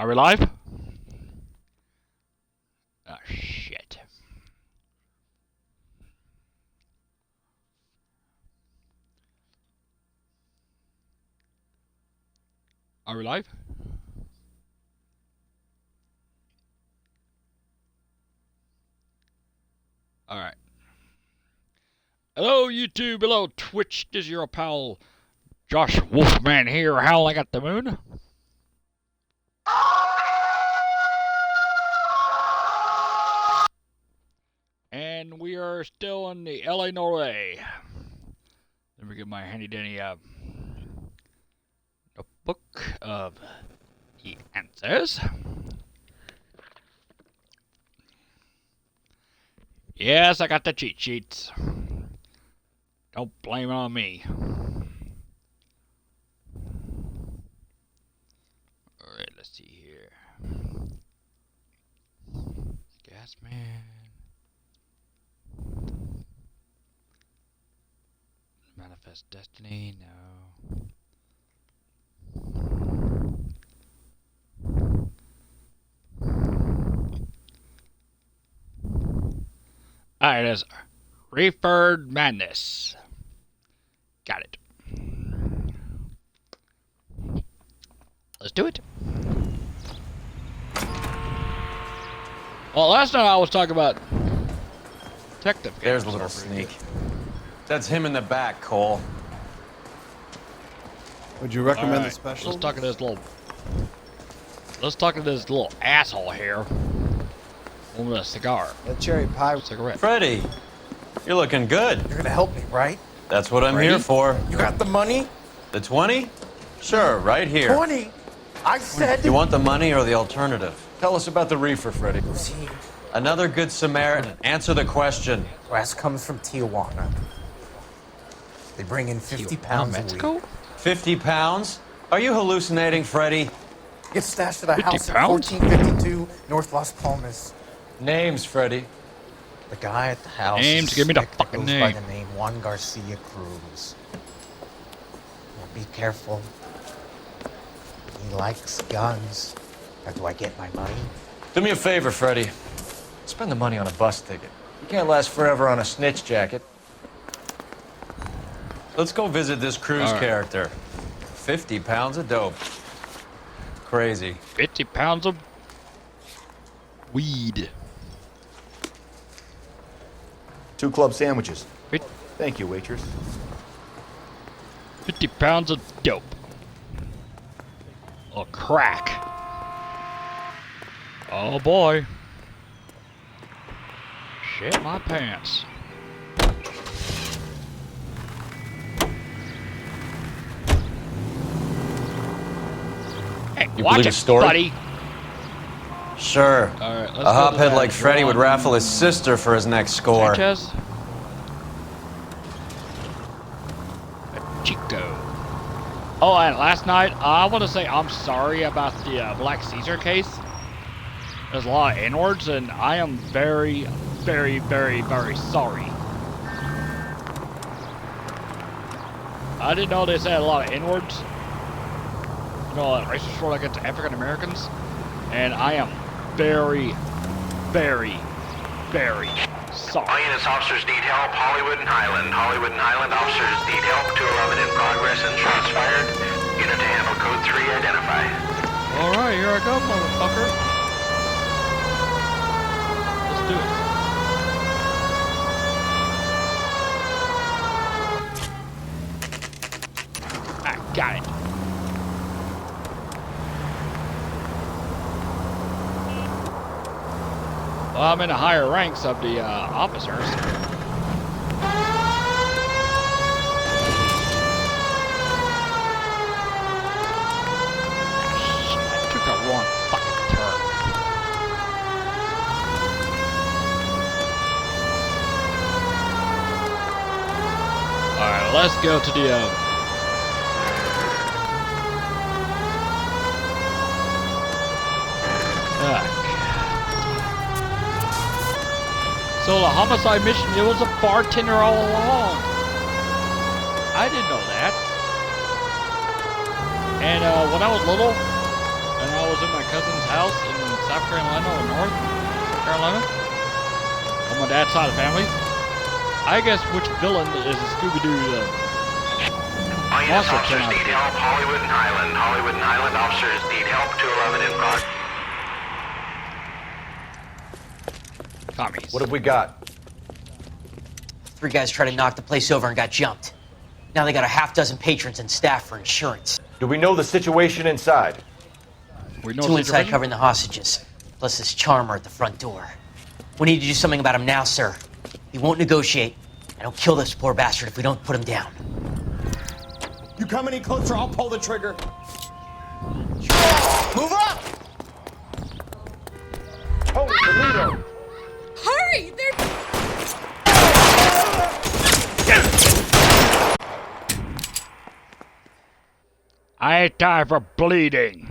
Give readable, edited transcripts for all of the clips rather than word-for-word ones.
Are we live? Oh, shit. Are we live? Alright. Hello, YouTube. Hello, Twitch. This is your pal, Josh Wolfman here, howling at the moon. And we are still in the LA Norway. Let me get my handy dandy notebook of the answers. Yes, I got the cheat sheets. Don't blame it on me. Alright, let's see here. Gas man. Manifest Destiny, no. Alright, it is Reefer Madness. Got it. Let's do it. Well, last night I was talking about detective games. There's a little sneak. That's him in the back, Cole. Would you recommend Alright, the special? Let's talk to this little asshole here. With a cigar. That cherry pie. Cigarette. Freddie, you're looking good. You're gonna help me, right? That's what I'm here for. You got the money? The 20? Sure, right here. 20? I said... You want the money or the alternative? Tell us about the reefer, Freddie. See, Another good Samaritan. Answer the question. grass comes from Tijuana. They bring in 50 pounds a Mexico? week. 50 pounds? Are you hallucinating, Freddie? Gets stashed at a 50 house at pounds? 1452 North Las Palmas. Names, Freddie. The guy at the house Names, is give me the Slick that fucking goes by name. the name Juan Garcia Cruz. Well, be careful. He likes guns. How do I get my money? Do me a favor, Freddie. Spend the money on a bus ticket. You can't last forever on a snitch jacket. Let's go visit this Cruz All right. character. 50 pounds of dope. Crazy. 50 pounds of weed. 2 club sandwiches. Fif- Thank you, waitress. 50 pounds of dope. Or crack. Oh boy. Shit my pants. Hey, You watch believe it, his story? buddy. Sure. All right, let's A go to hophead that like Freddie would Ron raffle his sister for his next score. Sanchez. Chico. Oh, and last night, I want to say I'm sorry about the Black Caesar case. There's a lot of N-words, and I am very, very, very, very sorry. I didn't know they said a lot of N-words. You know, like racist rule against African Americans. And I am very, very, very sorry. All units, officers need help. Hollywood and Highland. Hollywood and Highland officers need help. 211 in progress and shots fired. Unit to handle code 3 identified. Alright, here I go, motherfucker. Let's do it. I got it. Well, I'm in the higher ranks of the officers. Shit, I took a wrong fucking turn. Alright, let's go to the So the homicide mission, it was a bartender all along. I didn't know that. And when I was little, and I was in my cousin's house in South Carolina or North Carolina on my dad's side of the family. I guess which villain is a Scooby-Doo All units, monster officers cannot need be. help. Hollywood and Highland. Hollywood and Highland officers need help. 211 in progress. Commies. What have we got? 3 guys tried to knock the place over and got jumped. Now they got a half dozen patrons and staff for insurance. Do we know the situation inside? We know 2 the inside situation? covering the hostages, plus this charmer at the front door. We need to do something about him now, sir. He won't negotiate, and he'll kill this poor bastard if we don't put him down. You come any closer, I'll pull the trigger. Move up! Holy Toledo! Hurry! They're... I ain't time for bleeding.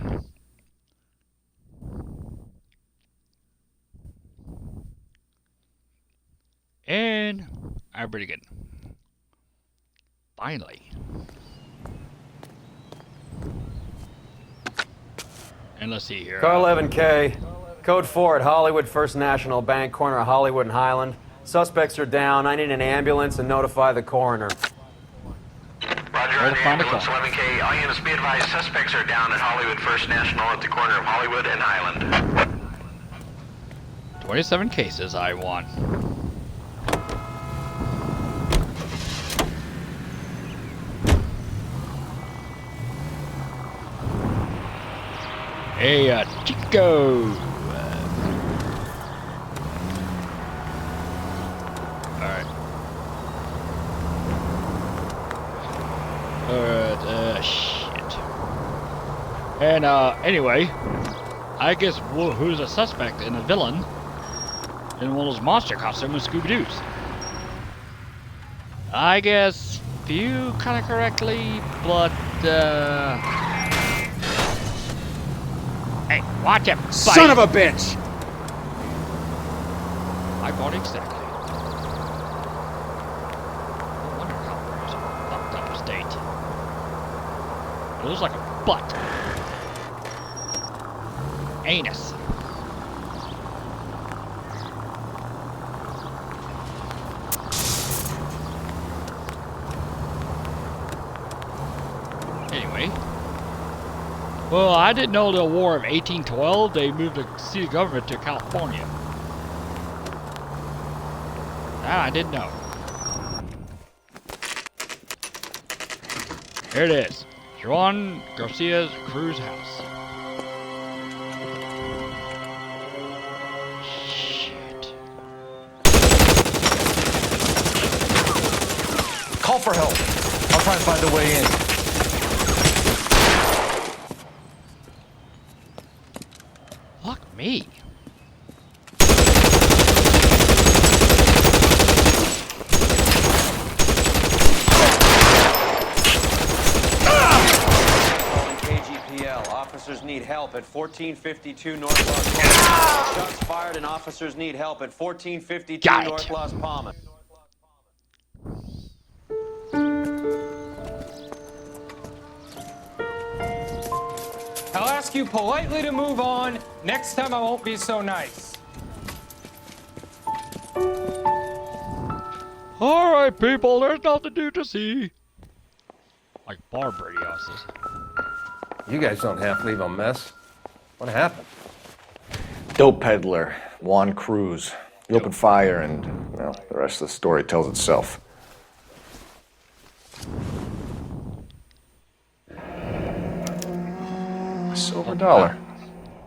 And I'm pretty good. Finally. And let's see here. Car 11K, code 4 at Hollywood First National Bank, corner of Hollywood and Highland. Suspects are down. I need an ambulance and notify the coroner. Roger, on the ambulance 11K. All units be advised, suspects are down at Hollywood First National at the corner of Hollywood and Highland. 27 cases I won. Hey, Chico! Alright. Shit. And, anyway, I guess who's a suspect and a villain in one of those monster costumes with Scooby-Doo's? I guess few kind of correctly, but, hey, watch it, buddy. Son of a bitch! I bought exactly. No wonder California's a fucked up state. It looks like a butt. Anus. Anyway. Well, I didn't know the War of 1812, they moved the seat of government to California. I didn't know. Here it is. Juan Garcia Cruz house. Shit. Call for help. I'll try and find a way in. Fuck me. KGPL. Officers need help at 1452 North Las Palmas. Shots fired and officers need help at 1452 Got it. North Las Palmas. I'll ask you politely to move on. Next time I won't be so nice. Alright, people, there's nothing new to see. Like bar houses. You guys don't have to leave a mess. What happened? Dope peddler, Juan Cruz. He opened fire and, well, the rest of the story tells itself. A silver dollar.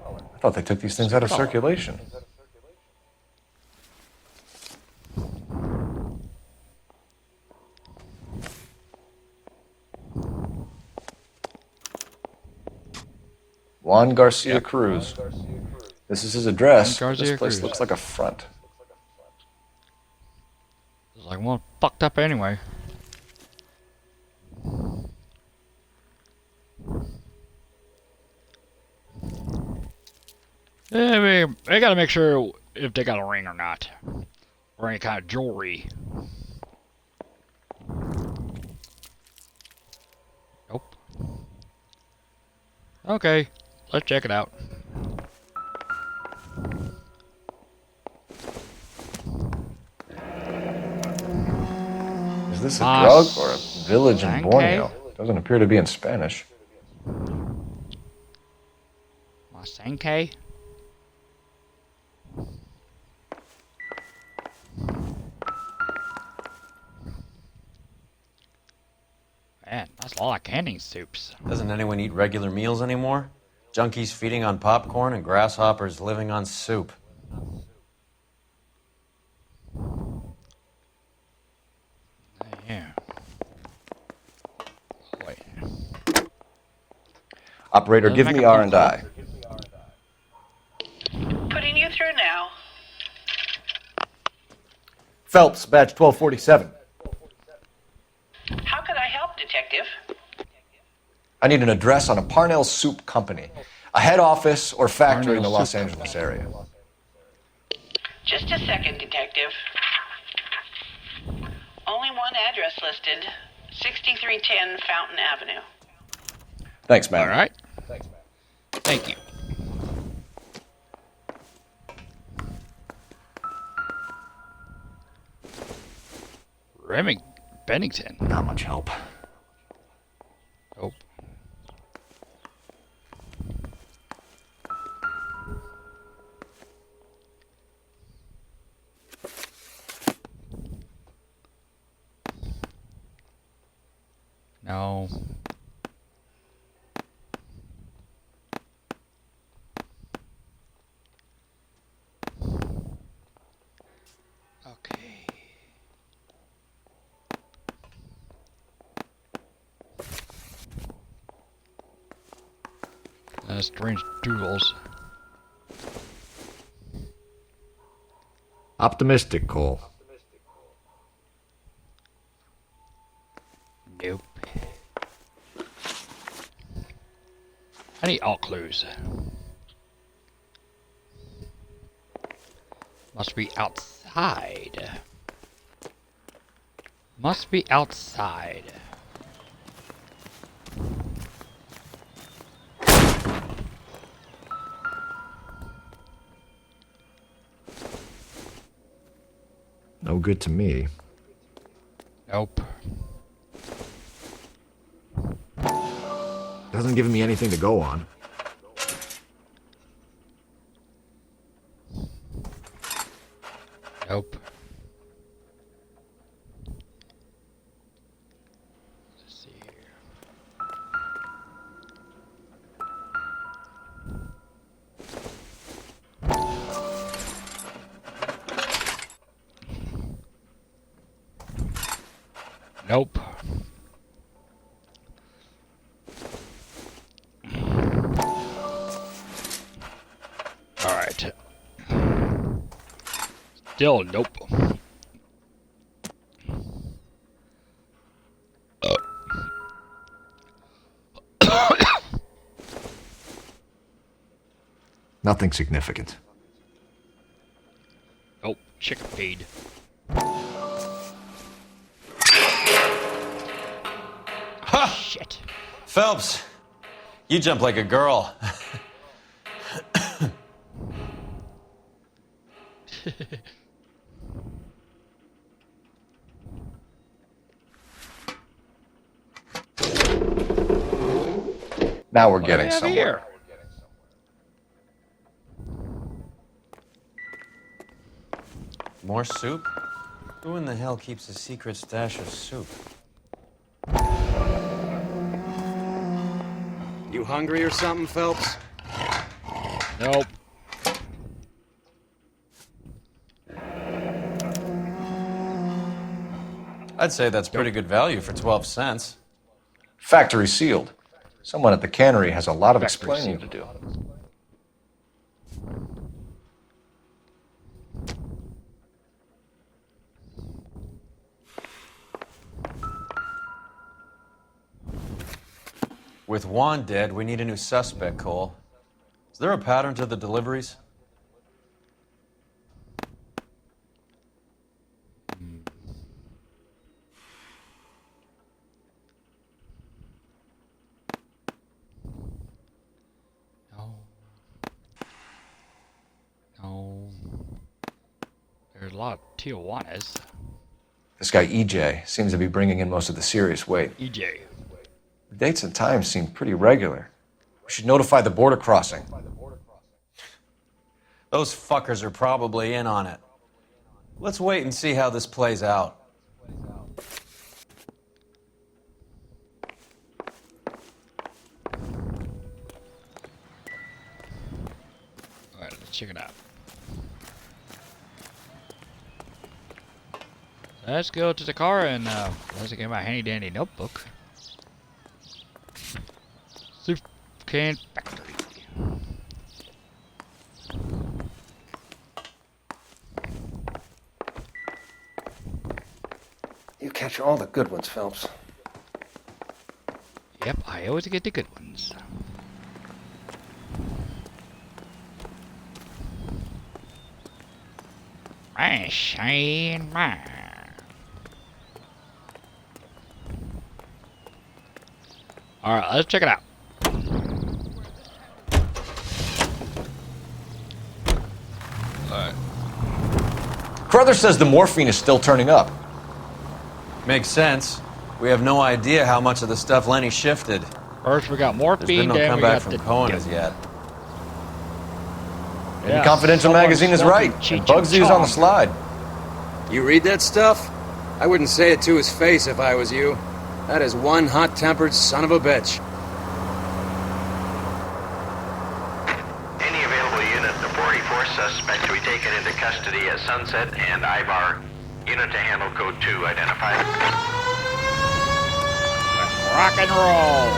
I thought they took these things out of circulation. Juan Garcia Cruz. This is his address. Juan Garcia This place Cruz. looks like a front. It's like one fucked up anyway. Yeah, I mean, they gotta make sure if they got a ring or not. Or any kind of jewelry. Nope. Okay. Let's check it out. Is this a drug or a village in Masanke? Borneo? Doesn't appear to be in Spanish. Masanke? Man, that's a lot of canning soups. Doesn't anyone eat regular meals anymore? Junkies feeding on popcorn and grasshoppers living on soup. Yeah. Wait. Operator, Doesn't give make me a phone R&I. Putting you through now. Phelps, badge 1247. How can I help, Detective? I need an address on a Parnell Soup Company. A head office or factory in the Parnell Los Soup Angeles area. Just a second, Detective. Only one address listed. 6310 Fountain Avenue. Thanks, man. All right. Thank you. Bennington. Not much help. Oh. No. Okay. Strange doodles. Optimistic, Cole. Nope. I need alt clues. Must be outside. Must be outside. No good to me. Nope. Doesn't give me anything to go on. Nope. Let's see here. Nope. All right. Still nope. Nothing significant. Nope. Chicken feed. Ha! Shit. Phelps, you jump like a girl. Now we're What do getting we have somewhere. here? More soup? Who in the hell keeps a secret stash of soup? You hungry or something, Phelps? Nope. I'd say that's pretty good value for 12 cents. Factory sealed. Someone at the cannery has a lot of Factory explaining to sealed. do. With Juan dead, we need a new suspect, Cole. Is there a pattern to the deliveries? a lot of Tijuanas. This guy EJ seems to be bringing in most of the serious weight. EJ. The dates and times seem pretty regular. We should notify the border crossing. Those fuckers are probably in on it. Let's wait and see how this plays out. Alright, let's check it out. Let's go to the car and let's get my handy dandy notebook. Can Factory. You catch all the good ones, Phelps. Yep, I always get the good ones. My shine, my. Alright, let's check it out. Alright. Carruthers says the morphine is still turning up. Makes sense. We have no idea how much of the stuff Lenny shifted. First we got There's morphine, been no then we comeback got from the Cohen as yet. Maybe Confidential magazine is right, and Bugsy's on the slide. You read that stuff? I wouldn't say it to his face if I was you. That is one hot-tempered son of a bitch. Any available unit, the 44 suspect to be taken into custody at Sunset and Ivar. Unit to handle code 2 identified. Let's rock and roll.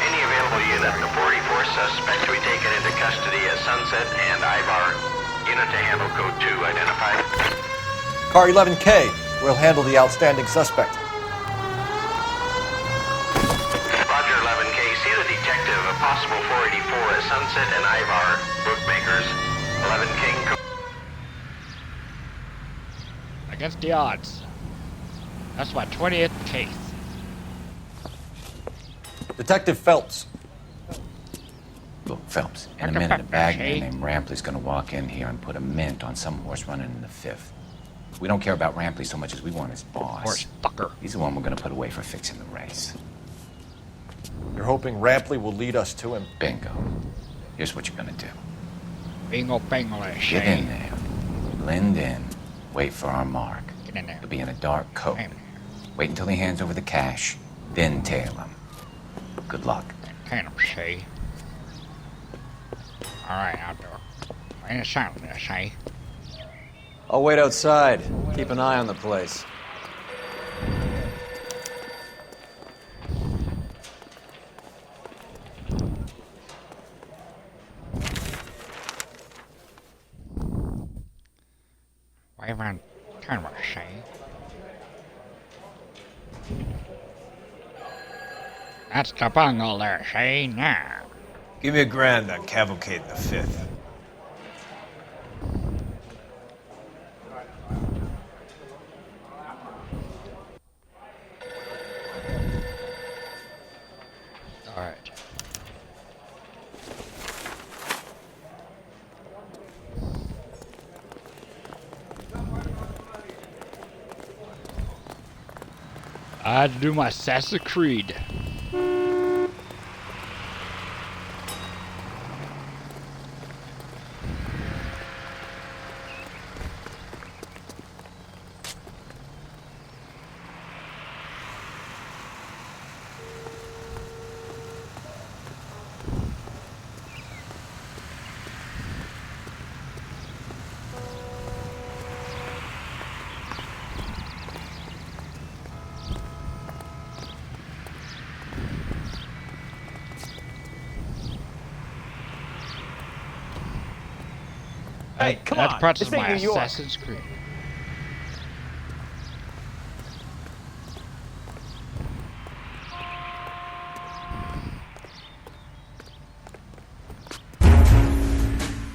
Any available unit, the 44 suspect to be taken into custody at Sunset and Ivar. Unit to handle code 2 identified. Car 11K will handle the outstanding suspect. Roger 11K, see the detective, a possible 484 at Sunset and Ivar. Bookmakers. 11 King. Against the odds. That's my 20th case. Detective Phelps. Look, Phelps, in a minute, a bagman named Rampley's gonna walk in here and put a mint on some horse running in the 5th. We don't care about Rampley so much as we want his boss. Horse fucker. He's the one we're gonna put away for fixing the race. You're hoping Rampley will lead us to him? Bingo. Here's what you're gonna do. Bingo bango. Get in there. Blend in. Wait for our mark. Get in there. He'll be in a dark coat. Wait until he hands over the cash, then tail him. Good luck. Kind of say. Alright, I'll do it. In a silent, I say. I'll wait outside. Keep an eye on the place. Wave on kind of say. That's the bungle there, say now. Give me $1,000 on Cavalcade in the 5th. Alright. I had to do my Assassin's Creed. Hey, come That's on. practice This ain't my New York. Assassin's Creed.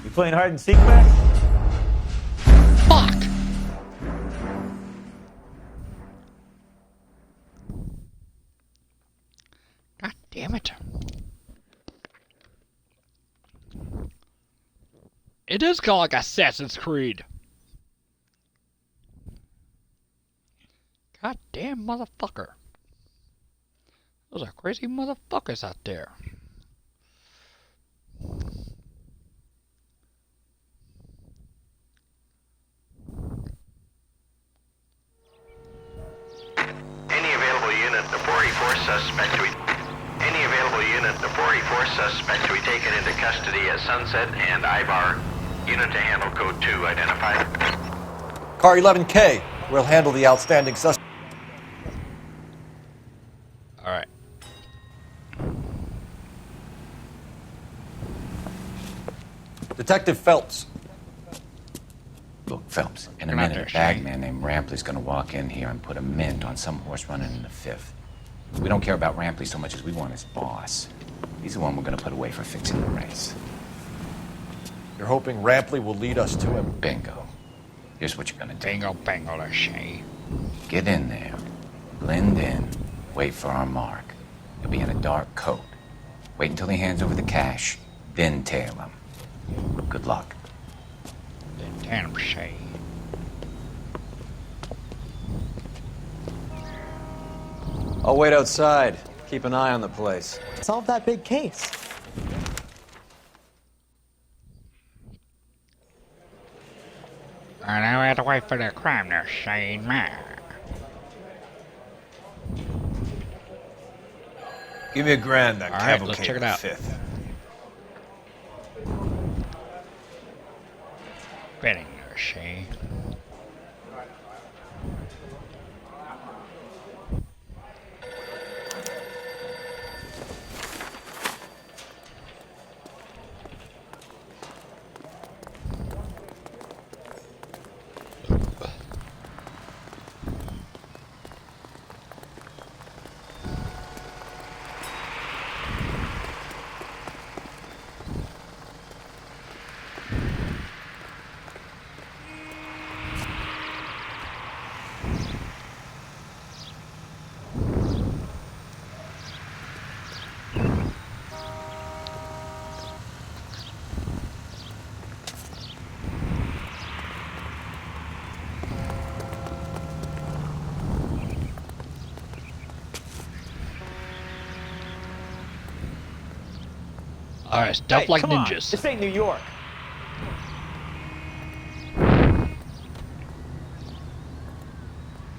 You playing hide and seek, Mac? Fuck! God damn it. It is kind of like Assassin's Creed. Goddamn motherfucker. Those are crazy motherfuckers out there. Any available unit, the 484 suspect to be... Any available unit, the 484 suspect to be taken into custody at Sunset and Ivar. Unit to handle code 2 identified. Car 11K, we'll handle the outstanding suspect. Alright. Detective Phelps. Look, Phelps, in a Come out minute, there, a Shane. bagman named Rampley's gonna walk in here and put a mint on some horse running in the 5th. We don't care about Rampley so much as we want his boss. He's the one we're gonna put away for fixing the race. You're hoping Rampley will lead us to him? Bingo. Here's what you're gonna do. Bingo, bango, there, Shay. Get in there, blend in, wait for our mark. He'll be in a dark coat. Wait until he hands over the cash, then tail him. Good luck. Then damn, Shay. I'll wait outside. Keep an eye on the place. Solve that big case. And now we have to wait for the crime there, Shane, man. Give me a grand on All right, let's Cavalcade check it the out. 5th. Betting there, Shay. Alright, stuff like come on. ninjas. This ain't New York.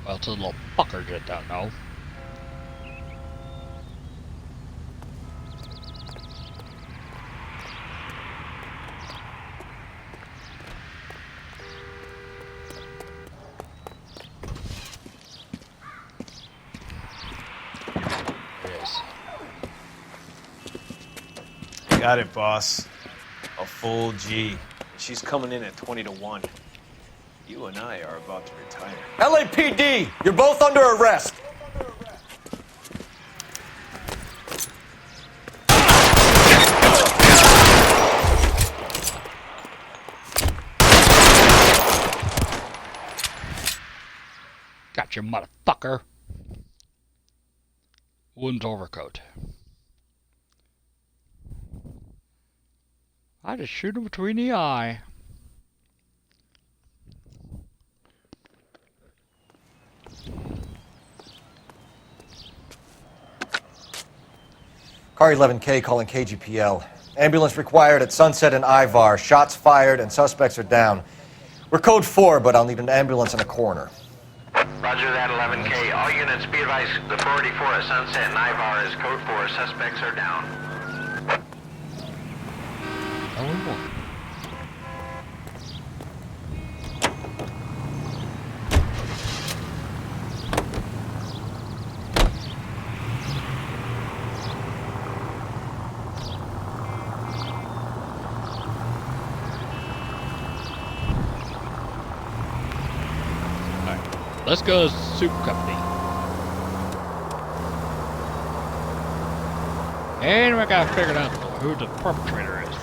Well, it's a little fucker that don't know. Yes. Got it, boss. A full G. She's coming in at 20 to 1. You and I are about to retire. LAPD, you're both under arrest. Got you, motherfucker. Wound's overcoat. I just shoot him between the eye. Car 11K calling KGPL. Ambulance required at Sunset and Ivar. Shots fired and suspects are down. We're code 4, but I'll need an ambulance and a coroner. Roger that, 11K. All units be advised, the 484 at Sunset and Ivar is code 4. Suspects are down. Oh, let's go to Soup Company. And we gotta figure out who the perpetrator is.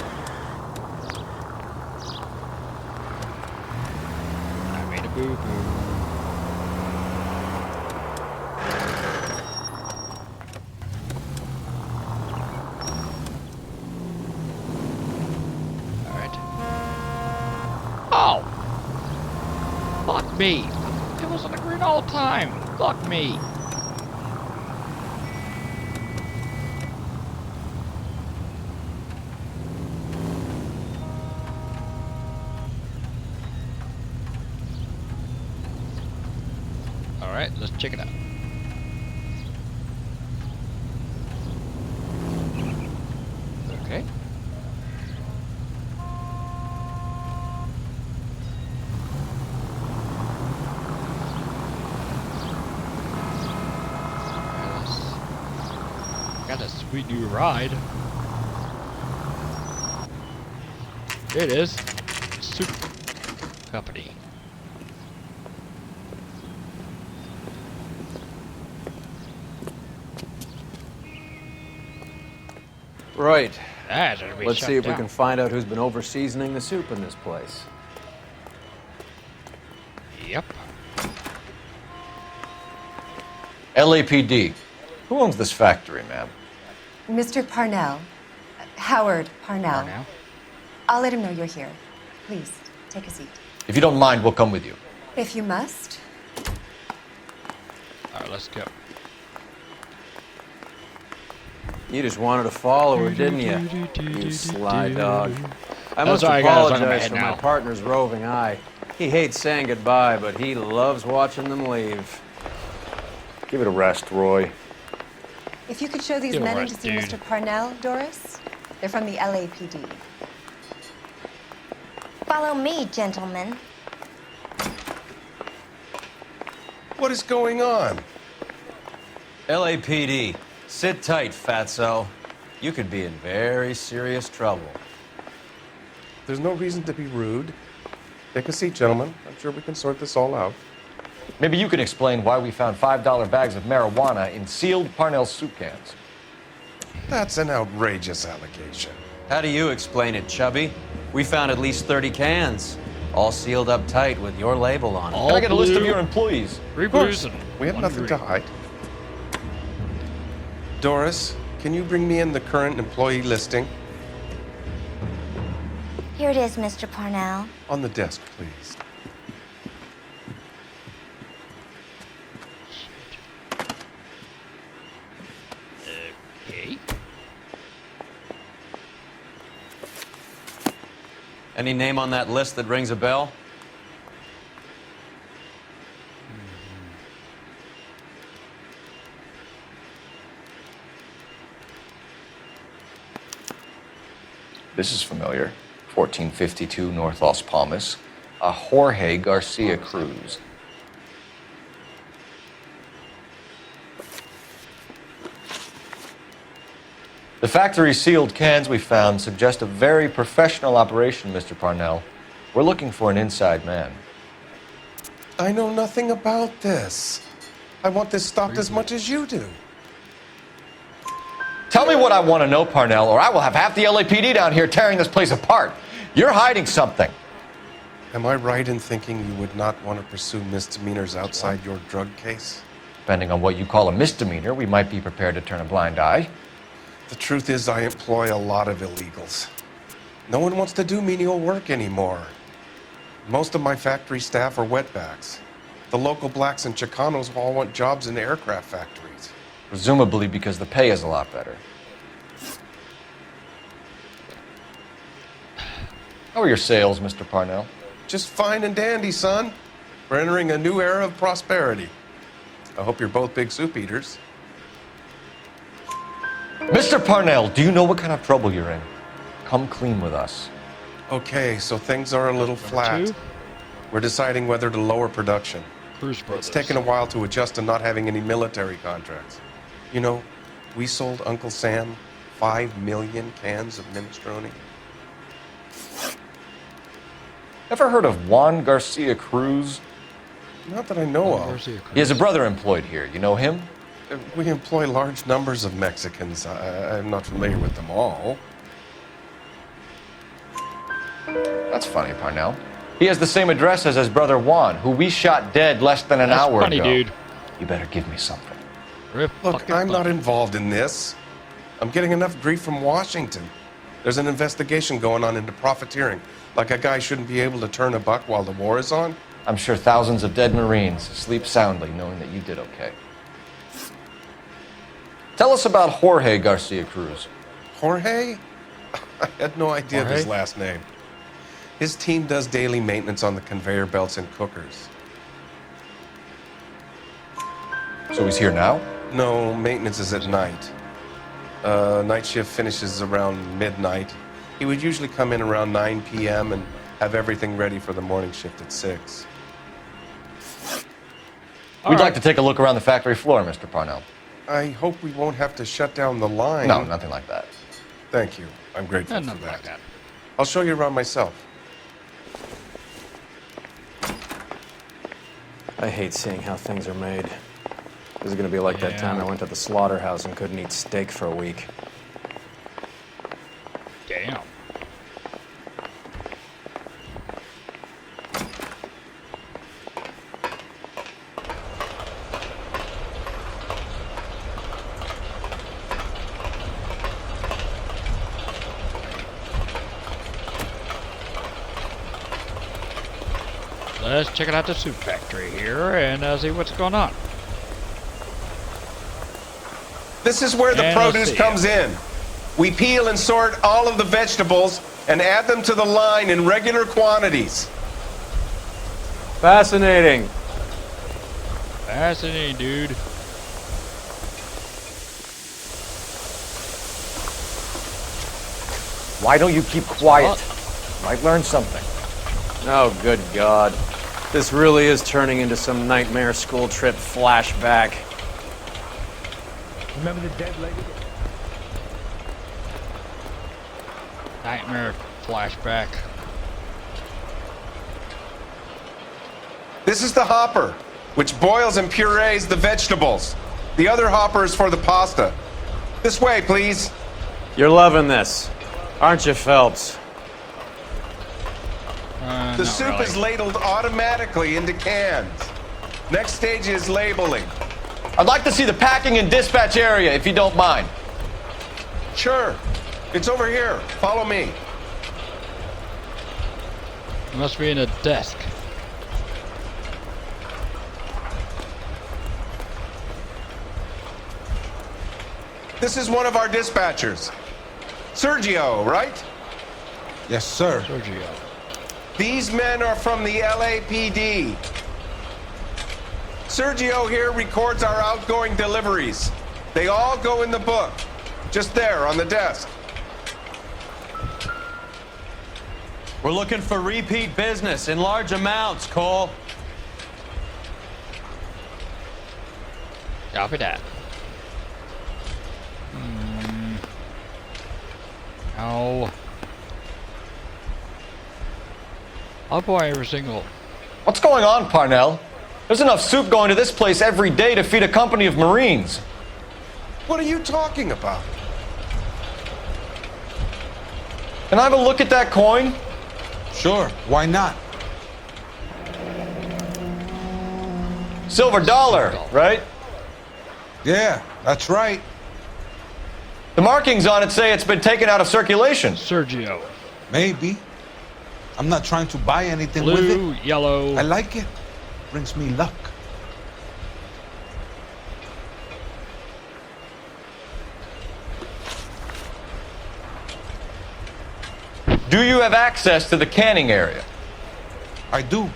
I made a boo-boo. Alright. me. It was on the green all the time. Fuck me. Alright, let's check it out. Okay. Got a sweet new ride. It is Soup Company. Right. That's gonna be Let's shut see if we down. can find out who's been over-seasoning the soup in this place. Yep. LAPD. Who owns this factory, ma'am? Mr. Parnell. Howard Parnell. Parnell? I'll let him know you're here. Please, take a seat. If you don't mind, we'll come with you. If you must. Alright, let's go. You just wanted to follow her, didn't you? You sly dog. I That's must all I got is on my apologize head for now. my partner's roving eye. He hates saying goodbye, but he loves watching them leave. Give it a rest, Roy. If you could show these You're men in right, to see dude. Mr. Parnell, Doris. They're from the LAPD. Follow me, gentlemen. What is going on? LAPD, sit tight, fatso. You could be in very serious trouble. There's no reason to be rude. Take a seat, gentlemen. I'm sure we can sort this all out. Maybe you can explain why we found $5 bags of marijuana in sealed Parnell soup cans. That's an outrageous allegation. How do you explain it, Chubby? We found at least 30 cans, all sealed up tight with your label on it. Can I get a list of your employees? Of course. We have nothing to hide. Doris, can you bring me in the current employee listing? Here it is, Mr. Parnell. On the desk, please. Okay. Any name on that list that rings a bell? This is familiar. 1452 North Las Palmas. A Jorge Garcia Cruz. The factory sealed cans we found suggest a very professional operation, Mr. Parnell. We're looking for an inside man. I know nothing about this. I want this stopped as much as you do. Tell me what I want to know, Parnell, or I will have half the LAPD down here tearing this place apart. You're hiding something. Am I right in thinking you would not want to pursue misdemeanors outside your drug case? Depending on what you call a misdemeanor, we might be prepared to turn a blind eye. The truth is, I employ a lot of illegals. No one wants to do menial work anymore. Most of my factory staff are wetbacks. The local blacks and Chicanos all want jobs in aircraft factories. Presumably because the pay is a lot better. How are your sales, Mr. Parnell? Just fine and dandy, son. We're entering a new era of prosperity. I hope you're both big soup eaters. Mr. Parnell, do you know what kind of trouble you're in? Come clean with us. Okay, so things are a little flat. We're deciding whether to lower production. Cruz Brothers. It's taken a while to adjust to not having any military contracts. You know, we sold Uncle Sam 5 million cans of minestrone. Ever heard of Juan Garcia Cruz? Not that I know of. He has a brother employed here. You know him? We employ large numbers of Mexicans. I'm not familiar with them all. That's funny, Parnell. He has the same address as his brother Juan, who we shot dead less than an hour funny, ago. dude. You better give me something. Look, I'm not involved in this. I'm getting enough grief from Washington. There's an investigation going on into profiteering. Like a guy shouldn't be able to turn a buck while the war is on. I'm sure thousands of dead Marines sleep soundly knowing that you did okay. Tell us about Jorge Garcia Cruz. Jorge? I had no idea of his Jorge? last name. His team does daily maintenance on the conveyor belts and cookers. So he's here now? No, maintenance is at night. Night shift finishes around midnight. He would usually come in around 9 p.m. and have everything ready for the morning shift at 6. We'd like to take a look around the factory floor, Mr. Parnell. I hope we won't have to shut down the line. No, nothing like that. Thank you. I'm grateful for Nothing that. like that. I'll show you around myself. I hate seeing how things are made. This is gonna be like that time I went to the slaughterhouse and couldn't eat steak for a week. Damn. Let's check out the soup factory here and see what's going on. This is where the And let's produce see. comes in. We peel and sort all of the vegetables and add them to the line in regular quantities. Fascinating. Fascinating, dude. Why don't you keep quiet? Might learn something. Oh, good God. This really is turning into some nightmare school trip flashback. Remember the dead lady? Nightmare flashback. This is the hopper, which boils and purees the vegetables. The other hopper is for the pasta. This way, please. You're loving this, aren't you, Phelps? The soup is ladled automatically into cans. Next stage is labeling. I'd like to see the packing and dispatch area, if you don't mind. Sure. It's over here. Follow me. It must be in a desk. This is one of our dispatchers. Sergio, right? Yes, sir. Sergio. These men are from the LAPD. Sergio here records our outgoing deliveries. They all go in the book, just there on the desk. We're looking for repeat business in large amounts, Cole. Copy that. No. I'll buy every single. What's going on, Parnell? There's enough soup going to this place every day to feed a company of Marines. What are you talking about? Can I have a look at that coin? Sure, why not? Silver dollar, right? Yeah, that's right. The markings on it say it's been taken out of circulation. Sergio. Maybe. I'm not trying to buy anything with it. Blue, yellow. I like it. Brings me luck. Do you have access to the canning area? I do.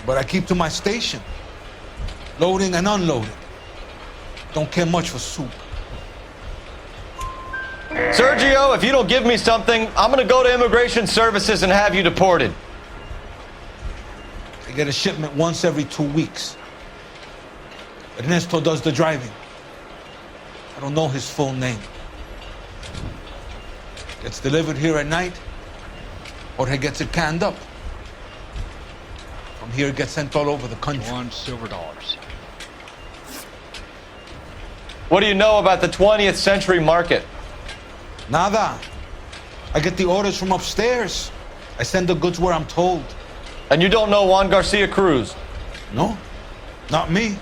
But I keep to my station. Loading and unloading. Don't care much for soup. Sergio, if you don't give me something, I'm gonna go to Immigration Services and have you deported. I get a shipment once every 2 weeks. Ernesto does the driving. I don't know his full name. Gets delivered here at night, or he gets it canned up. From here, it gets sent all over the country. $1 silver. What do you know about the 20th century market? Nada. I get the orders from upstairs. I send the goods where I'm told. And you don't know Juan Garcia Cruz? No, not me.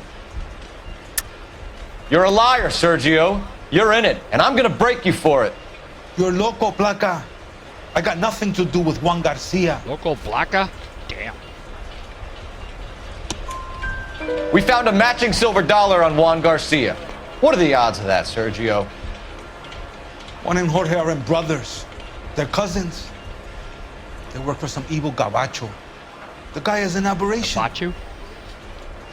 You're a liar, Sergio. You're in it, and I'm gonna break you for it. You're loco, Placa. I got nothing to do with Juan Garcia. Local Blanca? Damn. We found a matching silver dollar on Juan Garcia. What are the odds of that, Sergio? Juan and Jorge are brothers. They're cousins. They work for some evil gabacho. The guy is an aberration. Gabacho?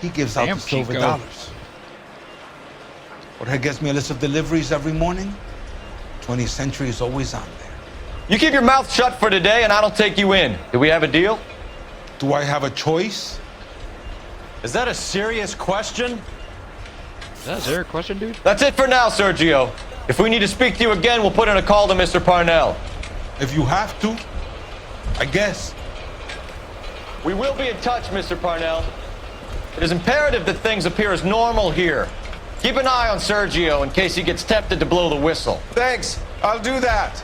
He gives out Damn, the silver Chico. dollars. Jorge gets me a list of deliveries every morning. 20th Century is always on there. You keep your mouth shut for today and I don't take you in. Do we have a deal? Do I have a choice? Is that a serious question? Is that a serious question, dude? That's it for now, Sergio. If we need to speak to you again, we'll put in a call to Mr. Parnell. If you have to, I guess. We will be in touch, Mr. Parnell. It is imperative that things appear as normal here. Keep an eye on Sergio in case he gets tempted to blow the whistle. Thanks. I'll do that.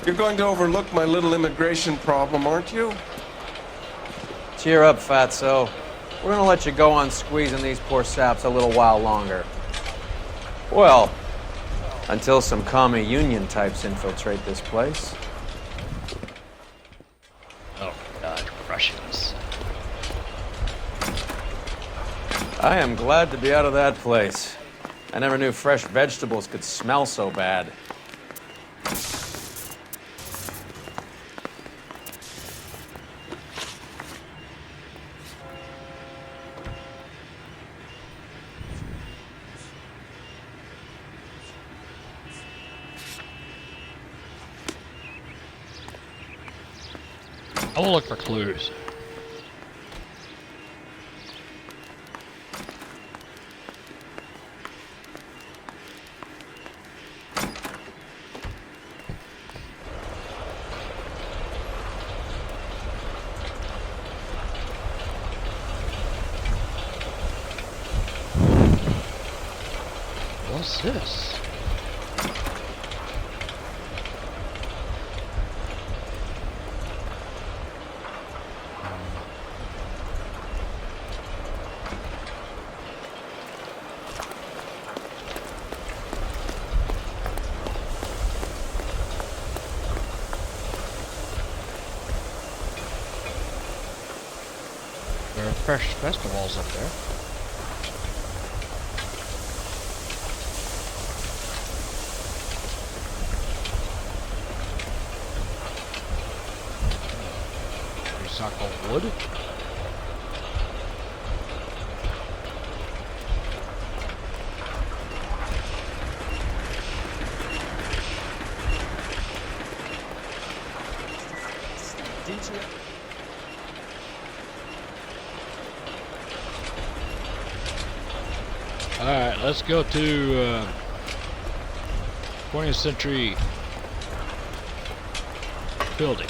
You're going to overlook my little immigration problem, aren't you? Cheer up, fatso. We're gonna let you go on squeezing these poor saps a little while longer. Well, until some commie union types infiltrate this place. Oh, God, Russians. I am glad to be out of that place. I never knew fresh vegetables could smell so bad. I will look for clues. What's this? There are fresh festivals up there. Recycle wood. Alright, let's go to 20th century building.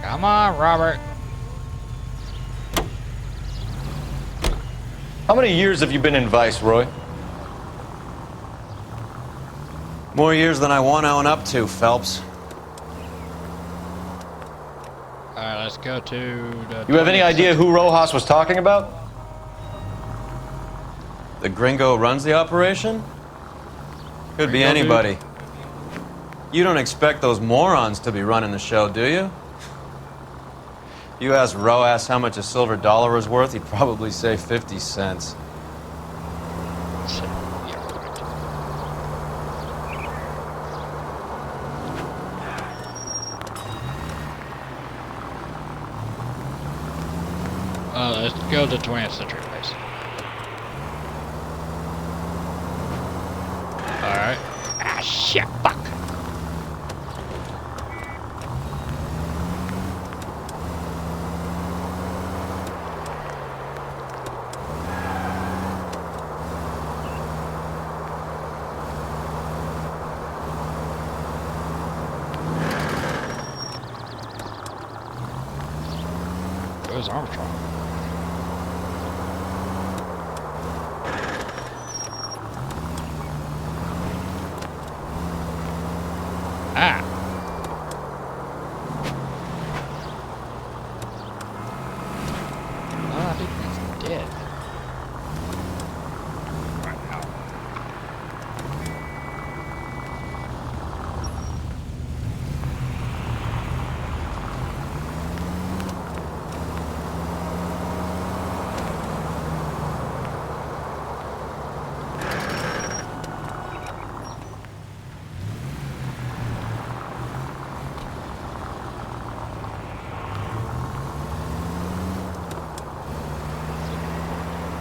Come on, Robert. How many years have you been in Vice, Roy? More years than I want to own up to, Phelps. Alright, let's go to the... You have any idea who Rojas was talking about? The gringo runs the operation? Could be Gringo anybody. You don't expect those morons to be running the show, do you? You asked Rojas how much a silver dollar was worth, he'd probably say 50 cents. Let's go to 20th century place. Alright. Ah, shit, fuck. Louis Armstrong. Ah. Oh, I think he's dead. Right now.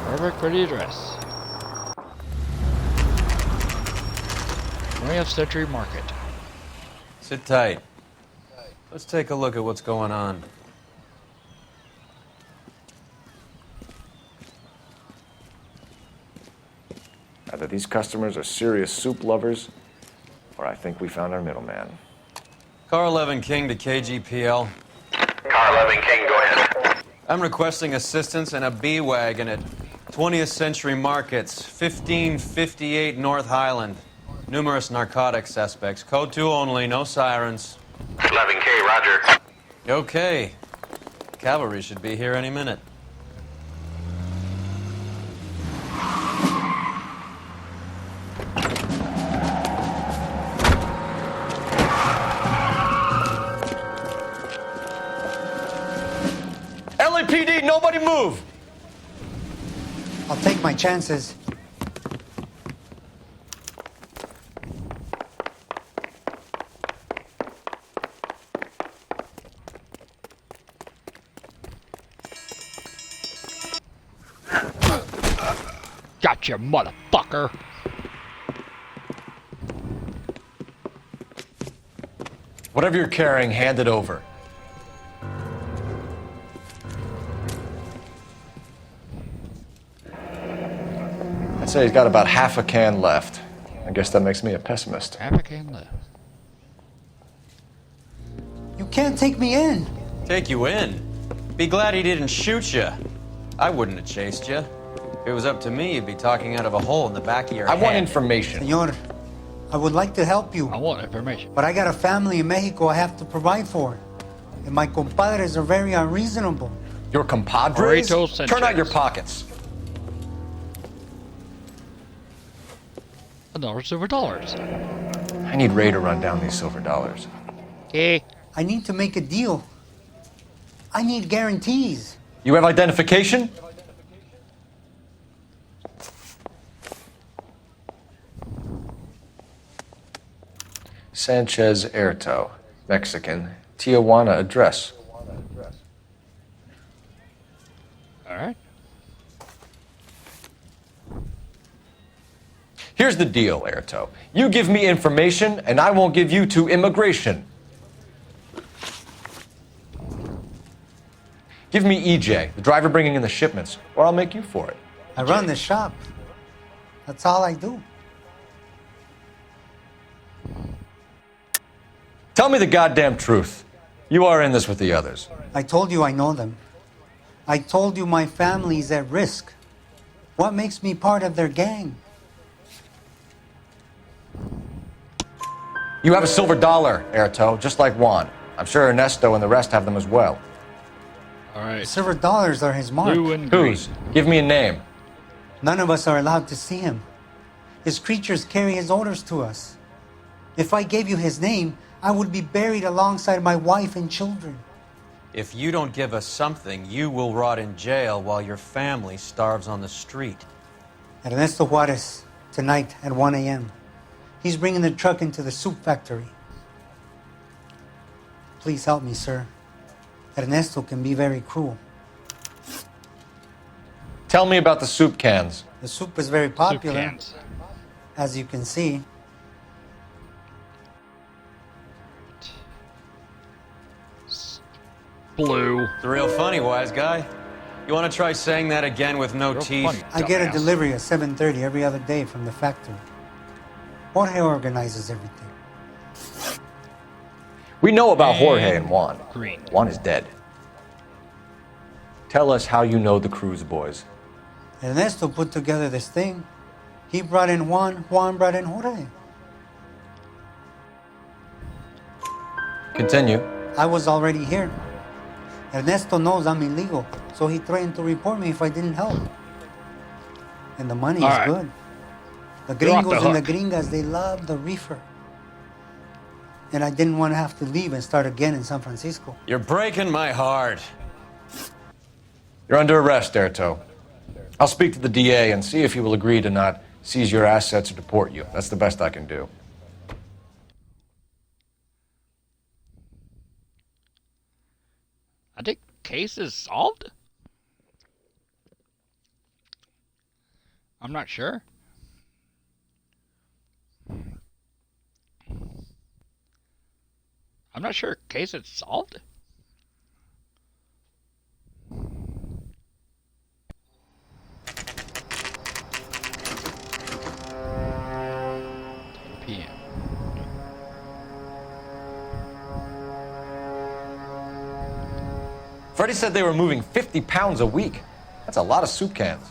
Perfect for the address. 20th Century Market. Sit tight. Let's take a look at what's going on. Either these customers are serious soup lovers, or I think we found our middleman. Car 11 King to KGPL. Car 11 King, go ahead. I'm requesting assistance in a B-Wagon at 20th Century Markets, 1558 North Highland. Numerous narcotic suspects. Code 2 only, no sirens. 11K, roger. Okay. Cavalry should be here any minute. LAPD, nobody move! I'll take my chances. Gotcha, motherfucker. Whatever you're carrying, hand it over. I'd say he's got about half a can left. I guess that makes me a pessimist. Half a can left. You can't take me in. Take you in? Be glad he didn't shoot you. I wouldn't have chased you. If it was up to me, you'd be talking out of a hole in the back of your head. I want information. Senor, I would like to help you. I want information. But I got a family in Mexico I have to provide for. And my compadres are very unreasonable. Your compadres? Burrito Sanchez. Turn out your pockets. Another silver dollars. I need Ray to run down these silver dollars. Okay. I need to make a deal. I need guarantees. You have identification? Sanchez Erto, Mexican, Tijuana address. All right. Here's the deal, Erto. You give me information, and I won't give you to immigration. Give me EJ, the driver bringing in the shipments, or I'll make you for it. I run the shop. That's all I do. Tell me the goddamn truth. You are in this with the others. I told you I know them. I told you my family's at risk. What makes me part of their gang? You have a silver dollar, Erto, just like Juan. I'm sure Ernesto and the rest have them as well. All right. Silver dollars are his mark. Blue and green. Whose? Give me a name. None of us are allowed to see him. His creatures carry his orders to us. If I gave you his name, I would be buried alongside my wife and children. If you don't give us something, you will rot in jail while your family starves on the street. Ernesto Juarez, tonight at 1 a.m. He's bringing the truck into the soup factory. Please help me, sir. Ernesto can be very cruel. Tell me about the soup cans. The soup is very popular, Soup cans. as you can see. Blue. It's real funny, wise guy. You want to try saying that again with no Real teeth? funny. I get a Dumbass. delivery at 7:30 every other day from the factory. Jorge organizes everything. We know about Jorge and Juan. Green. Juan is dead. Tell us how you know the Cruz boys. Ernesto put together this thing. He brought in Juan, Juan brought in Jorge. Continue. I was already here. Ernesto knows I'm illegal, so he threatened to report me if I didn't help. And the money All is right. good. The You're off the gringos and the hook. gringas, they love the reefer. And I didn't want to have to leave and start again in San Francisco. You're breaking my heart. You're under arrest, Erto. I'll speak to the DA and see if he will agree to not seize your assets or deport you. That's the best I can do. I think case is solved. I'm not sure. I'm not sure case is solved. PM. Freddie said they were moving 50 pounds a week. That's a lot of soup cans.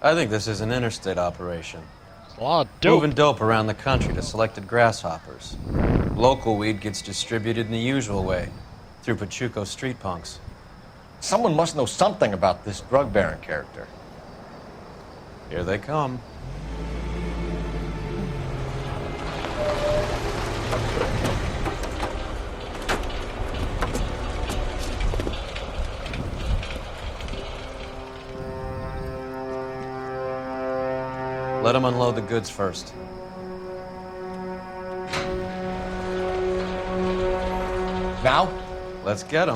I think this is an interstate operation. It's a lot of dope. Moving dope around the country to selected grasshoppers. Local weed gets distributed in the usual way, through Pachuco street punks. Someone must know something about this drug baron character. Here they come. Let them unload the goods first. Now? Let's get them.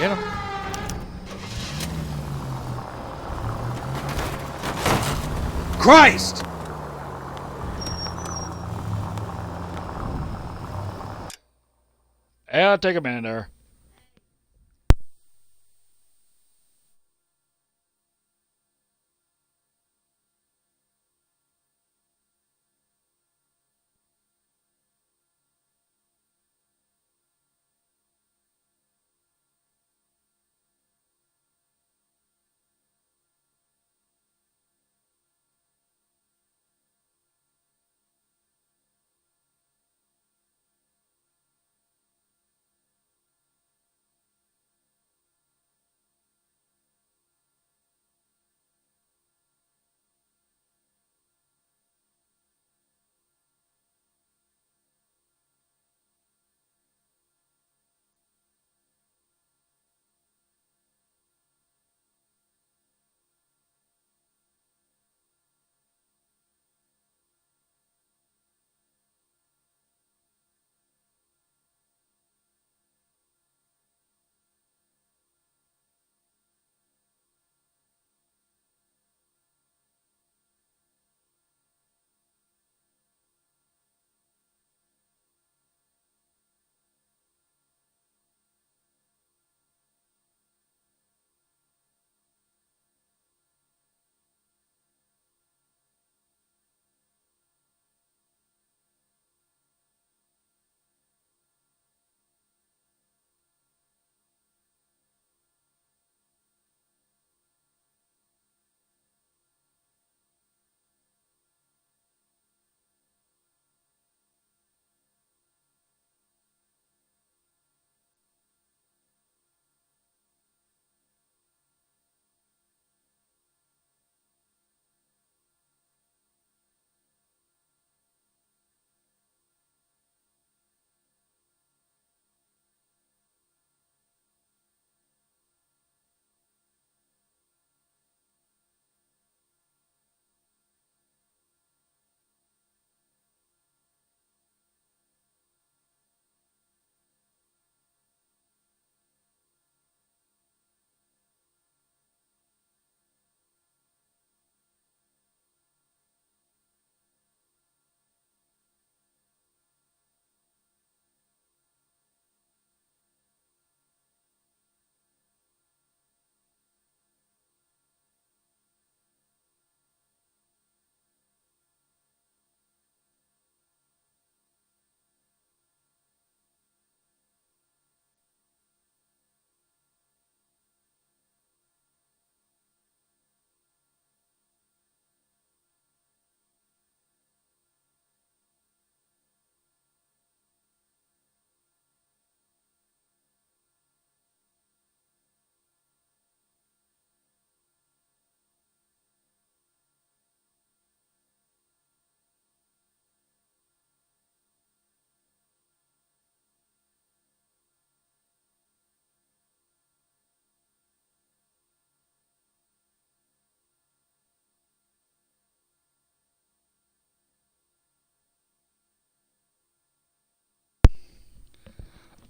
Get him. Christ! Yeah, I'll take a minute there.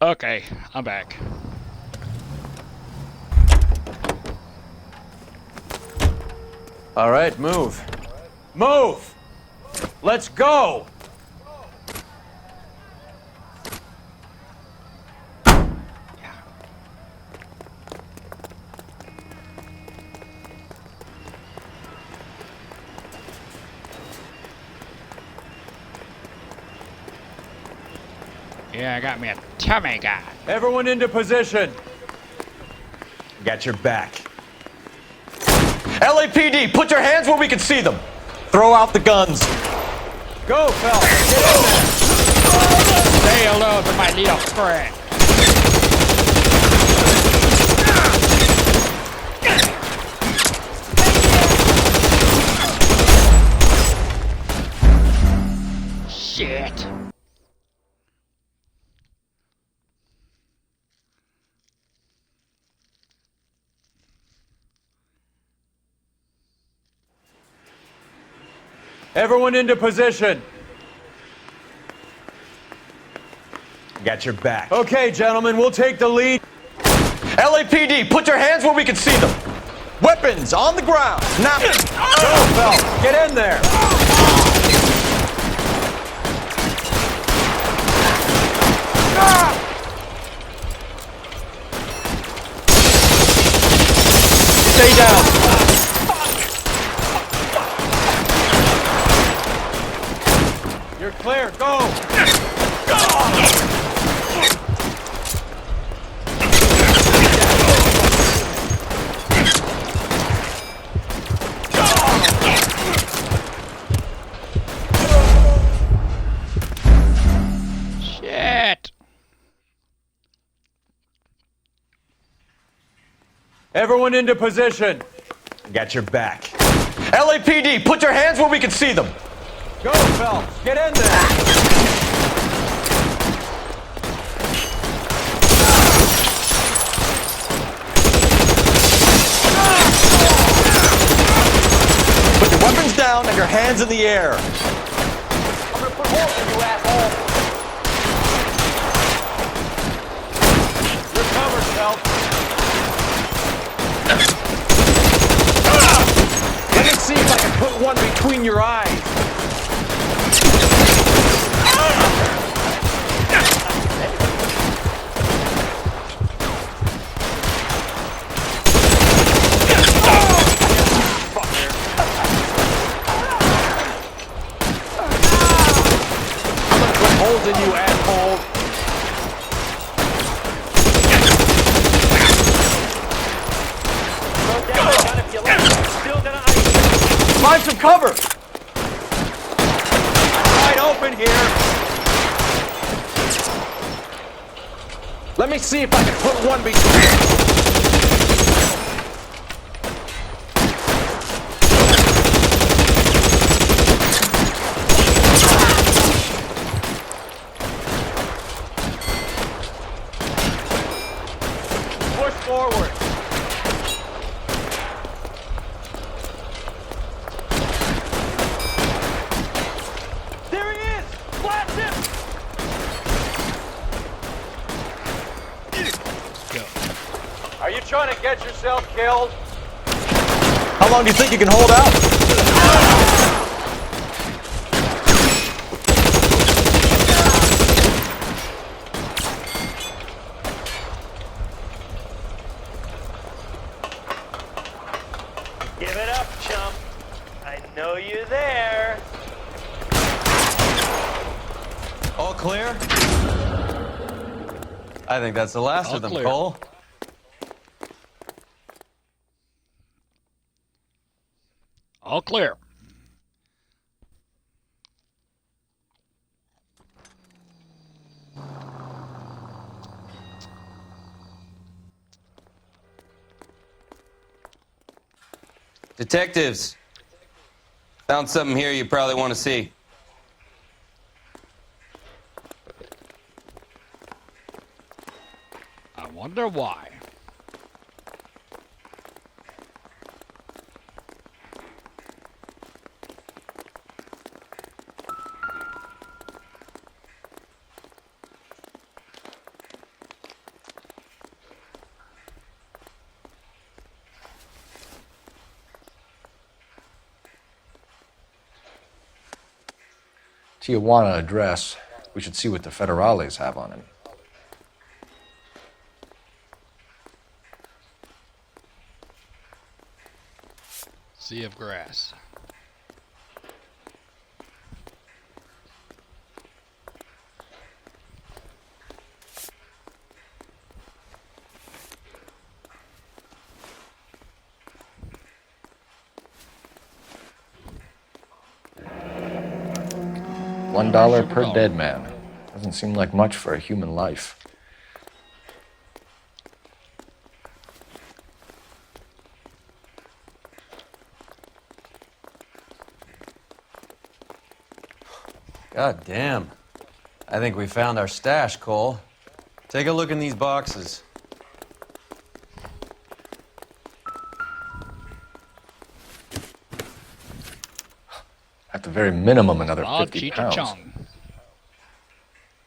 Okay, I'm back. All right, move. Move! Let's go! Yeah, I got me a tummy guy. Everyone into position. Got your back. LAPD, put your hands where we can see them. Throw out the guns. Go, fellas. Get in there. Say hello to my little friend. Shit. Everyone into position. Got your back. Okay, gentlemen, we'll take the lead. LAPD, put your hands where we can see them. Weapons on the ground. Now. Go, fellas. Get in there. Stay down. You're clear. Go. Shit. Everyone into position. Got your back. LAPD, put your hands where we can see them. Go, fellas. Get in there. Put your weapons down and your hands in the air. I'm gonna put holes in you, asshole. You're covered, Phelps. Let me see if I can put one between your eyes. I'm gonna put holes in you, asshole. Find some cover. Wide open here. Let me see if I can put one between. Push forward. There he is! Blast him! Are you trying to get yourself killed? How long do you think you can hold out? Give it up, chump. I know you're there. All clear? I think that's the last All of them, clear. Cole. All clear. Detectives, found something here you probably want to see. I wonder why. Tijuana address. We should see what the federales have on him. Sea of grass. $1 per dead man. Doesn't seem like much for a human life. God damn. I think we found our stash, Cole. Take a look in these boxes. At the very minimum, another Odd 50 Cheetah pounds. Chung.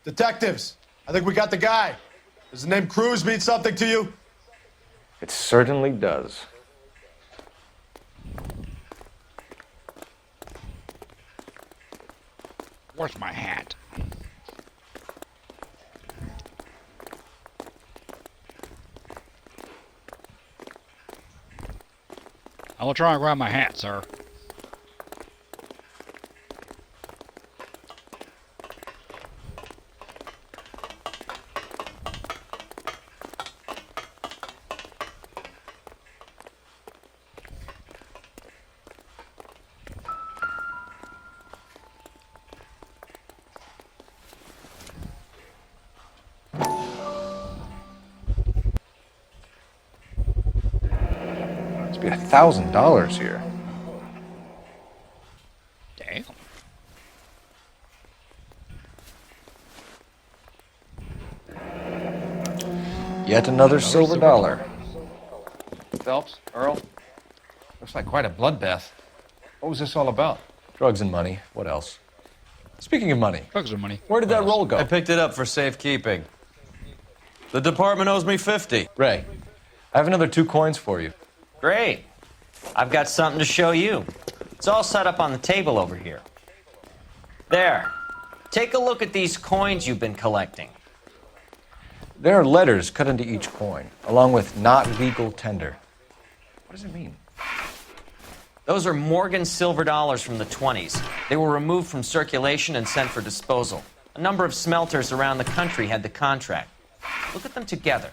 Detectives, I think we got the guy. Does the name Cruz mean something to you? It certainly does. Where's my hat? I will try and grab my hat, sir. Must be $1,000 here. Damn. Yet another silver dollar. Phelps, Earl, looks like quite a bloodbath. What was this all about? Drugs and money. What else? Speaking of money, Drugs and money. where did that roll go? I picked it up for safekeeping. The department owes me 50. Ray, I have another 2 coins for you. Great. I've got something to show you. It's all set up on the table over here. There. Take a look at these coins you've been collecting. There are letters cut into each coin, along with not legal tender. What does it mean? Those are Morgan silver dollars from the 20s. They were removed from circulation and sent for disposal. A number of smelters around the country had the contract. Look at them together.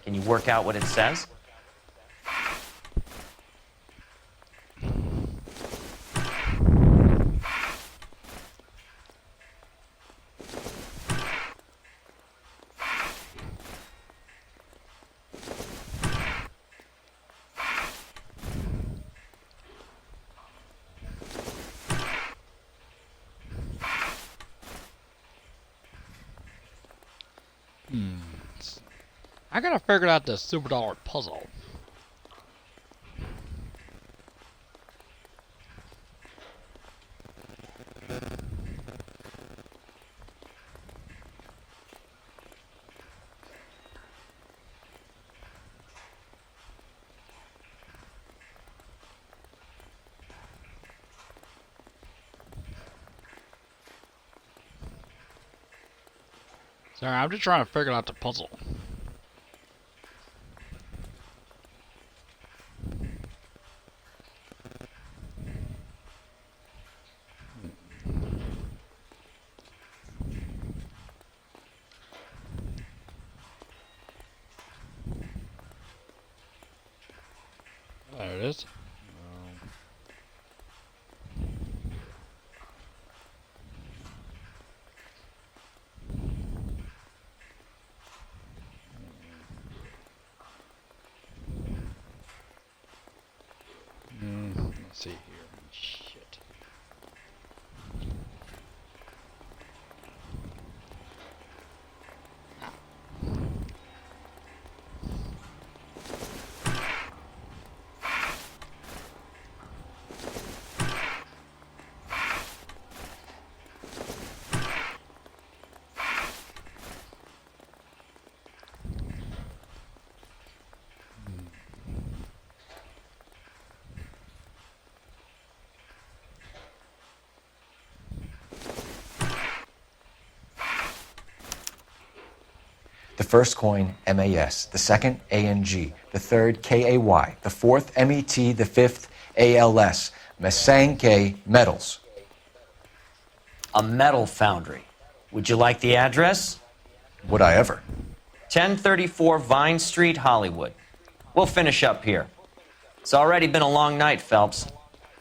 Can you work out what it says? I gotta figure out the super dollar puzzle. Sorry, I'm just trying to figure out the puzzle. There it is. Let's see here. Shit. The first coin, MAS. The second, ANG. The third, KAY. The fourth, MET. The fifth, ALS. Masanke Metals. A metal foundry. Would you like the address? Would I ever? 1034 Vine Street, Hollywood. We'll finish up here. It's already been a long night, Phelps.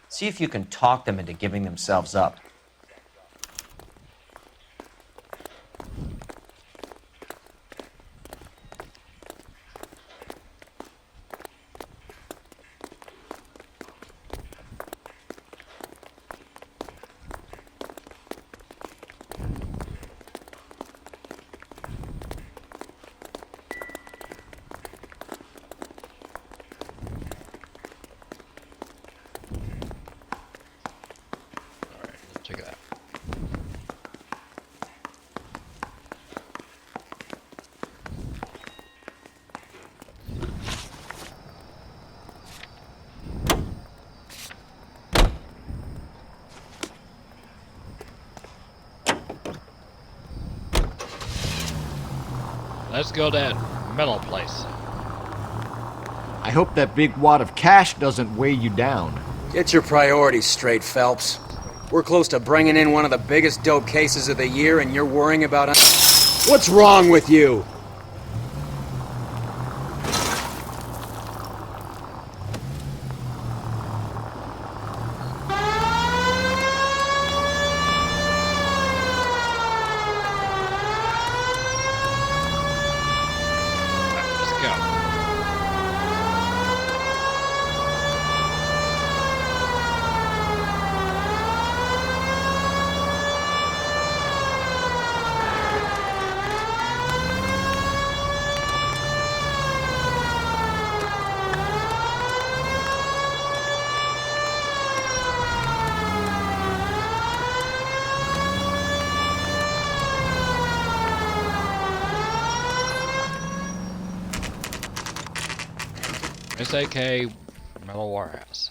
See if you can talk them into giving themselves up. Check it out. Let's go to that metal place. I hope that big wad of cash doesn't weigh you down. Get your priorities straight, Phelps. We're close to bringing in one of the biggest dope cases of the year, and you're worrying about... What's wrong with you? Let's go. SAK Metal Warehouse.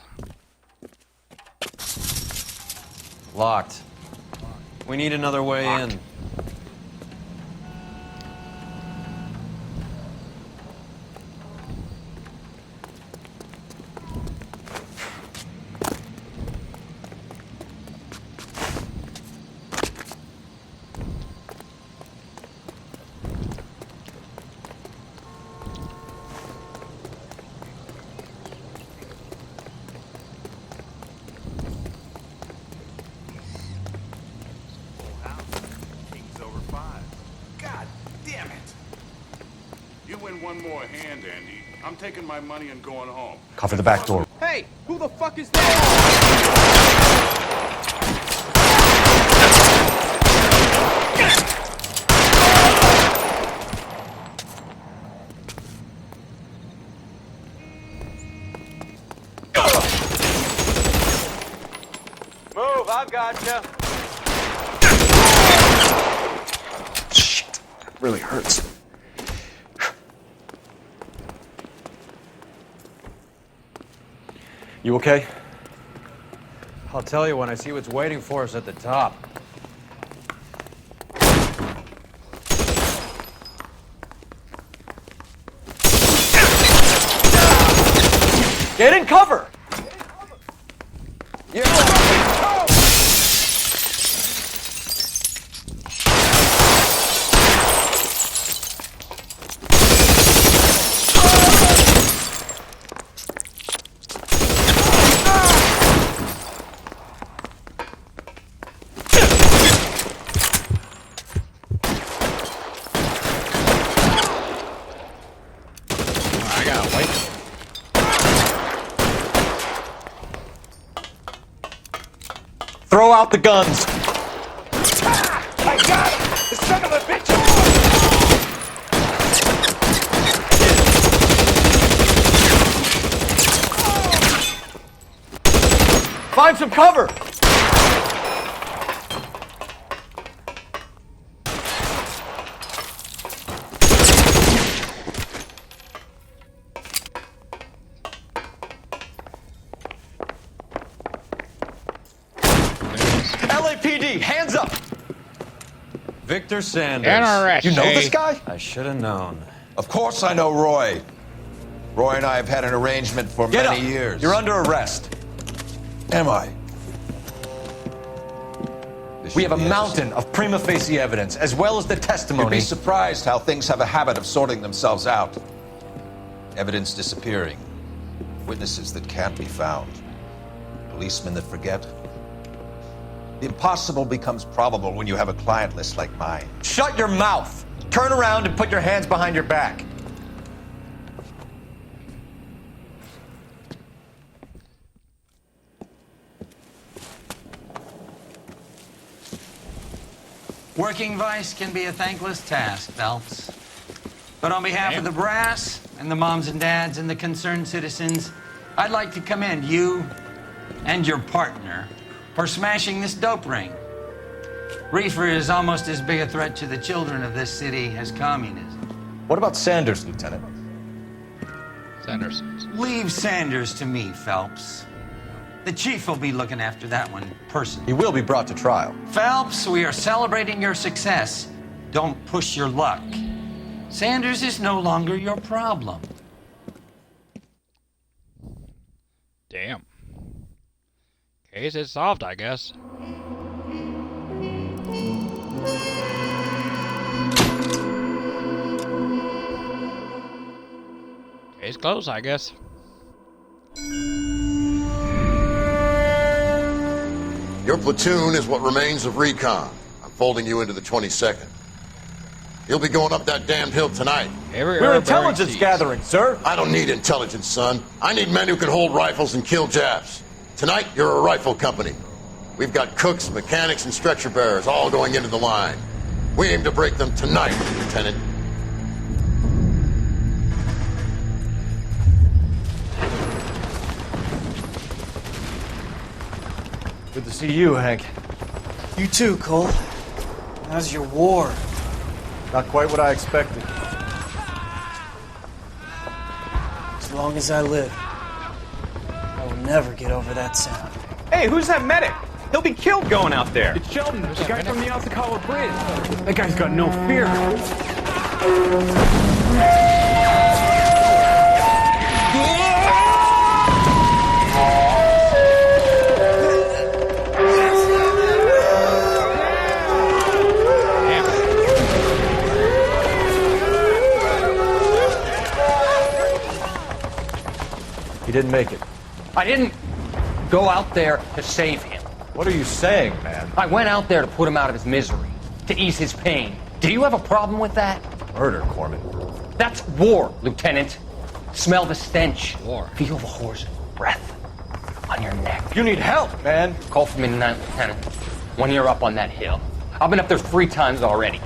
Locked. We need another way in. One more hand, Andy. I'm taking my money and going home. Cover the back door. Hey, who the fuck is that? Move, I've gotcha. Shit, that really hurts. You okay? I'll tell you when I see what's waiting for us at the top. Get in cover! I gotta wait. Throw out the guns! I got him! The son of a bitch! Find some cover! LAPD, hands up! Victor Sanders. NRS. You know this guy? I should have known. Of course I know Roy. Roy and I have had an arrangement for many years. You're under arrest. Am I? We have a mountain of prima facie evidence, as well as the testimony. You'd be surprised how things have a habit of sorting themselves out. Evidence disappearing. Witnesses that can't be found. Policemen that forget. The impossible becomes probable when you have a client list like mine. Shut your mouth! Turn around and put your hands behind your back. Working vice can be a thankless task, Phelps. But on behalf of the brass and the moms and dads and the concerned citizens, I'd like to commend you and your partner for smashing this dope ring. Reefer is almost as big a threat to the children of this city as communism. What about Sanders, Lieutenant? Sanders. Leave Sanders to me, Phelps. The chief will be looking after that one personally. He will be brought to trial. Phelps, we are celebrating your success. Don't push your luck. Sanders is no longer your problem. Damn. Case is solved, I guess. Case closed, I guess. Your platoon is what remains of recon. I'm folding you into the 22nd. You'll be going up that damned hill tonight. We're intelligence gathering, sir. I don't need intelligence, son. I need men who can hold rifles and kill Japs. Tonight, you're a rifle company. We've got cooks, mechanics, and stretcher bearers all going into the line. We aim to break them tonight, Lieutenant. Good to see you, Hank. You too, Cole. How's your war? Not quite what I expected. As long as I live, I will never get over that sound. Hey, who's that medic? He'll be killed going out there. It's Sheldon, the guy from the Alsakawa Bridge. That guy's got no fear. He didn't make it. I didn't go out there to save him. What are you saying, man? I went out there to put him out of his misery, to ease his pain. Do you have a problem with that? Murder, Corman. That's war, Lieutenant. Smell the stench. War. Feel the horse's breath on your neck. You need help, man. Call for me tonight, Lieutenant, when you're up on that hill. I've been up there 3 times already.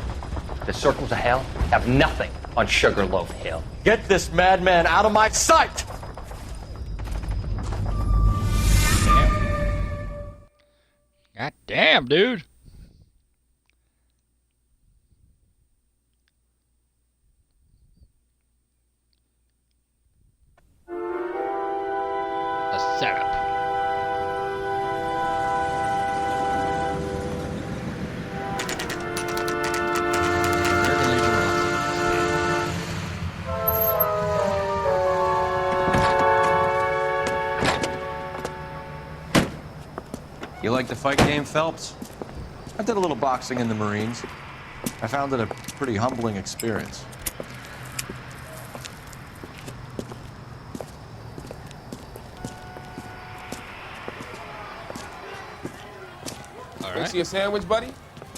The circles of hell have nothing on Sugarloaf Hill. Get this madman out of my sight! God damn, dude. The setup. You like the fight game, Phelps? I did a little boxing in the Marines. I found it a pretty humbling experience. What's your sandwich, buddy?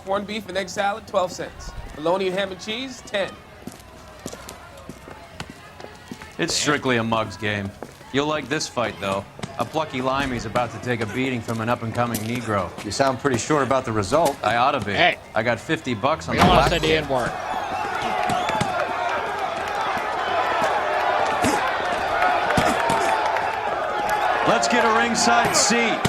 Corned beef and egg salad, 12 cents. Bologna and ham and cheese, 10. It's strictly a mug's game. You'll like this fight, though. A plucky limey's about to take a beating from an up-and-coming Negro. You sound pretty sure about the result. I ought to be. Hey. I got $50 on We the don't want black to say the kid. N-word. Let's get a ringside seat.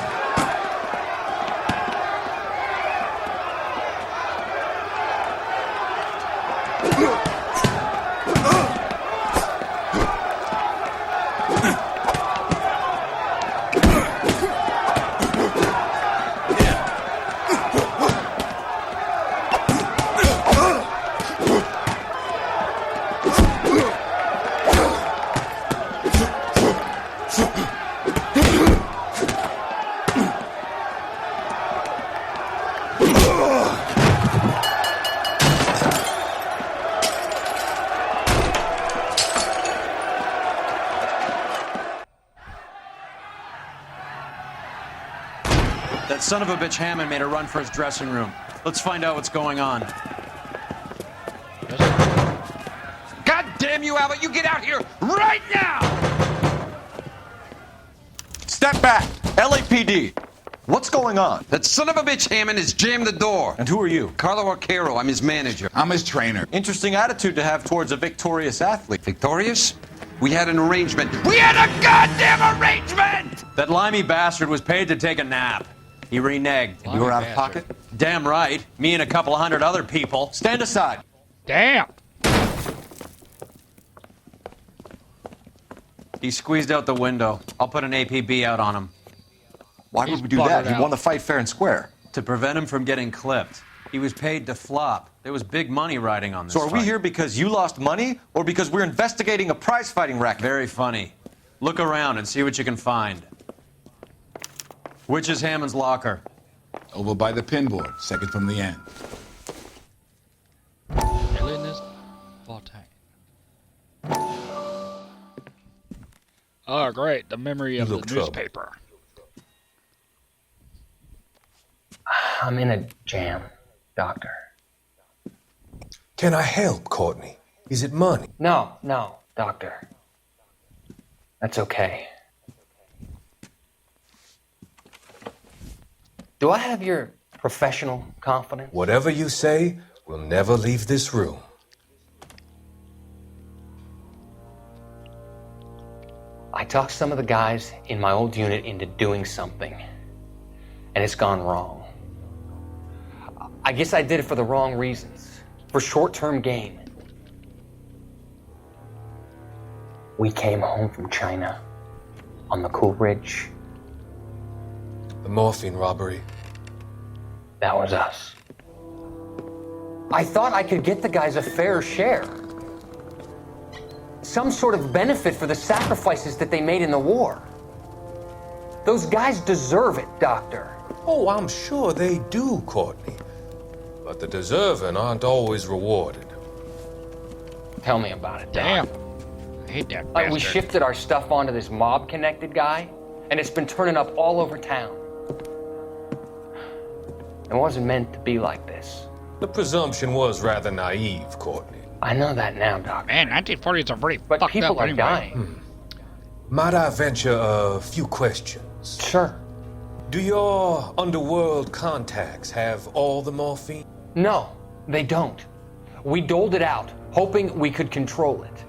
That son of a bitch Hammond made a run for his dressing room. Let's find out what's going on. God damn you, Albert! You get out here right now! Step back! LAPD! What's going on? That son of a bitch Hammond has jammed the door. And who are you? Carlo Arcaro. I'm his manager. I'm his trainer. Interesting attitude to have towards a victorious athlete. Victorious? We had an arrangement. We had a goddamn arrangement! That limey bastard was paid to take a nap. He reneged. And you were out of pocket? Damn right. Me and a couple of hundred other people. Stand aside. Damn. He squeezed out the window. I'll put an APB out on him. Why would we do that? He won the fight fair and square. To prevent him from getting clipped. He was paid to flop. There was big money riding on this So are we fight. here because you lost money or because we're investigating a prize-fighting racket? Very funny. Look around and see what you can find. Which is Hammond's locker? Over by the pinboard, second from the end. Alienist Fontaine. Oh, great. The memory of the newspaper. I'm in a jam, Doctor. Can I help, Courtney? Is it money? No, Doctor. That's okay. Do I have your professional confidence? Whatever you say, we'll never leave this room. I talked some of the guys in my old unit into doing something, and it's gone wrong. I guess I did it for the wrong reasons, for short-term gain. We came home from China on the Cool Ridge. The morphine robbery. That was us. I thought I could get the guys a fair share. Some sort of benefit for the sacrifices that they made in the war. Those guys deserve it, Doctor. Oh, I'm sure they do, Courtney. But the deserving aren't always rewarded. Tell me about it, Doc. Damn. I hate that bastard. We shifted our stuff onto this mob-connected guy, and it's been turning up all over town. It wasn't meant to be like this. The presumption was rather naive, Courtney. I know that now, Doc. Man, 1940s are pretty But fucked people up are anyway. dying. Might I venture a few questions? Sure. Do your underworld contacts have all the morphine? No, they don't. We doled it out, hoping we could control it.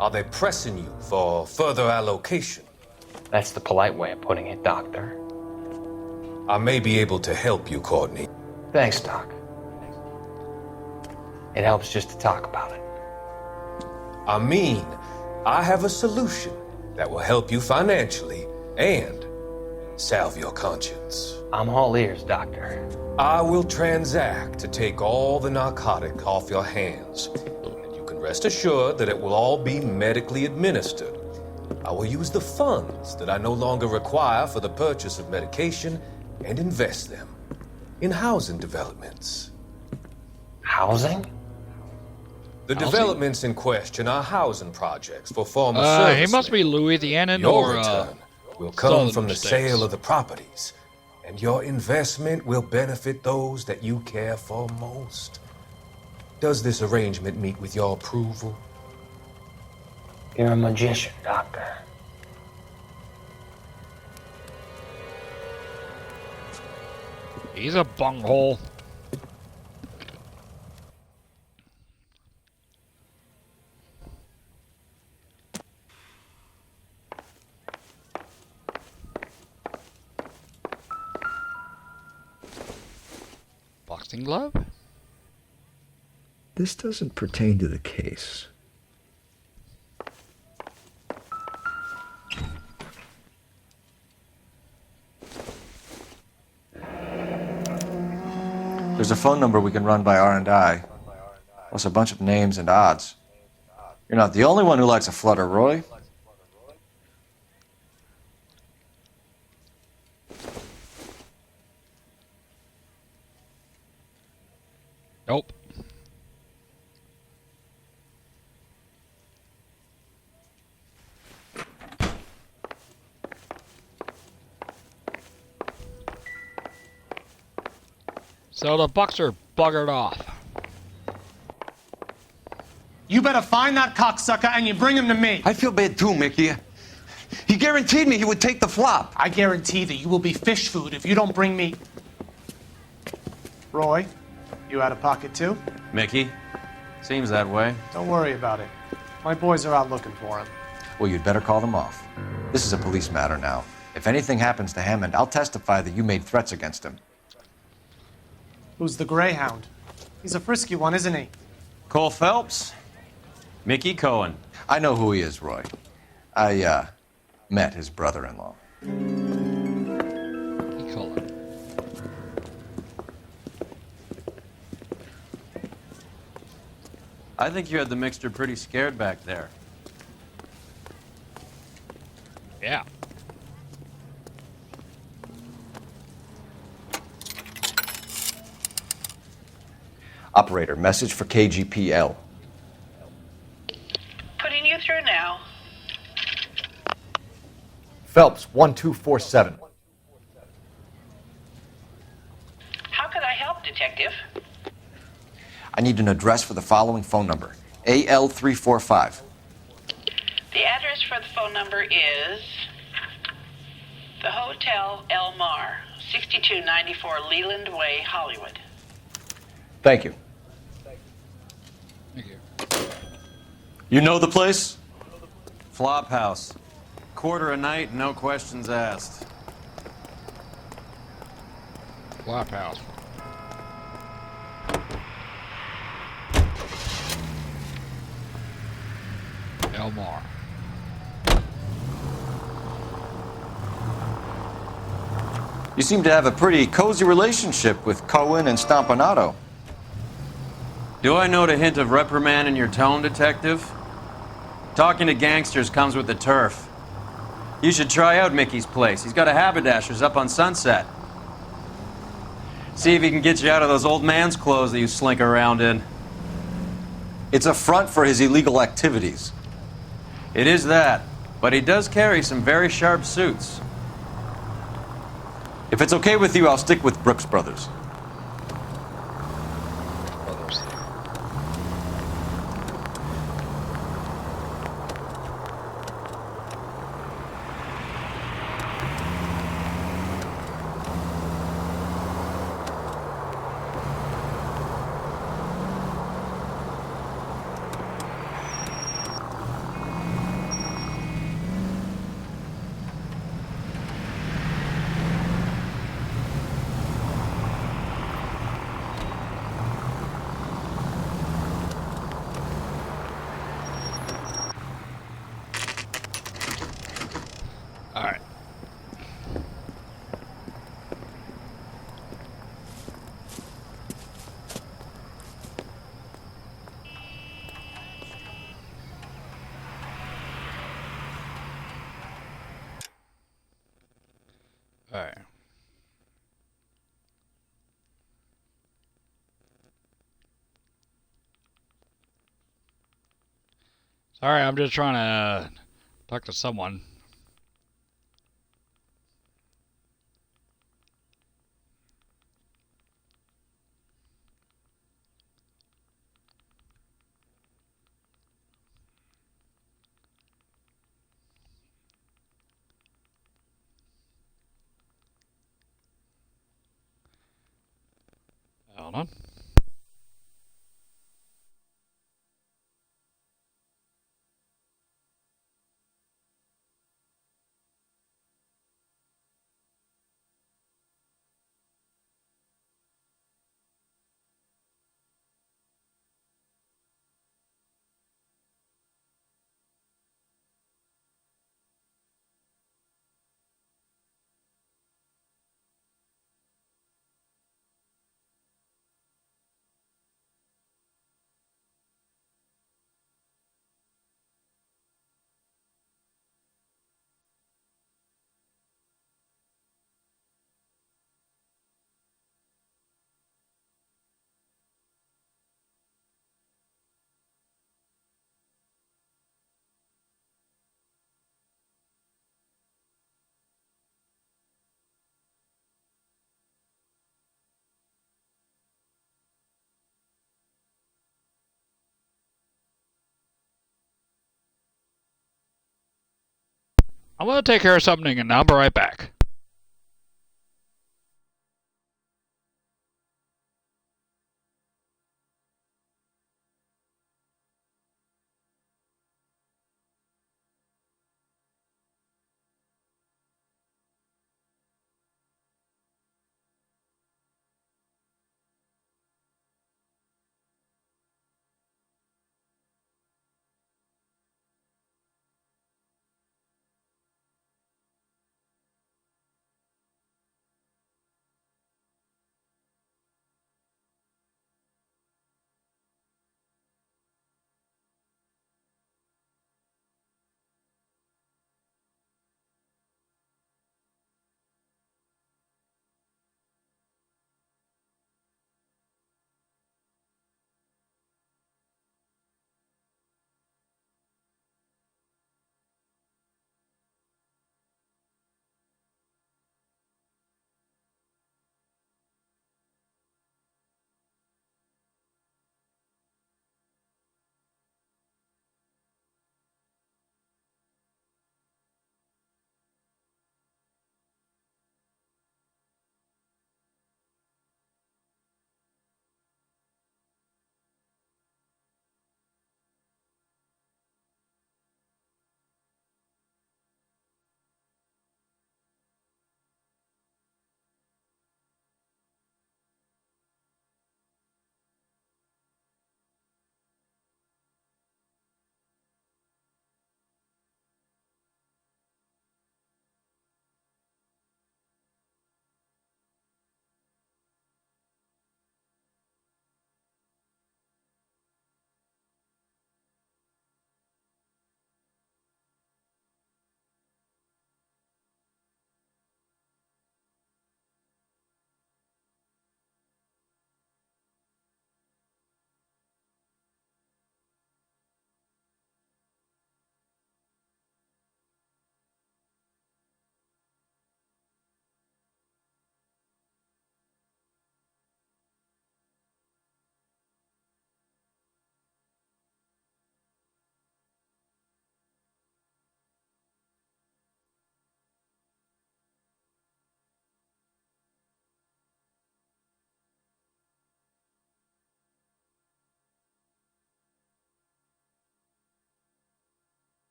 Are they pressing you for further allocation? That's the polite way of putting it, Doctor. I may be able to help you, Courtney. Thanks, Doc. It helps just to talk about it. I mean, I have a solution that will help you financially and salve your conscience. I'm all ears, Doctor. I will transact to take all the narcotic off your hands. And you can rest assured that it will all be medically administered. I will use the funds that I no longer require for the purchase of medication and invest them in housing developments. Housing? The developments in question are housing projects for former He servicemen. must be Louisianan Your or return will come Southern from the states. sale of the properties, and your investment will benefit those that you care for most. Does this arrangement meet with your approval? You're a magician, Doctor. He's a bunghole. Boxing glove? This doesn't pertain to the case. There's a phone number we can run by R&I, plus a bunch of names and odds. You're not the only one who likes a flutter, Roy. Nope. So the Bucks are buggered off. You better find that cocksucker and you bring him to me. I feel bad too, Mickey. He guaranteed me he would take the flop. I guarantee that you will be fish food if you don't bring me... Roy, you out of pocket too? Mickey, seems that way. Don't worry about it. My boys are out looking for him. Well, you'd better call them off. This is a police matter now. If anything happens to Hammond, I'll testify that you made threats against him. Who's the Greyhound? He's a frisky one, isn't he? Cole Phelps. Mickey Cohen. I know who he is, Roy. I, met his brother-in-law. I think you had the mixture pretty scared back there. Yeah. Operator, message for KGPL. Putting you through now. Phelps, 1247. How could I help, Detective? I need an address for the following phone number. AL345. The address for the phone number is the Hotel El Mar, 6294 Leland Way, Hollywood. Thank you. Thank you. You know the place? Flophouse. Quarter a night, no questions asked. Flophouse. Elmar. You seem to have a pretty cozy relationship with Cohen and Stompanato. Do I note a hint of reprimand in your tone, Detective? Talking to gangsters comes with the turf. You should try out Mickey's place. He's got a haberdasher's up on Sunset. See if he can get you out of those old man's clothes that you slink around in. It's a front for his illegal activities. It is that, but he does carry some very sharp suits. If it's okay with you, I'll stick with Brooks Brothers. All right. All right. Sorry, I'm just trying to talk to someone. Hold on. I'm going to take care of something and I'll be right back.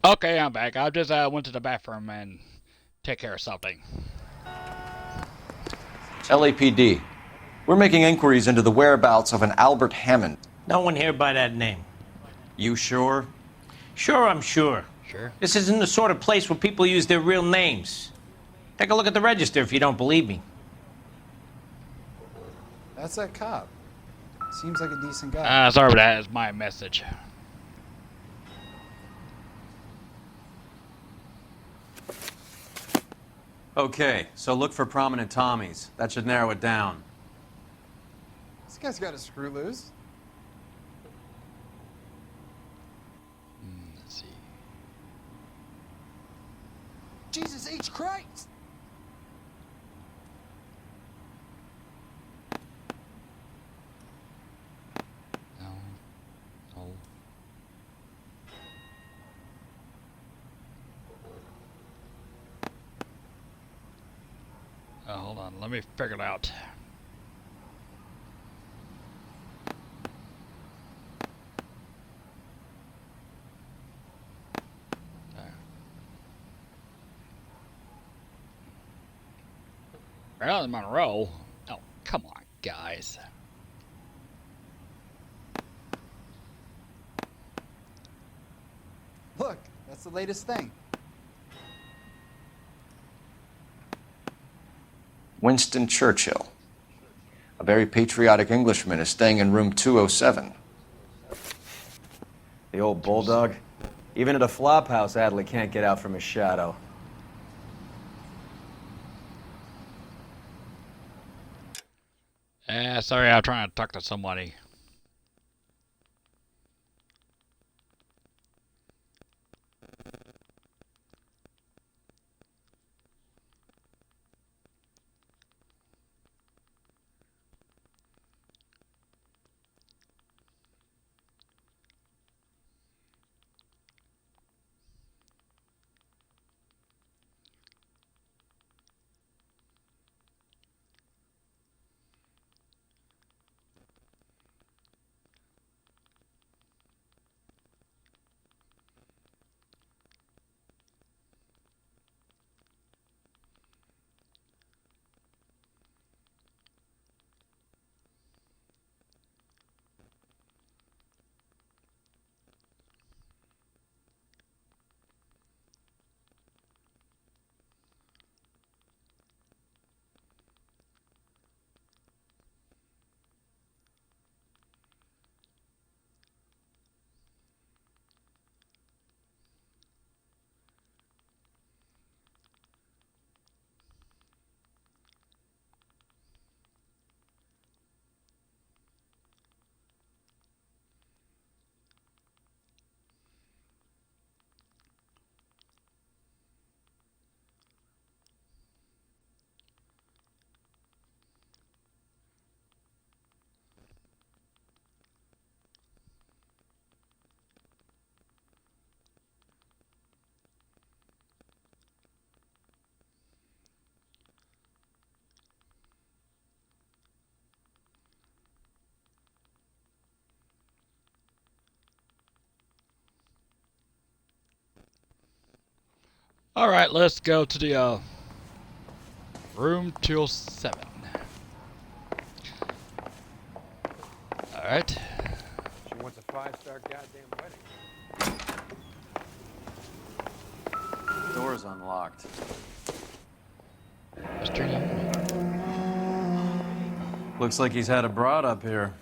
Okay, I'm back. I just went to the bathroom and take care of something. LAPD. We're making inquiries into the whereabouts of an Albert Hammond. No one here by that name. You sure? Sure, I'm sure. Sure. This isn't the sort of place where people use their real names. Take a look at the register if you don't believe me. That's that cop. Seems like a decent guy. Sorry, but that is my message. Okay, so look for prominent Tommies. That should narrow it down. This guy's got a screw loose. Let's see. Jesus H. Christ! No. No. Hold on. Let me figure it out. Marilyn Monroe? Oh, come on, guys. Look, that's the latest thing. Winston Churchill. A very patriotic Englishman is staying in room 207. The old bulldog. Even at a flop house, Adley can't get out from his shadow. Sorry, I'm trying to talk to somebody. All right, let's go to the room 207. All right. She wants a 5-star goddamn wedding. Door's unlocked. Mr. Young. Looks like he's had a broad up here.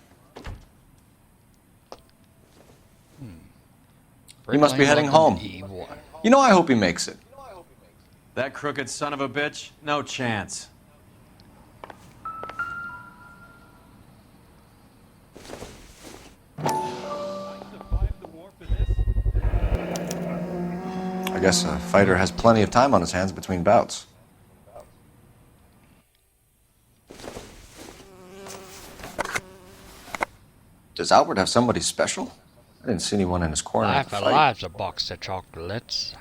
He must be heading home. You know, I hope he makes it. That crooked son of a bitch? No chance. I guess a fighter has plenty of time on his hands between bouts. Does Albert have somebody special? I didn't see anyone in his corner. Life Alive's a box of chocolates.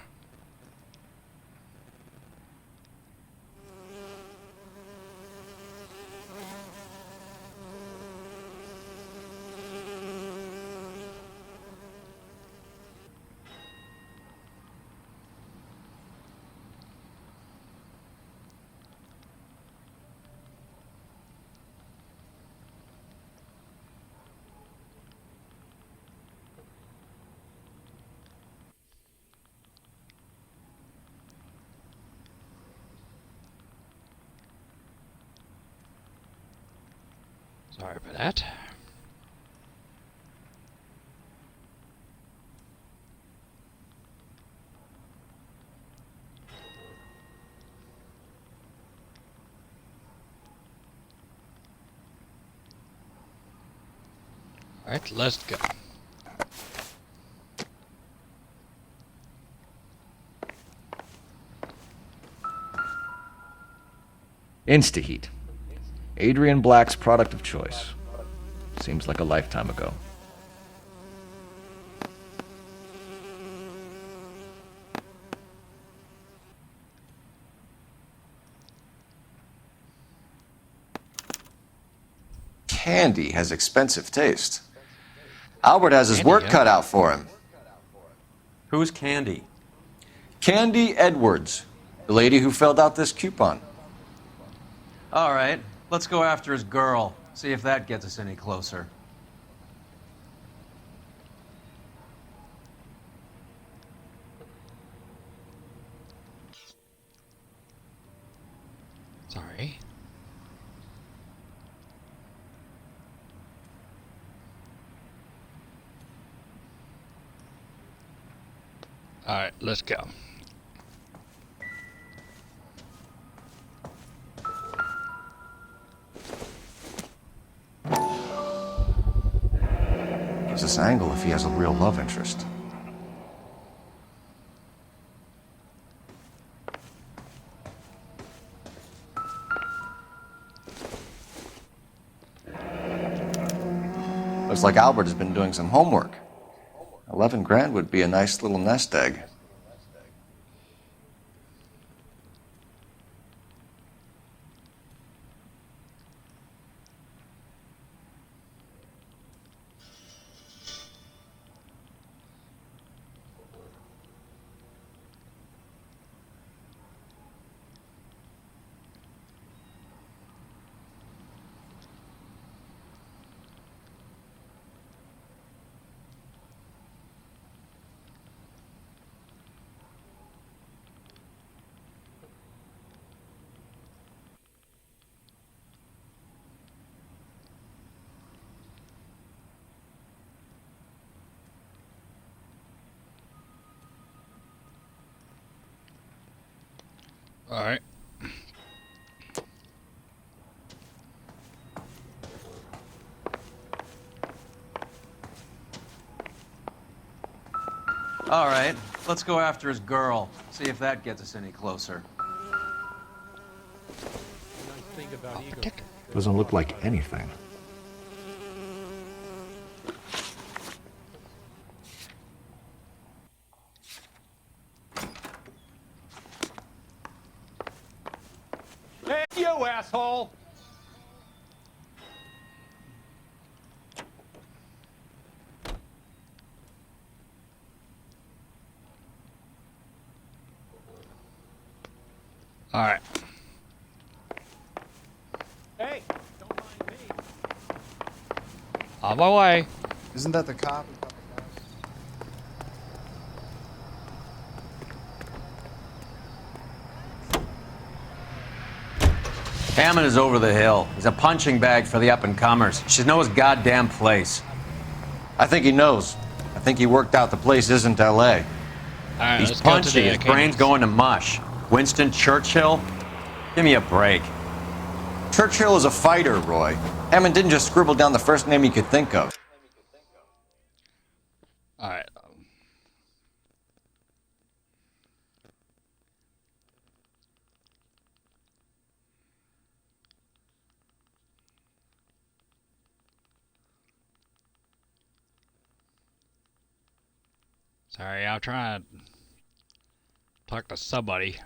Sorry for that. Alright, let's go. Instaheat. Adrian Black's product of choice. Seems like a lifetime ago. Candy has expensive taste. Albert has his work cut out for him. Who's Candy? Candy Edwards, the lady who filled out this coupon. All right, let's go after his girl. See if that gets us any closer. Sorry. Alright, let's go. Gives us angle if he has a real love interest. Looks like Albert has been doing some homework. 11 grand would be a nice little nest egg. Alright. All right, let's go after his girl. See if that gets us any closer. Doesn't look like anything. Hey, you asshole! Alright. Hey, don't mind me. On my way. Isn't that the cop? Hammond is over the hill. He's a punching bag for the up-and-comers. He should know his goddamn place. I think he knows. I think he worked out the place isn't L.A. Alright, He's let's go to punchy. the His brain's going to mush. Winston Churchill? Give me a break. Churchill is a fighter, Roy. Hammond didn't just scribble down the first name he could think of. Alright. Sorry, I'm trying to talk to somebody.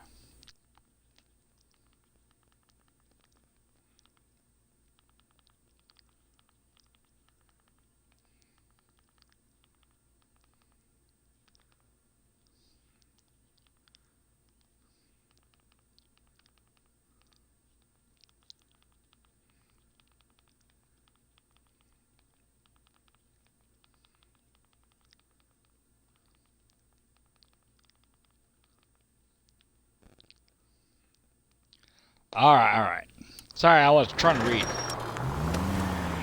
Alright. Sorry, I was trying to read.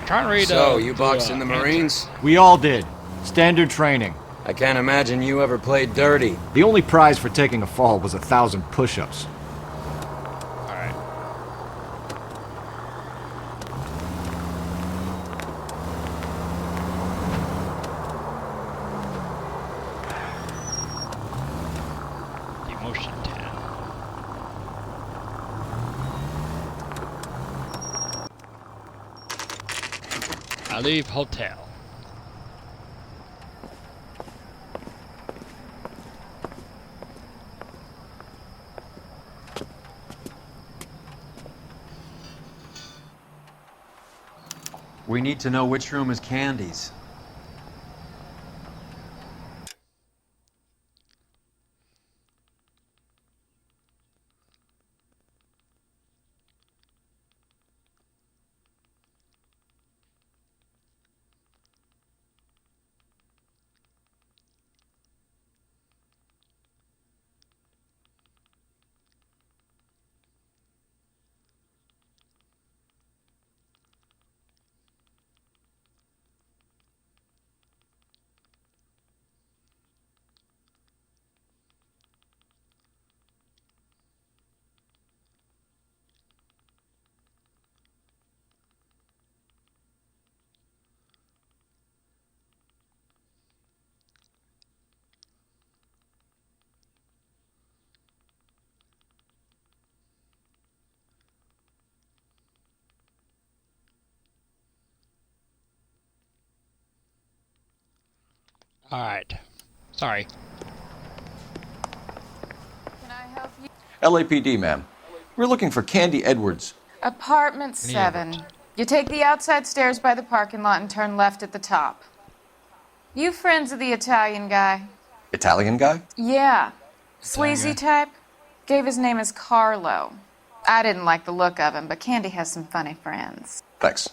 trying to read. So, you boxed in the Marines? We all did. Standard training. I can't imagine you ever played dirty. The only prize for taking a fall was 1,000 push-ups. Alright. Demotion 10. I leave hotel. We need to know which room is Candy's. Alright. Sorry. Can I help you? LAPD, ma'am. We're looking for Candy Edwards. Apartment 7. You take the outside stairs by the parking lot and turn left at the top. You friends of the Italian guy? Italian guy? Yeah. Sleazy type? Gave his name as Carlo. I didn't like the look of him, but Candy has some funny friends. Thanks.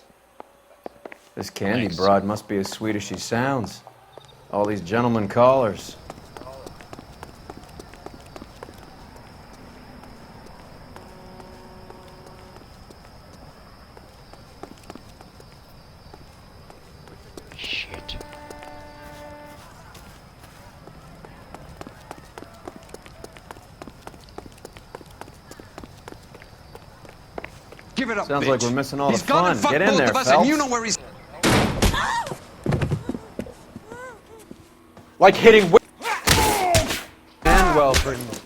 This Candy broad must be as sweet as she sounds. All these gentlemen callers. Shit. Give it up, Sounds bitch. like we're missing all He's the gonna fun. fuck Get in both there, of us, Phelps. and you know where he's. Like hitting and well, pretty much.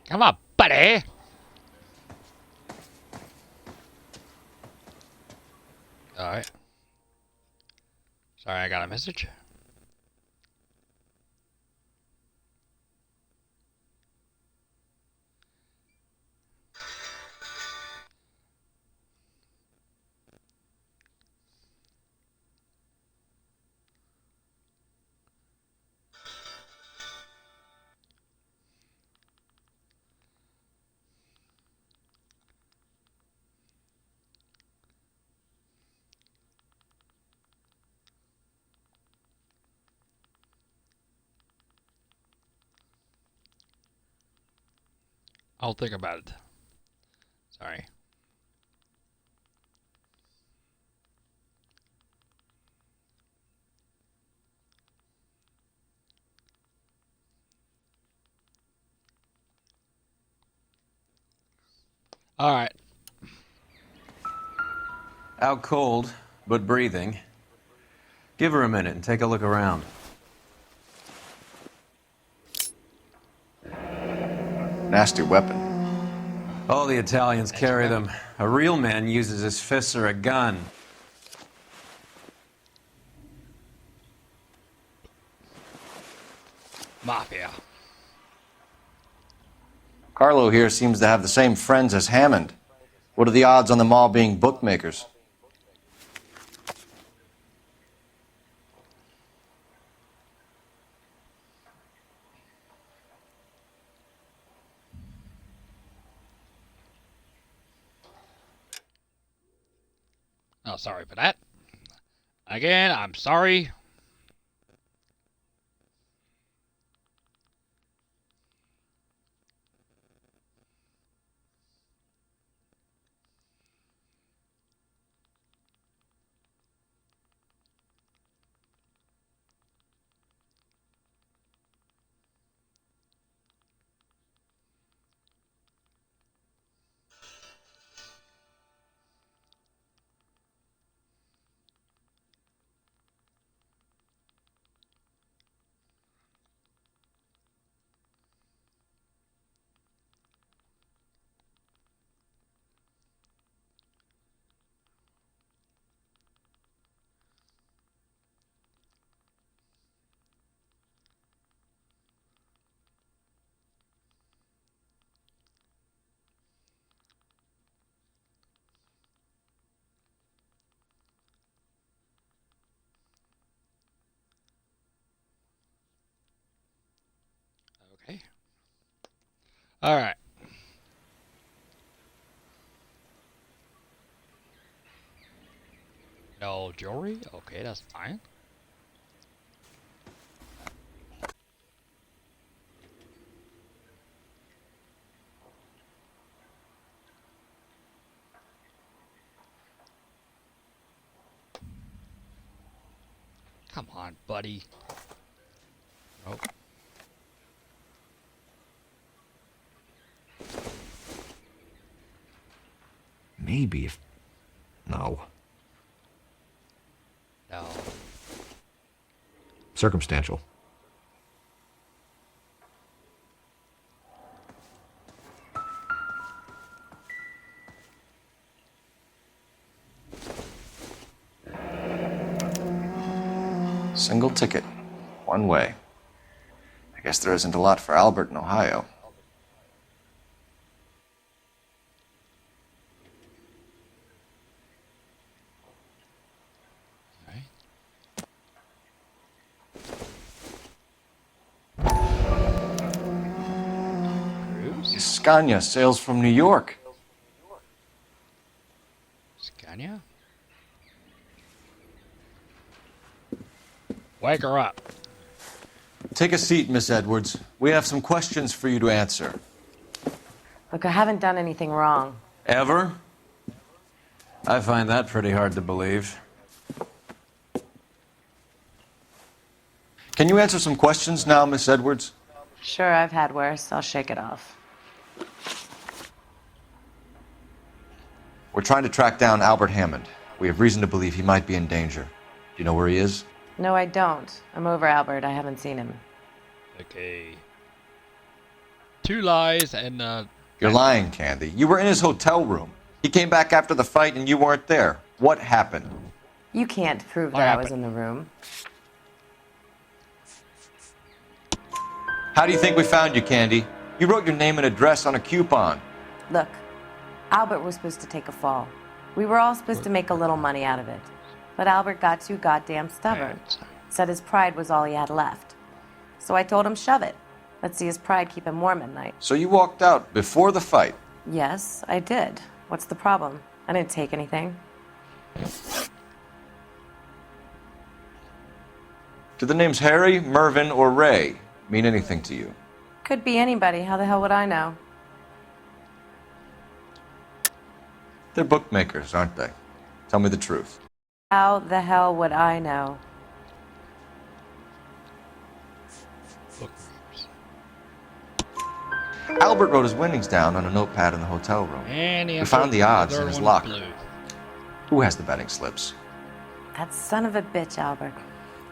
Come on, buddy. Alright. Sorry, I got a message. I'll think about it. Sorry. All right. Out cold, but breathing. Give her a minute and take a look around. Nasty weapon. All the Italians carry them. A real man uses his fists or a gun. Mafia. Carlo here seems to have the same friends as Hammond. What are the odds on them all being bookmakers? Oh, sorry for that. Again, I'm sorry. All right. No jewelry? Okay, that's fine. Come on, buddy. Oh. Maybe if... No. No. Circumstantial. Single ticket. One way. I guess there isn't a lot for Albert in Ohio. Scania sails from New York. Scania? Wake her up. Take a seat, Miss Edwards. We have some questions for you to answer. Look, I haven't done anything wrong. Ever? I find that pretty hard to believe. Can you answer some questions now, Miss Edwards? Sure, I've had worse. I'll shake it off. We're trying to track down Albert Hammond. We have reason to believe he might be in danger. Do you know where he is? No, I don't. I'm over Albert. I haven't seen him. Okay. 2 lies and You're lying, Candy. You were in his hotel room. He came back after the fight and you weren't there. What happened? You can't prove What that I happened? was in the room. How do you think we found you, Candy? You wrote your name and address on a coupon. Look, Albert was supposed to take a fall. We were all supposed to make a little money out of it. But Albert got too goddamn stubborn. Said his pride was all he had left. So I told him, shove it. Let's see his pride keep him warm at night. So you walked out before the fight. Yes, I did. What's the problem? I didn't take anything. Do the names Harry, Mervyn, or Ray mean anything to you? Could be anybody. How the hell would I know? They're bookmakers, aren't they? Tell me the truth. How the hell would I know? Albert wrote his winnings down on a notepad in the hotel room. And he We found the odds in third his one locker. blue. Who has the betting slips? That son of a bitch, Albert.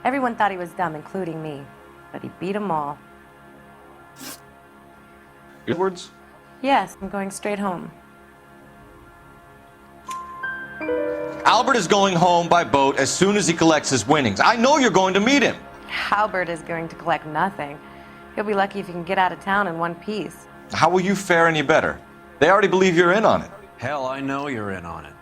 Everyone thought he was dumb, including me. But he beat them all. Edwards? Yes, I'm going straight home. Albert is going home by boat as soon as he collects his winnings. I know you're going to meet him. Albert is going to collect nothing. He'll be lucky if he can get out of town in one piece. How will you fare any better? They already believe you're in on it. Hell, I know you're in on it.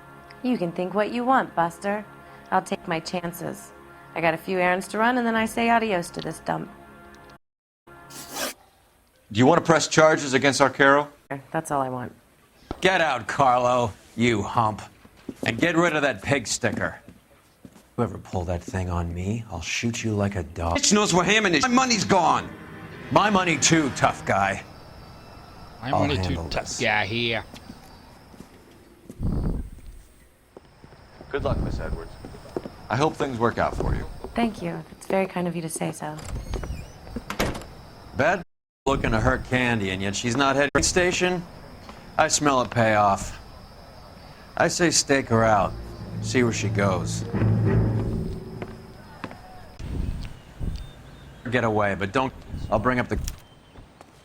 You can think what you want, Buster. I'll take my chances. I got a few errands to run, and then I say adios to this dump. Do you want to press charges against Arcaro? That's all I want. Get out, Carlo, you hump. And get rid of that pig sticker. Whoever pulled that thing on me, I'll shoot you like a dog. Bitch knows where Hammond is. My money's gone. My money too, tough guy. I'm I'll only too handle tough this. guy here. Good luck, Miss Edwards. I hope things work out for you. Thank you. It's very kind of you to say so. Bad looking to hurt Candy, and yet she's not heading to the station. I smell a payoff. I say stake her out. See where she goes. Get away, but don't... I'll bring up the...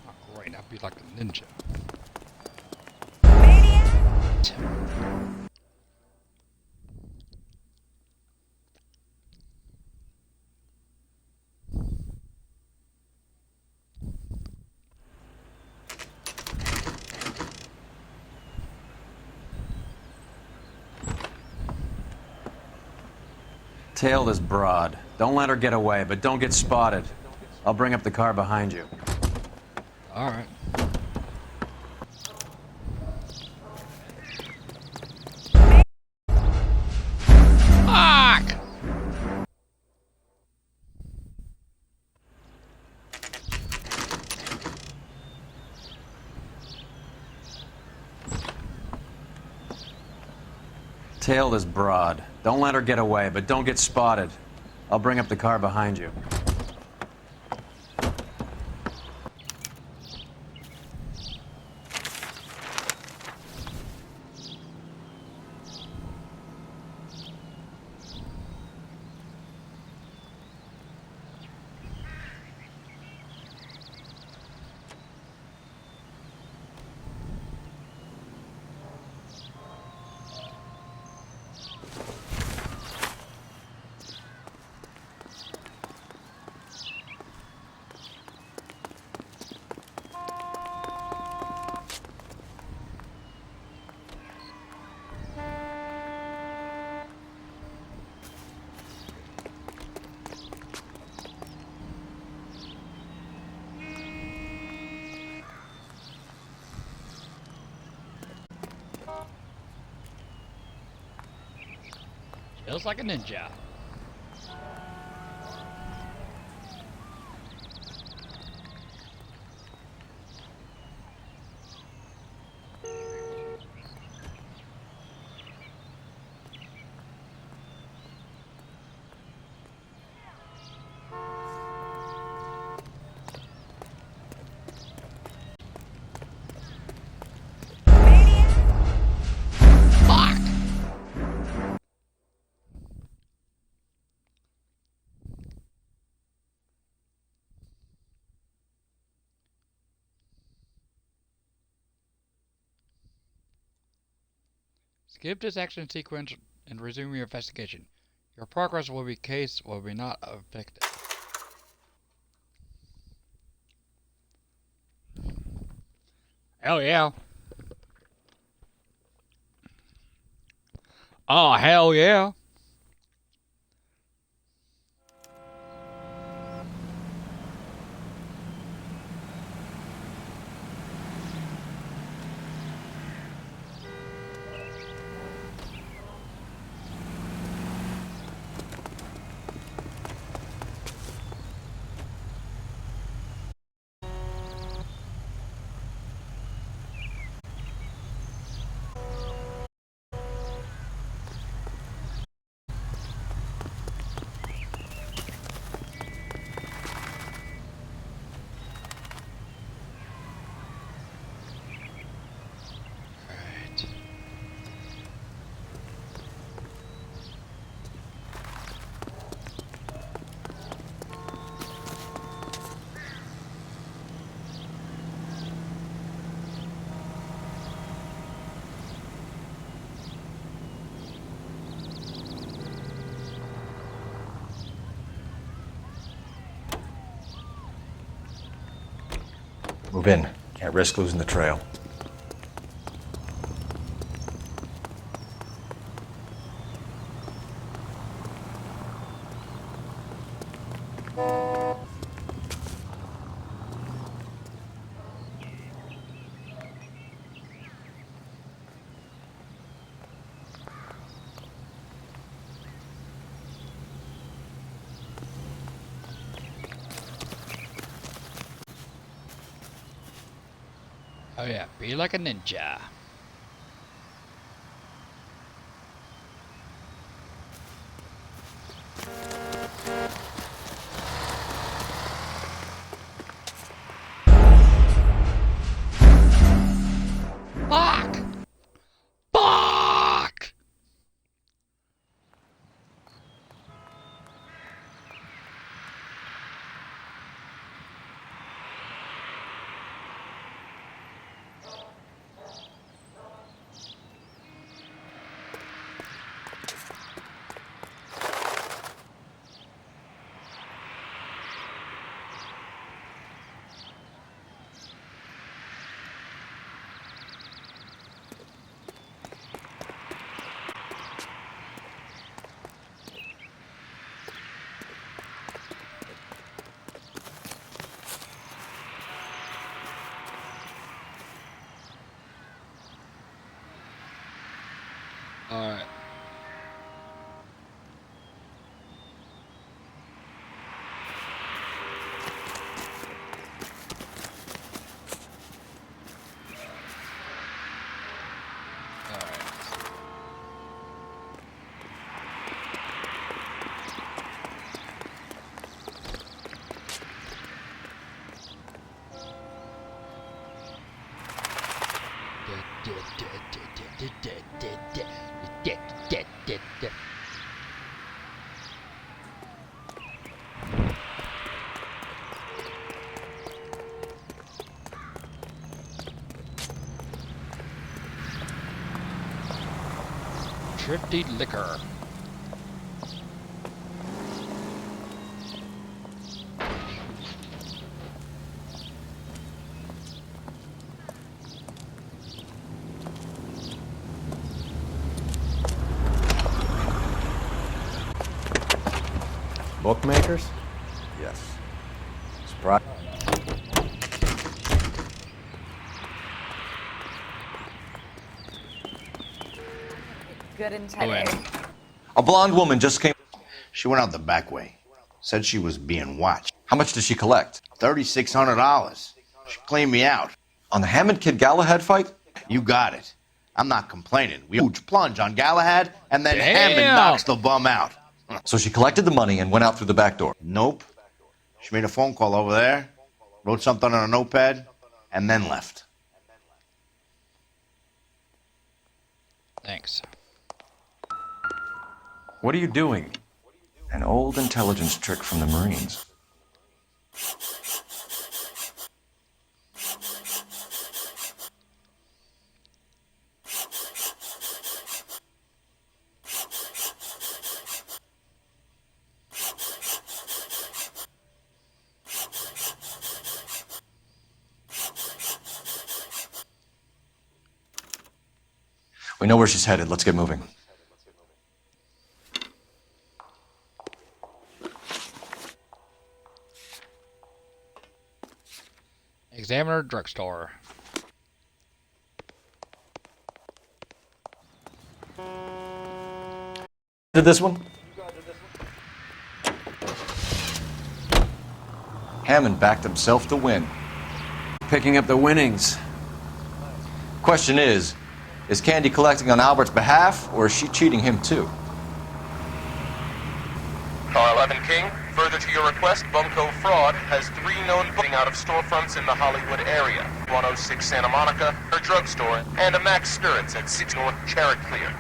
Oh, great, I'll be like a ninja. Tail this broad. Don't let her get away, but don't get spotted. I'll bring up the car behind you. All right. Tail this broad. Don't let her get away, but don't get spotted. I'll bring up the car behind you. Feels like a ninja. Skip this action sequence and resume your investigation. Your progress will be not affected. Hell yeah. Oh, hell yeah. Move in. Can't risk losing the trail. Oh yeah, be like a ninja. Fuck! Fuck! Thrifty Liquor. Bookmakers? Yes. Surprise. Good integrity. A blonde woman just came. She went out the back way. Said she was being watched. How much did she collect? $3,600. She cleaned me out. On the Hammond Kid Galahad fight? You got it. I'm not complaining. We huge plunge on Galahad, and then Damn. Hammond knocks the bum out. So she collected the money and went out through the back door? Nope. She made a phone call over there, wrote something on a notepad, and then left. Thanks. What are you doing? An old intelligence trick from the Marines. We know where she's headed. Let's get moving. Examiner Drugstore. Did this one? Hammond backed himself to win. Picking up the winnings. Question is Candy collecting on Albert's behalf, or is she cheating him too? Car 11 King, further to your request, Bumco Fraud has 3 known booking out of storefronts in the Hollywood area. 106 Santa Monica, her drugstore, and a Max Spirits at 6 North Charicleer.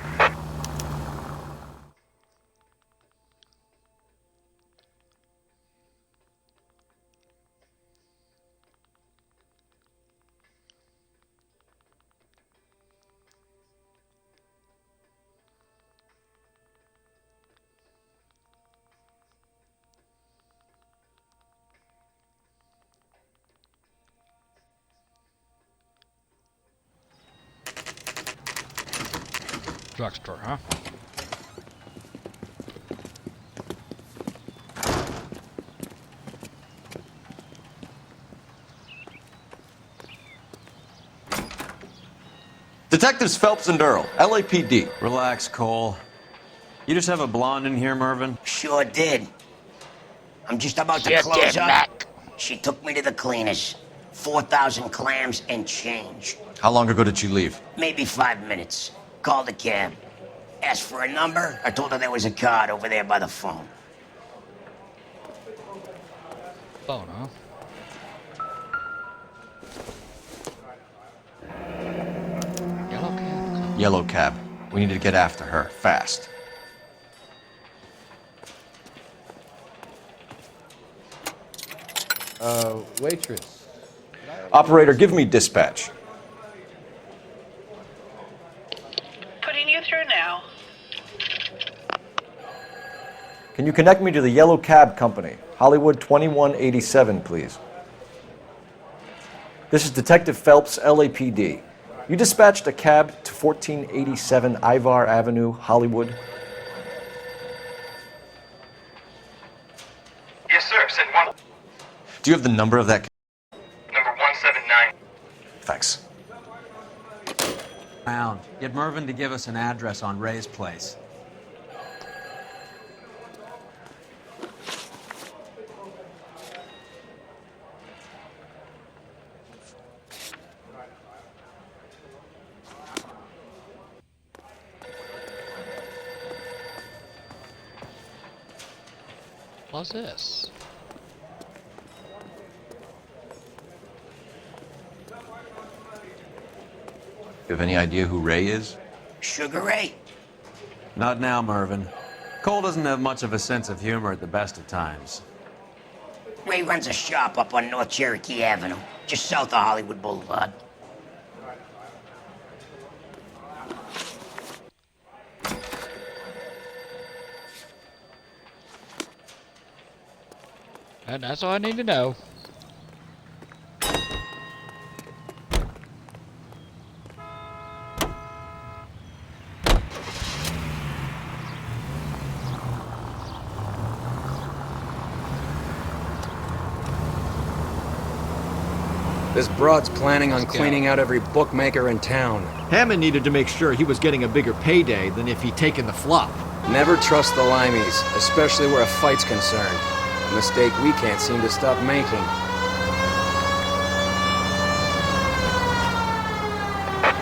Drugstore, huh? Detectives Phelps and Earl, LAPD. Relax, Cole. You just have a blonde in here, Mervyn? Sure did. I'm just about to close up. She took me to the cleaners. 4,000 clams and change. How long ago did she leave? Maybe 5 minutes. Called a cab. Asked for a number. I told her there was a card over there by the phone. Phone, huh? Yellow cab. Yellow cab. We need to get after her, fast. Waitress. Operator, give me dispatch. Putting you through now. Can you connect me to the Yellow Cab Company? Hollywood 2187, please. This is Detective Phelps, LAPD. You dispatched a cab to 1487 Ivar Avenue, Hollywood. Yes, sir. Send one. Do you have the number of that cab? Number 179. Thanks. Found. Get Mervyn to give us an address on Ray's place. What's this? You have any idea who Ray is? Sugar Ray? Not now, Mervyn. Cole doesn't have much of a sense of humor at the best of times. Ray runs a shop up on North Cherokee Avenue, just south of Hollywood Boulevard. And that's all I need to know. This broad's planning on cleaning out every bookmaker in town. Hammond needed to make sure he was getting a bigger payday than if he'd taken the flop. Never trust the limeys, especially where a fight's concerned. A mistake we can't seem to stop making.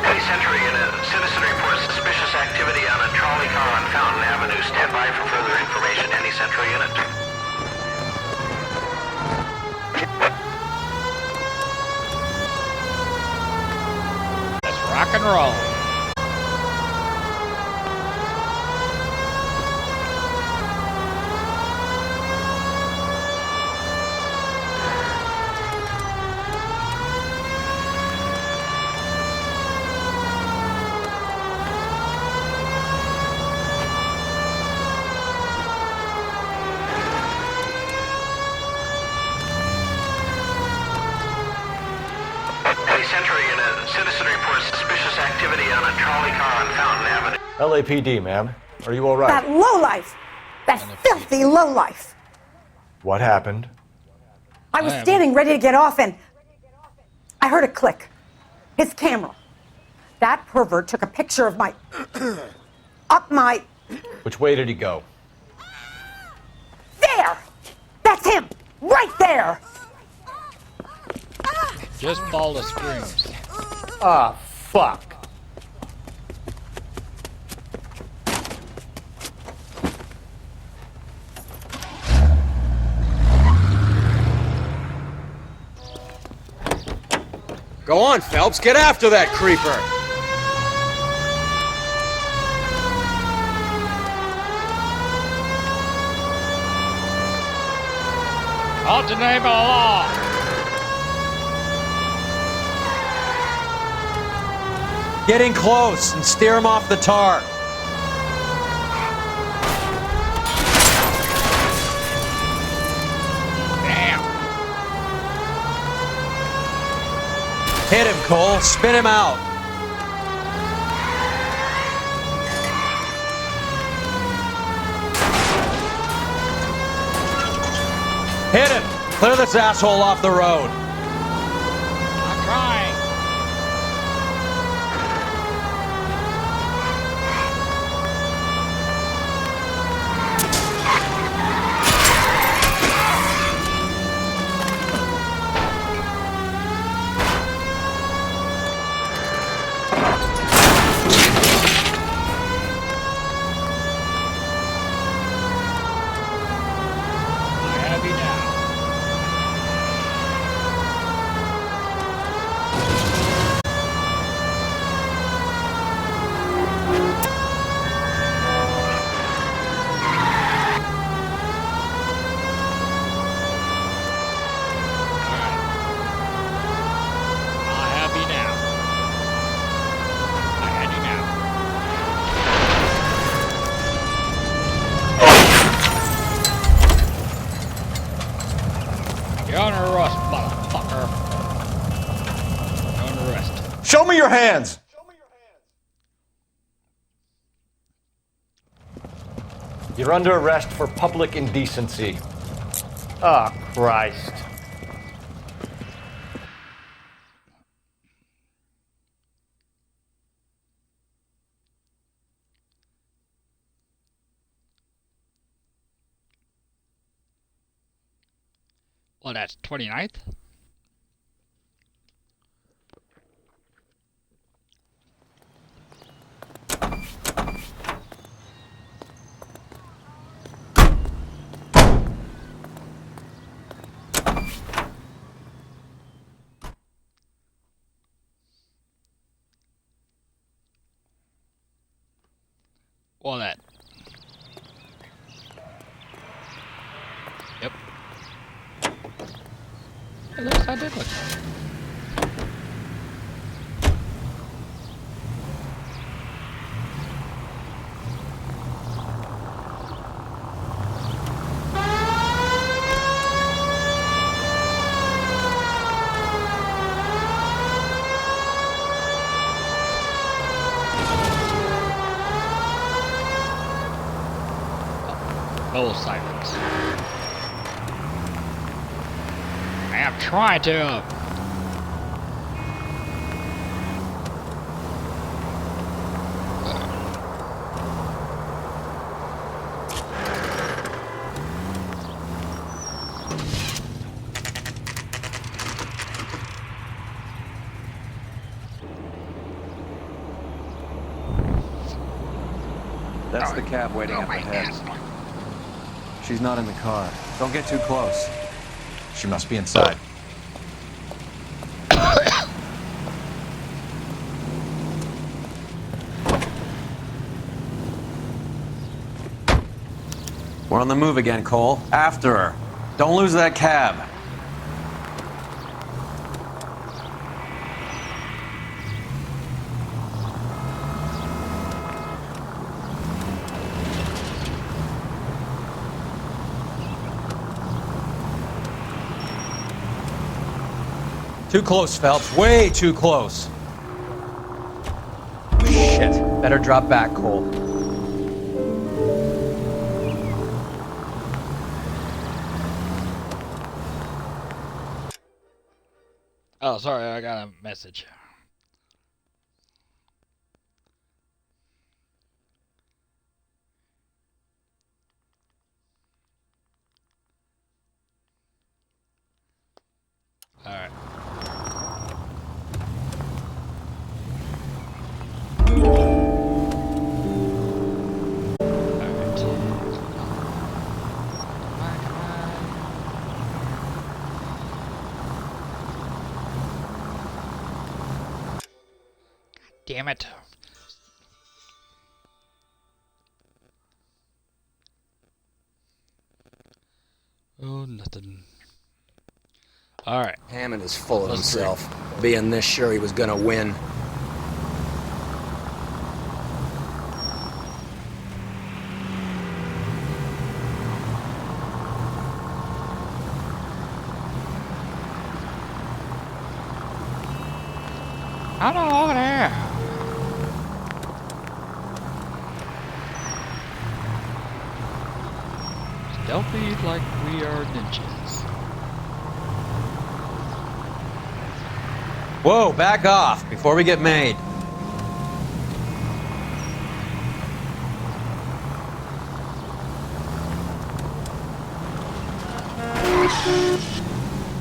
Hey, Century Unit. Citizen reports suspicious activity on a trolley car on Fountain Avenue. Stand by for further information. Any Central Unit. Rock and roll. Hey, Century Unit. Citizen reports suspicious activity on a trolley car on Fountain Avenue. LAPD, ma'am. Are you all right? That lowlife! That filthy lowlife! What happened? I was standing ready to get off and I heard a click. His camera. That pervert took a picture of my... up my... Which way did he go? There! That's him! Right there! Just ball the screams. Ah, fuck. Go on, Phelps, get after that creeper! Out the name of the law. Get in close and steer him off the tar. Damn. Hit him, Cole. Spin him out. Hit him. Clear this asshole off the road. I'm trying. You're under arrest, motherfucker. You're under arrest. Show me your hands! You're under arrest for public indecency. Ah, Christ. Well, that's 29th. Well, that. Yep. At least I did look. those sirens. I am trying to. That's the cab waiting up ahead. She's not in the car. Don't get too close. She must be inside. We're on the move again, Cole. After her. Don't lose that cab. Too close, Phelps. Way too close. Shit. Better drop back, Cole. Oh, sorry, I got a message. All right. Damn it. Oh, nothing. All right. Hammond is full of himself, being this sure he was gonna win. I don't know over there. Stealthy like we are ninjas. Whoa, back off before we get made.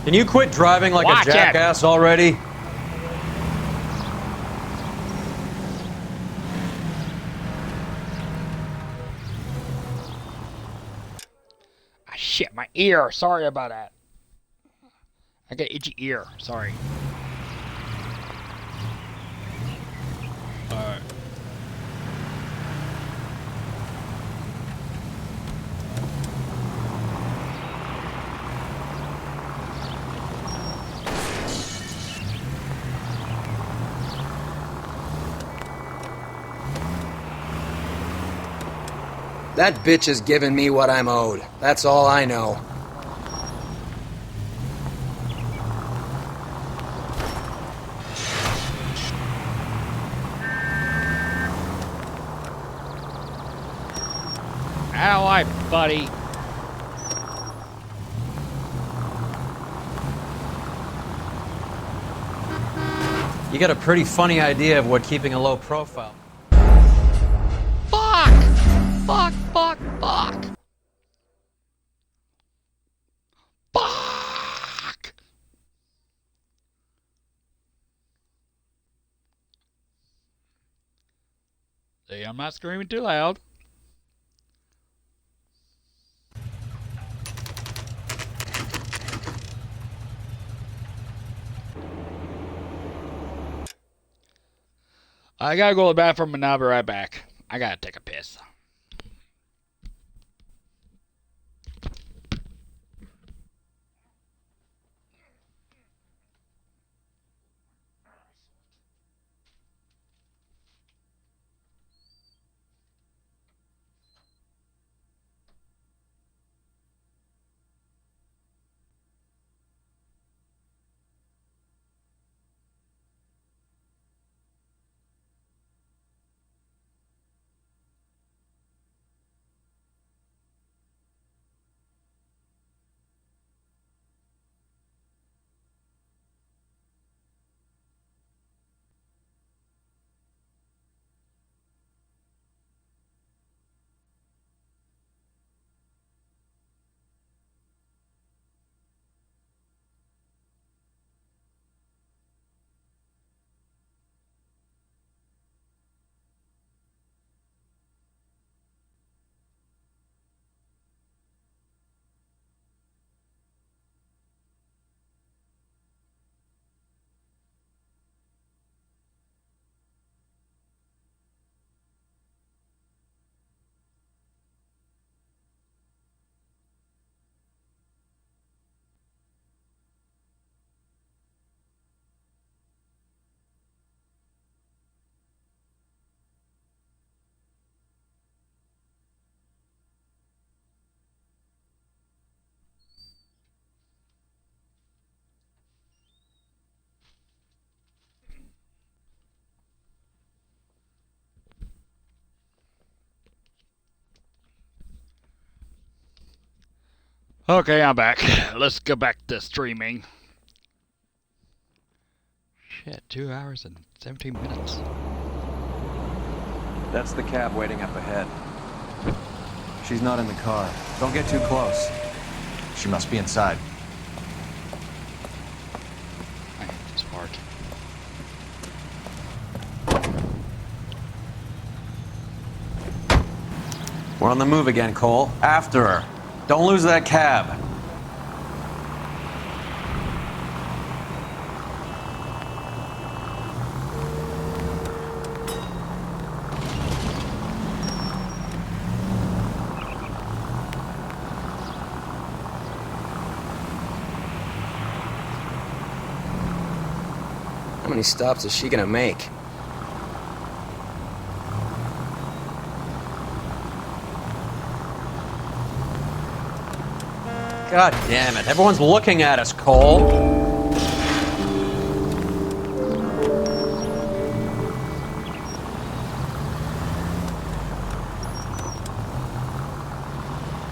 Can you quit driving like Watch a jackass already? Ah, shit, my ear. Sorry about that. I got itchy ear. Sorry. Alright. That bitch is giving me what I'm owed. That's all I know. Ally, buddy. You got a pretty funny idea of what keeping a low profile. Fuck! Fuck, fuck, fuck! Fuck! See, I'm not screaming too loud. I gotta go to the bathroom and I'll be right back. I gotta take a piss. Okay, I'm back. Let's go back to streaming. Shit, 2 hours and 17 minutes. That's the cab waiting up ahead. She's not in the car. Don't get too close. She must be inside. I hate this part. We're on the move again, Cole. After her. Don't lose that cab. How many stops is she gonna make? God damn it. Everyone's looking at us, Cole.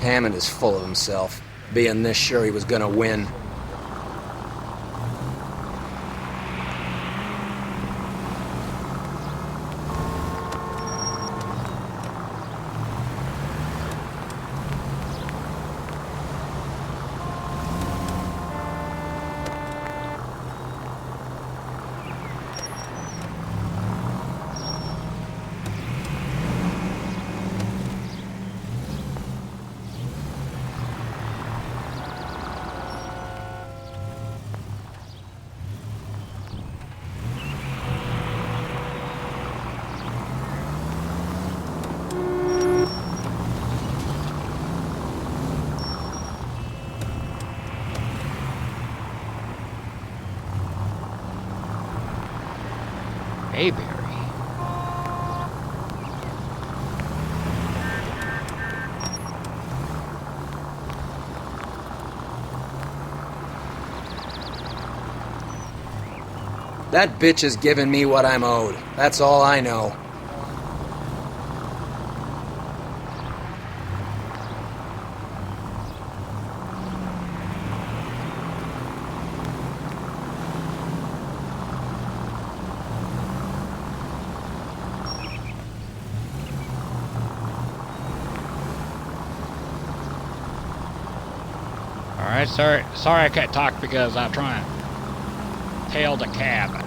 Hammond is full of himself, being this sure he was gonna win. Mayberry. That bitch is giving me what I'm owed. That's all I know. Alright, sorry I can't talk because I'm trying to tail the cab.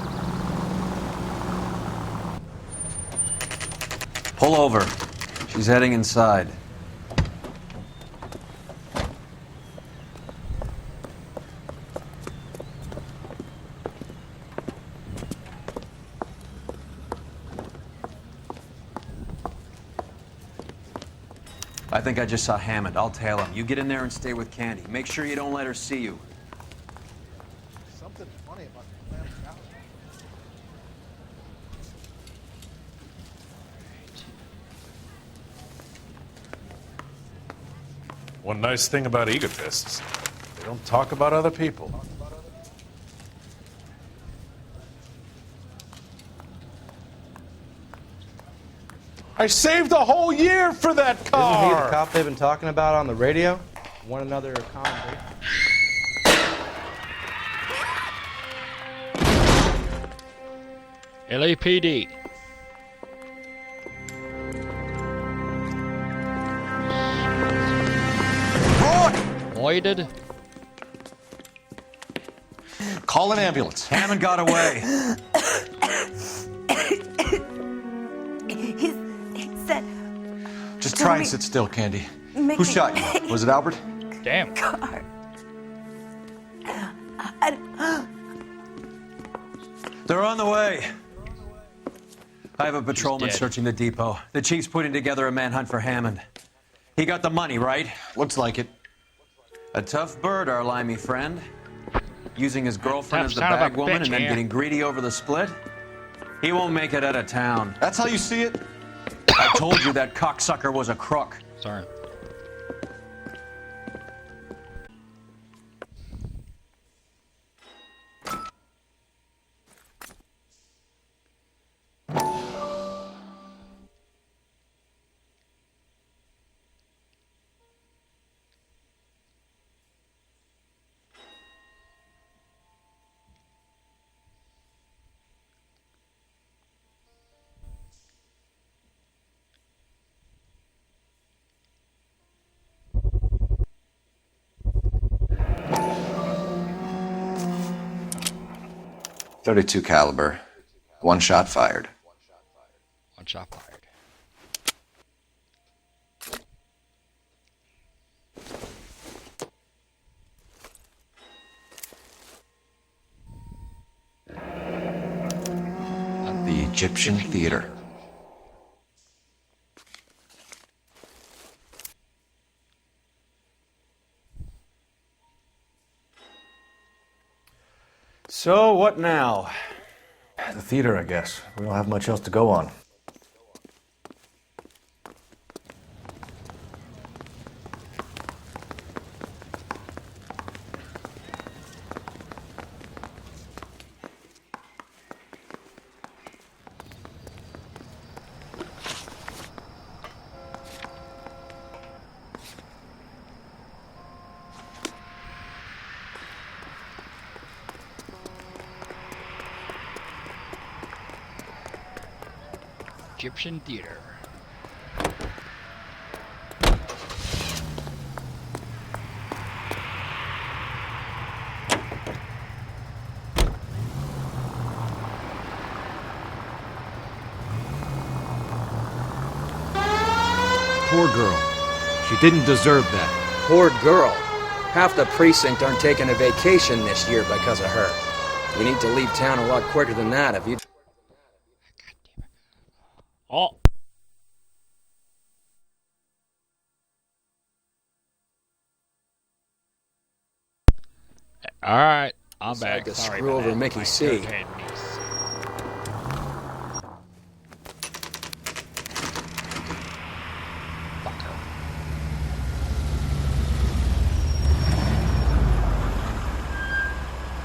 Pull over. She's heading inside. I think I just saw Hammond. I'll tail him. You get in there and stay with Candy. Make sure you don't let her see you. Something funny about the clam chowder. One nice thing about egotists, they don't talk about other people. I saved a whole year for that car! Isn't he the cop they've been talking about on the radio? One another common. LAPD. Voided. Call an ambulance. Hammond got away. He said. Just try and sit still, Candy. Make Who me- shot you? Was it Albert? Damn. Car. They're on the way. I have a patrolman dead. searching the depot. The chief's putting together a manhunt for Hammond. He got the money, right? Looks like it. A tough bird, our limey friend. Using his girlfriend as the Son of a bag woman bitch, and then yeah. getting greedy over the split. He won't make it out of town. That's how you see it? I told you that cocksucker was a crook. Sorry. .32 caliber. One shot fired. One shot fired. At the Egyptian Theater. So, what now? The theater, I guess. We don't have much else to go on. Egyptian Theater. Poor girl. She didn't deserve that. Poor girl. Half the precinct aren't taking a vacation this year because of her. You need to leave town a lot quicker than that if you... Oh. All right, I'm back. To Sorry screw about over that. Mickey My C. cocaine niece.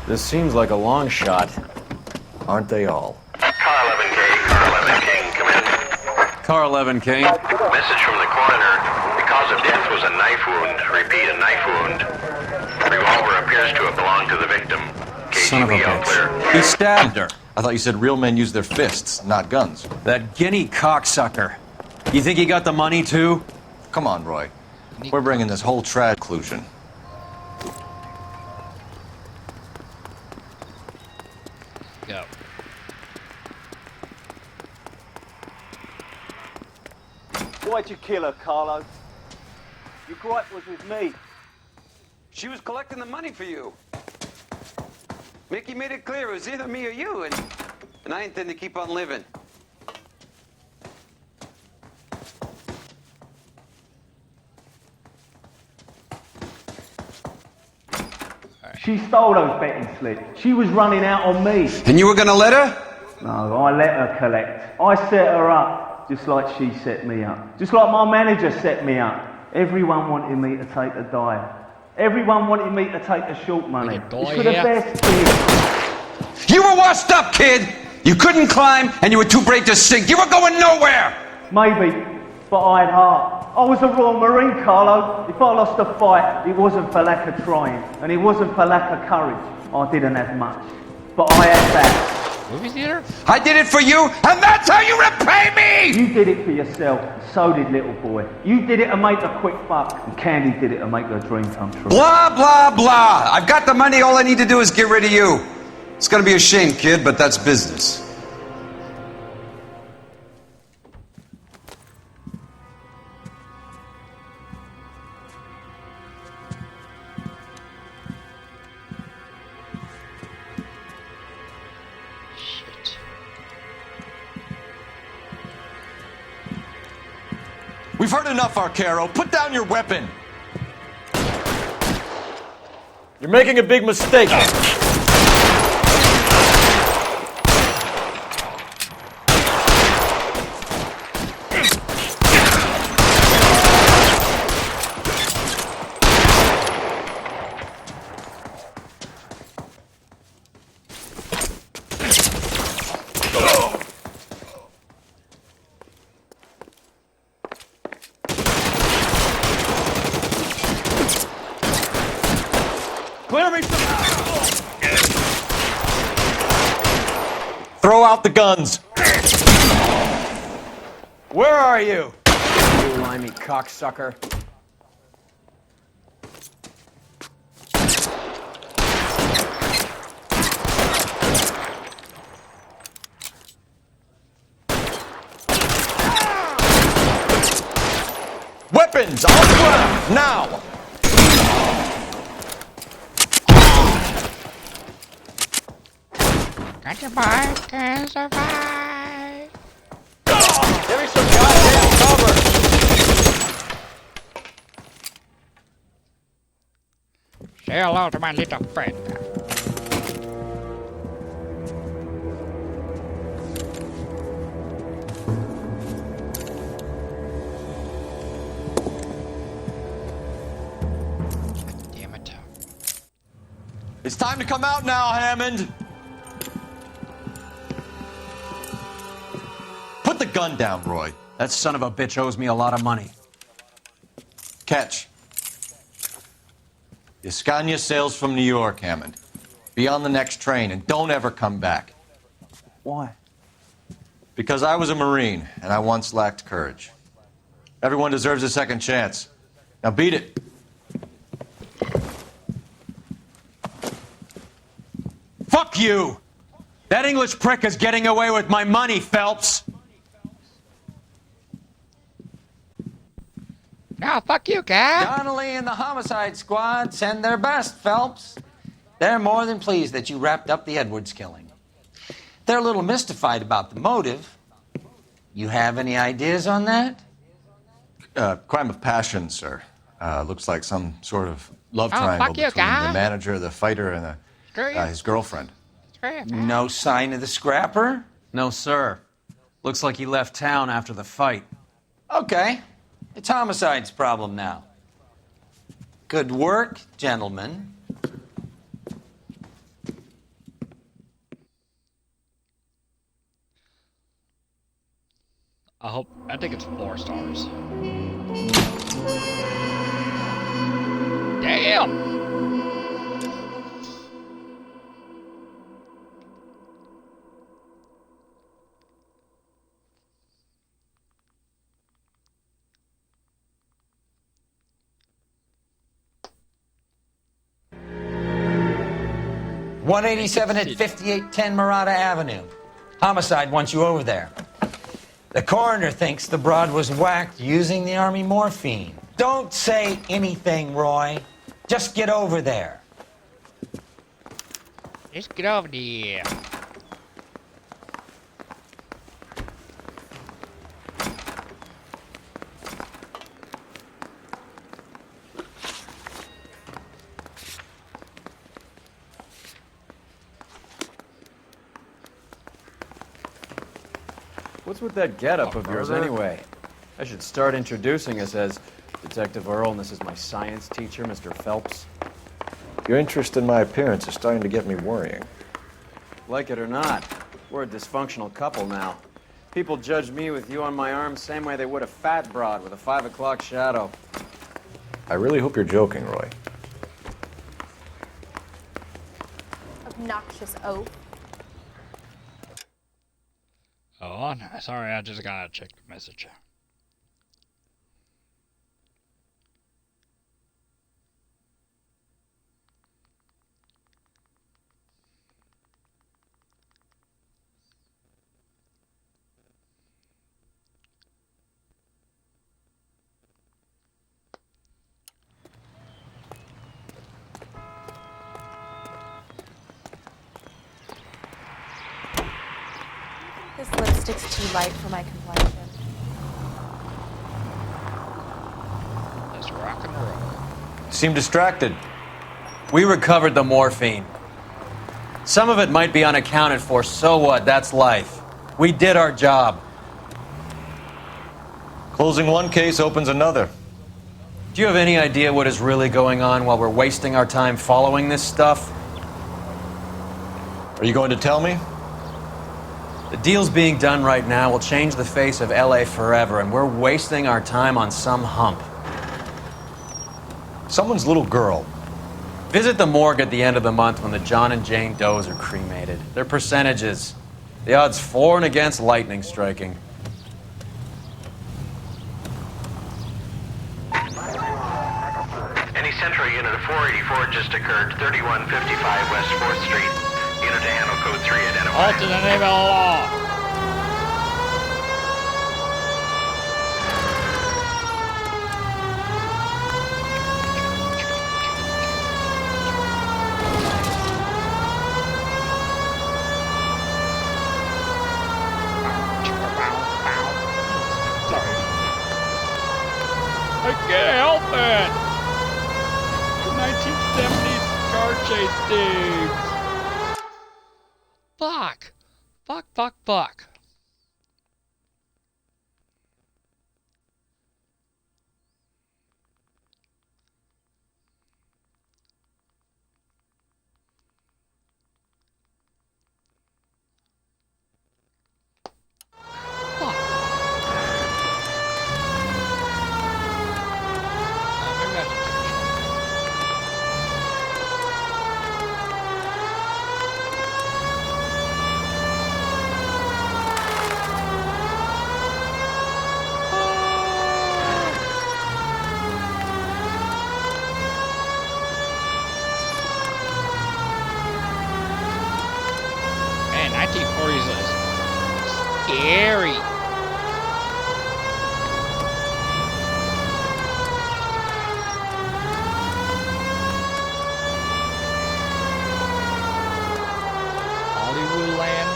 This seems like a long shot. Aren't they all? Car 11K, Car 11 King, come in. Car 11 King. Message from the coroner. The cause of death was a knife wound. Repeat, a knife wound. Revolver appears to have belonged to the victim. Son of a KGB all clear. bitch. He stabbed her. I thought you said real men use their fists, not guns. That guinea cocksucker. You think he got the money too? Come on, Roy. We're bringing this whole trad conclusion. Go. Why'd you kill her, Carlo? Your gripe was with me. She was collecting the money for you. Mickey made it clear it was either me or you, and I intend to keep on living. She stole those betting slips. She was running out on me. And you were gonna let her? No, I let her collect. I set her up, just like she set me up. Just like my manager set me up. Everyone wanted me to take a dive. Everyone wanted me to take the short money. It's for the best kid. You were washed up, kid! You couldn't climb, and you were too brave to sink. You were going nowhere! Maybe, but I had heart. I was a Royal Marine, Carlo. If I lost a fight, it wasn't for lack of trying, and it wasn't for lack of courage. I didn't have much, but I had that. Movie theater? I did it for you, and that's how you repay me! You did it for yourself, and so did little boy. You did it to make a quick buck, and Candy did it to make her dream come true. Blah, blah, blah. I've got the money. All I need to do is get rid of you. It's gonna be a shame, kid, but that's business. We've heard enough, Arcaro. Put down your weapon. You're making a big mistake. Clear me from... Throw out the guns. Where are you? You limey cocksucker. weapons! On the ground! Now! Got your bike and survive. Give me some goddamn cover! Say hello to my little friend. Damn it. It's time to come out now, Hammond! Put the gun down, Roy. That son of a bitch owes me a lot of money. Catch. The Scania sails from New York, Hammond. Be on the next train and don't ever come back. Why? Because I was a Marine and I once lacked courage. Everyone deserves a second chance. Now beat it. Fuck you! That English prick is getting away with my money, Phelps! Now, fuck you, Cap. Donnelly and the homicide squad send their best, Phelps. They're more than pleased that you wrapped up the Edwards killing. They're a little mystified about the motive. You have any ideas on that? Crime of passion, sir. Looks like some sort of love Oh, triangle fuck you, between guy. the manager, the fighter, and his girlfriend. No sign of the scrapper? No, sir. Looks like he left town after the fight. Okay. It's homicide's problem now. Good work, gentlemen. I think it's 4 stars. Damn! .187 at 5810 Murata Avenue. Homicide wants you over there. The coroner thinks the broad was whacked using the Army morphine. Don't say anything, Roy. Just get over there. Just get over there. What's with that getup of yours anyway? I should start introducing us as Detective Earl, and this is my science teacher, Mr. Phelps. Your interest in my appearance is starting to get me worrying. Like it or not, we're a dysfunctional couple now. People judge me with you on my arm same way they would a fat broad with a 5 o'clock shadow. I really hope you're joking, Roy. Obnoxious oaf. Oh, no, sorry, I just gotta check the message. This lipstick's too light for my complexion. Let's rock and roll. Seem distracted. We recovered the morphine. Some of it might be unaccounted for, so what? That's life. We did our job. Closing one case opens another. Do you have any idea what is really going on while we're wasting our time following this stuff? Are you going to tell me? The deals being done right now will change the face of LA forever, and we're wasting our time on some hump. Someone's little girl. Visit the morgue at the end of the month when the John and Jane Does are cremated. They're percentages. The odds for and against lightning striking. Any Central unit of 484 just occurred, 3155 West 4th Street. Unit to handle code 3 identified. All to the name of the law. chase things. Fuck. Fuck. Man, 1940s is scary. Hollywood land.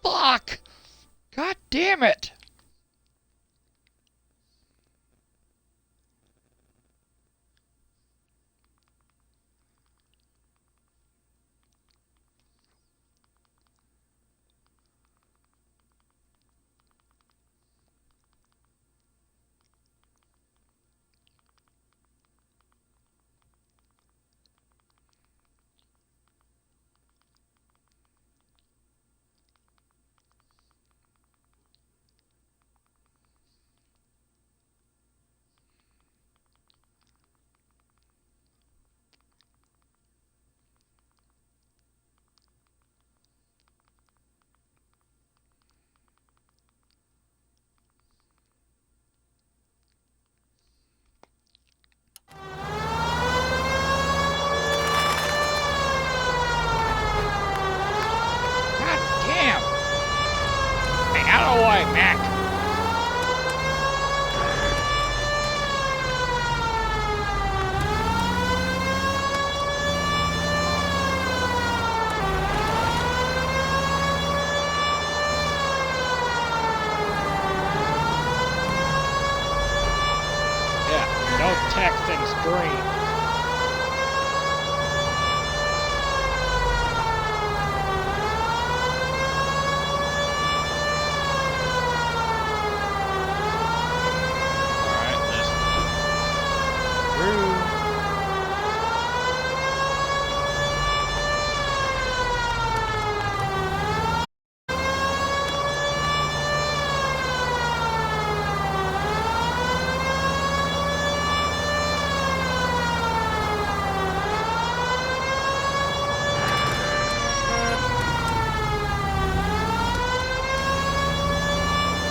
Fuck! God damn it! Out of the way, Mac. Yeah, no text and screen.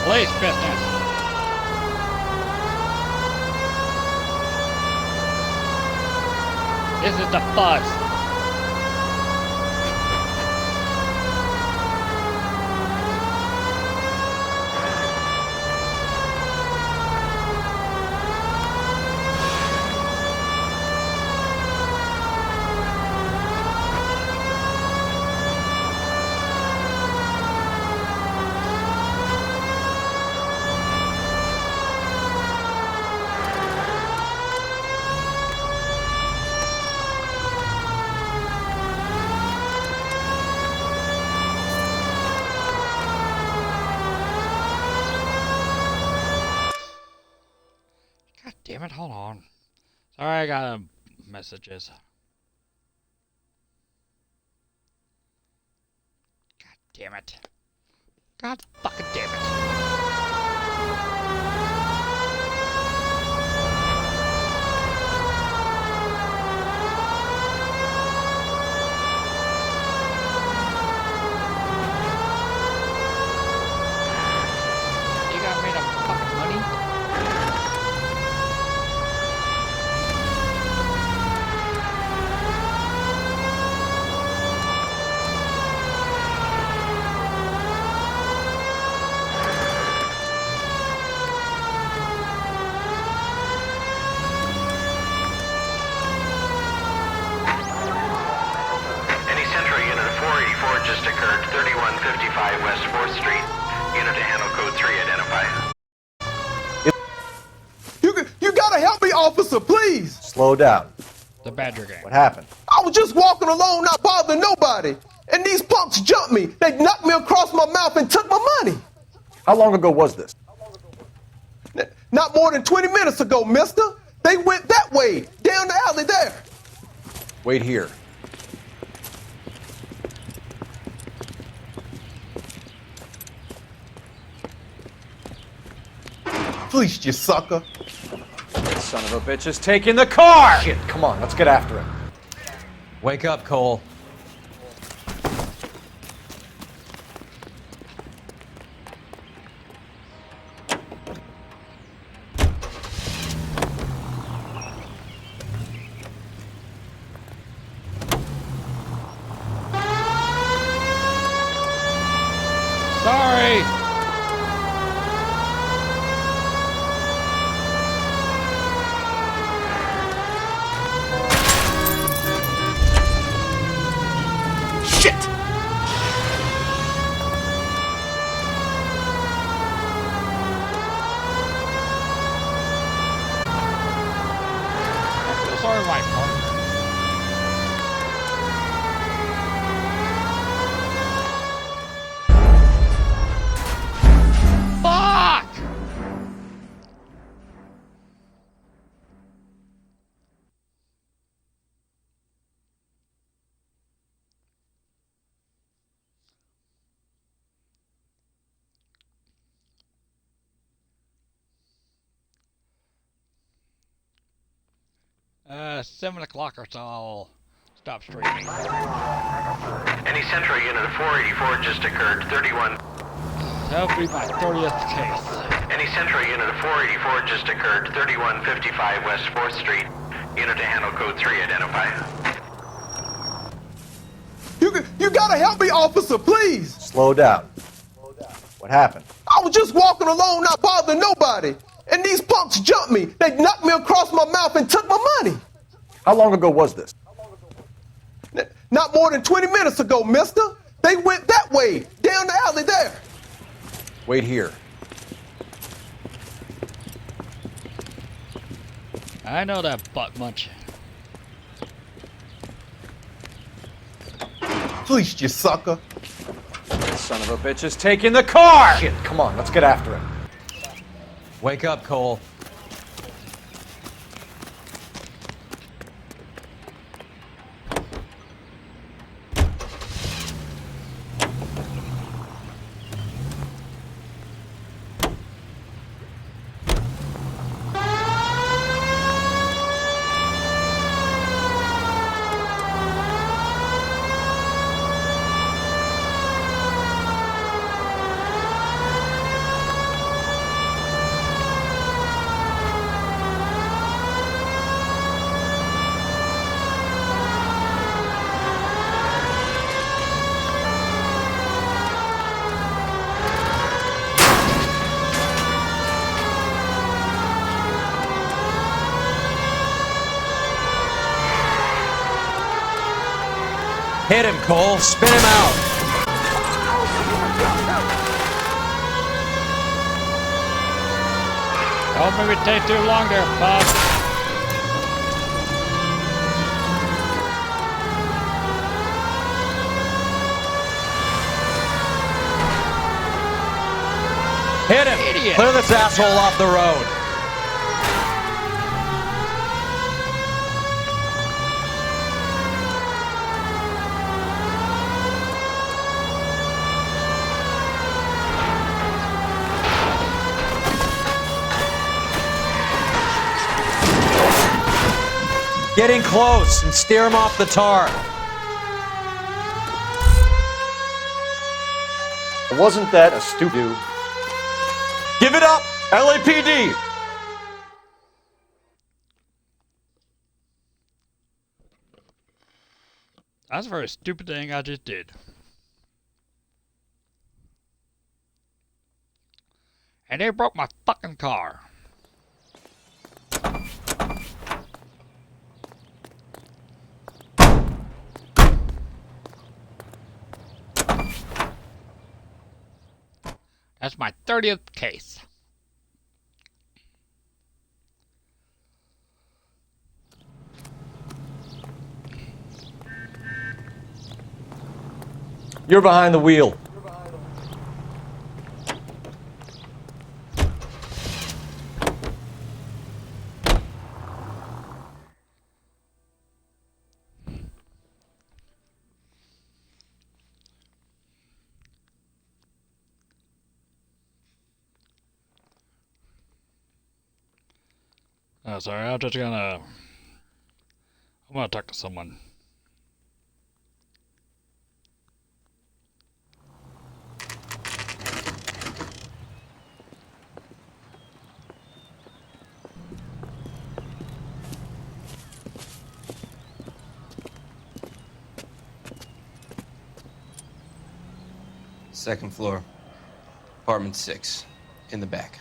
Police business. This is the fuzz. Damn it, hold on. Sorry, I got messages. God damn it. God fucking damn it. You got made of fucking money? Any Central unit of 484 just occurred, 3155 West 4th Street. Unit to handle code 3, identify. You gotta help me, officer, please! Slow down. The Badger Gang. What happened? I was just walking along, not bothering nobody. And these punks jumped me. They knocked me across my mouth and took my money. How long ago was this? Not more than 20 minutes ago, mister. They went that way, down the alley there. Wait here. Fleeced you, sucker. Son of a bitch is taking the car! Shit, come on, let's get after him. Wake up, Cole. Sorry! Shit! I feel sorry for my partner. Fuck! 7 o'clock or so, I'll stop streaming. Any Central unit of 484 just occurred, 31. That'll be my 30th case. Any Central unit of 484 just occurred, 3155 West 4th Street. Unit to handle code 3, identify. You gotta help me, officer, please. Slow down. What happened? I was just walking along, not bothering nobody. And these punks jumped me. They knocked me across my mouth and took my money. How long ago was this? Not more than 20 minutes ago, mister. They went that way, down the alley there. Wait here. I know that butt munch. Fleeced you, sucker. Son of a bitch is taking the car! Shit, come on, let's get after him. Wake up, Cole. Hit him, Cole. Spin him out. Don't maybe take too long there, Bob. Hit him. Idiot. Clear this asshole off the road. Get in close and steer him off the tar. Wasn't that a stupid... Give it up, LAPD! That's a very stupid thing I just did. And they broke my fucking car. That's my 30th case. You're behind the wheel. Oh, sorry, I'm gonna talk to someone. Second floor, apartment 6, in the back.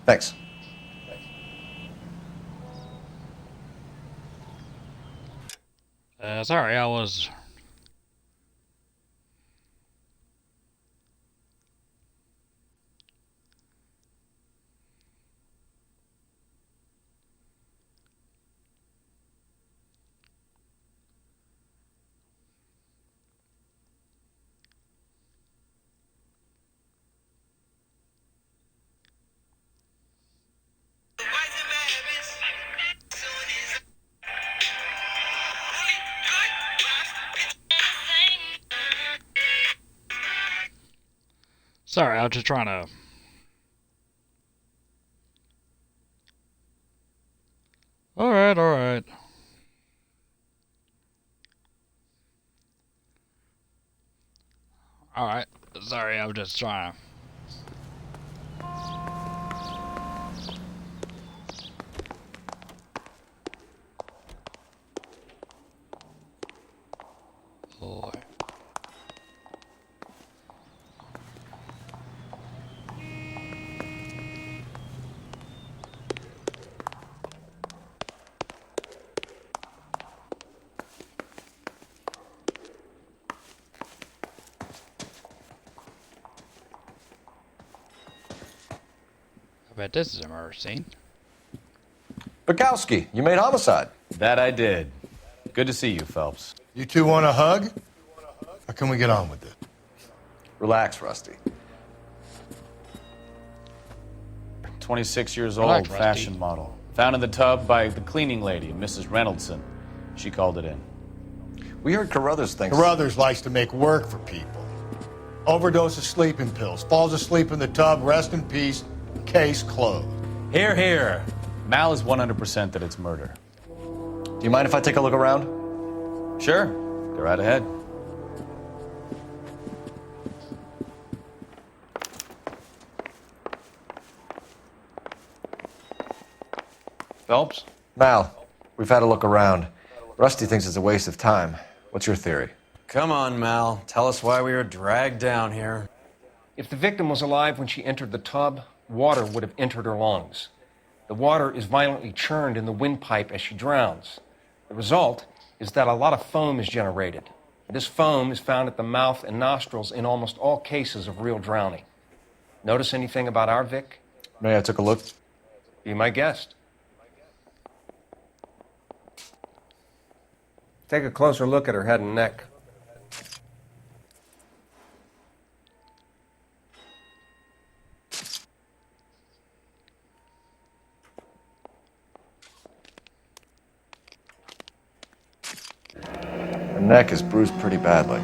Thanks. Sorry, I was... Sorry, I was just trying to... Alright, alright. Alright, sorry, I was just trying to... Boy. I bet this is a murder scene. Bukowski, you made homicide. That I did. Good to see you, Phelps. You two want a hug? Or can we get on with it? Relax, Rusty. 26 years Relax, old, Rusty. fashion model. Found in the tub by the cleaning lady, Mrs. Reynoldson. She called it in. We heard Carruthers thinks... Carruthers likes to make work for people. Overdose of sleeping pills. Falls asleep in the tub. Rest in peace. Case closed. Here, here. Mal is 100% that it's murder. Do you mind if I take a look around? Sure. Go right ahead. Phelps? Mal, we've had a look around. Rusty thinks it's a waste of time. What's your theory? Come on, Mal. Tell us why we were dragged down here. If the victim was alive when she entered the tub, water would have entered her lungs. The water is violently churned in the windpipe as she drowns. The result is that a lot of foam is generated. This foam is found at the mouth and nostrils in almost all cases of real drowning. Notice anything about our Vic? May I took a look? Be my guest. Take a closer look at her head and neck. Her neck is bruised pretty badly.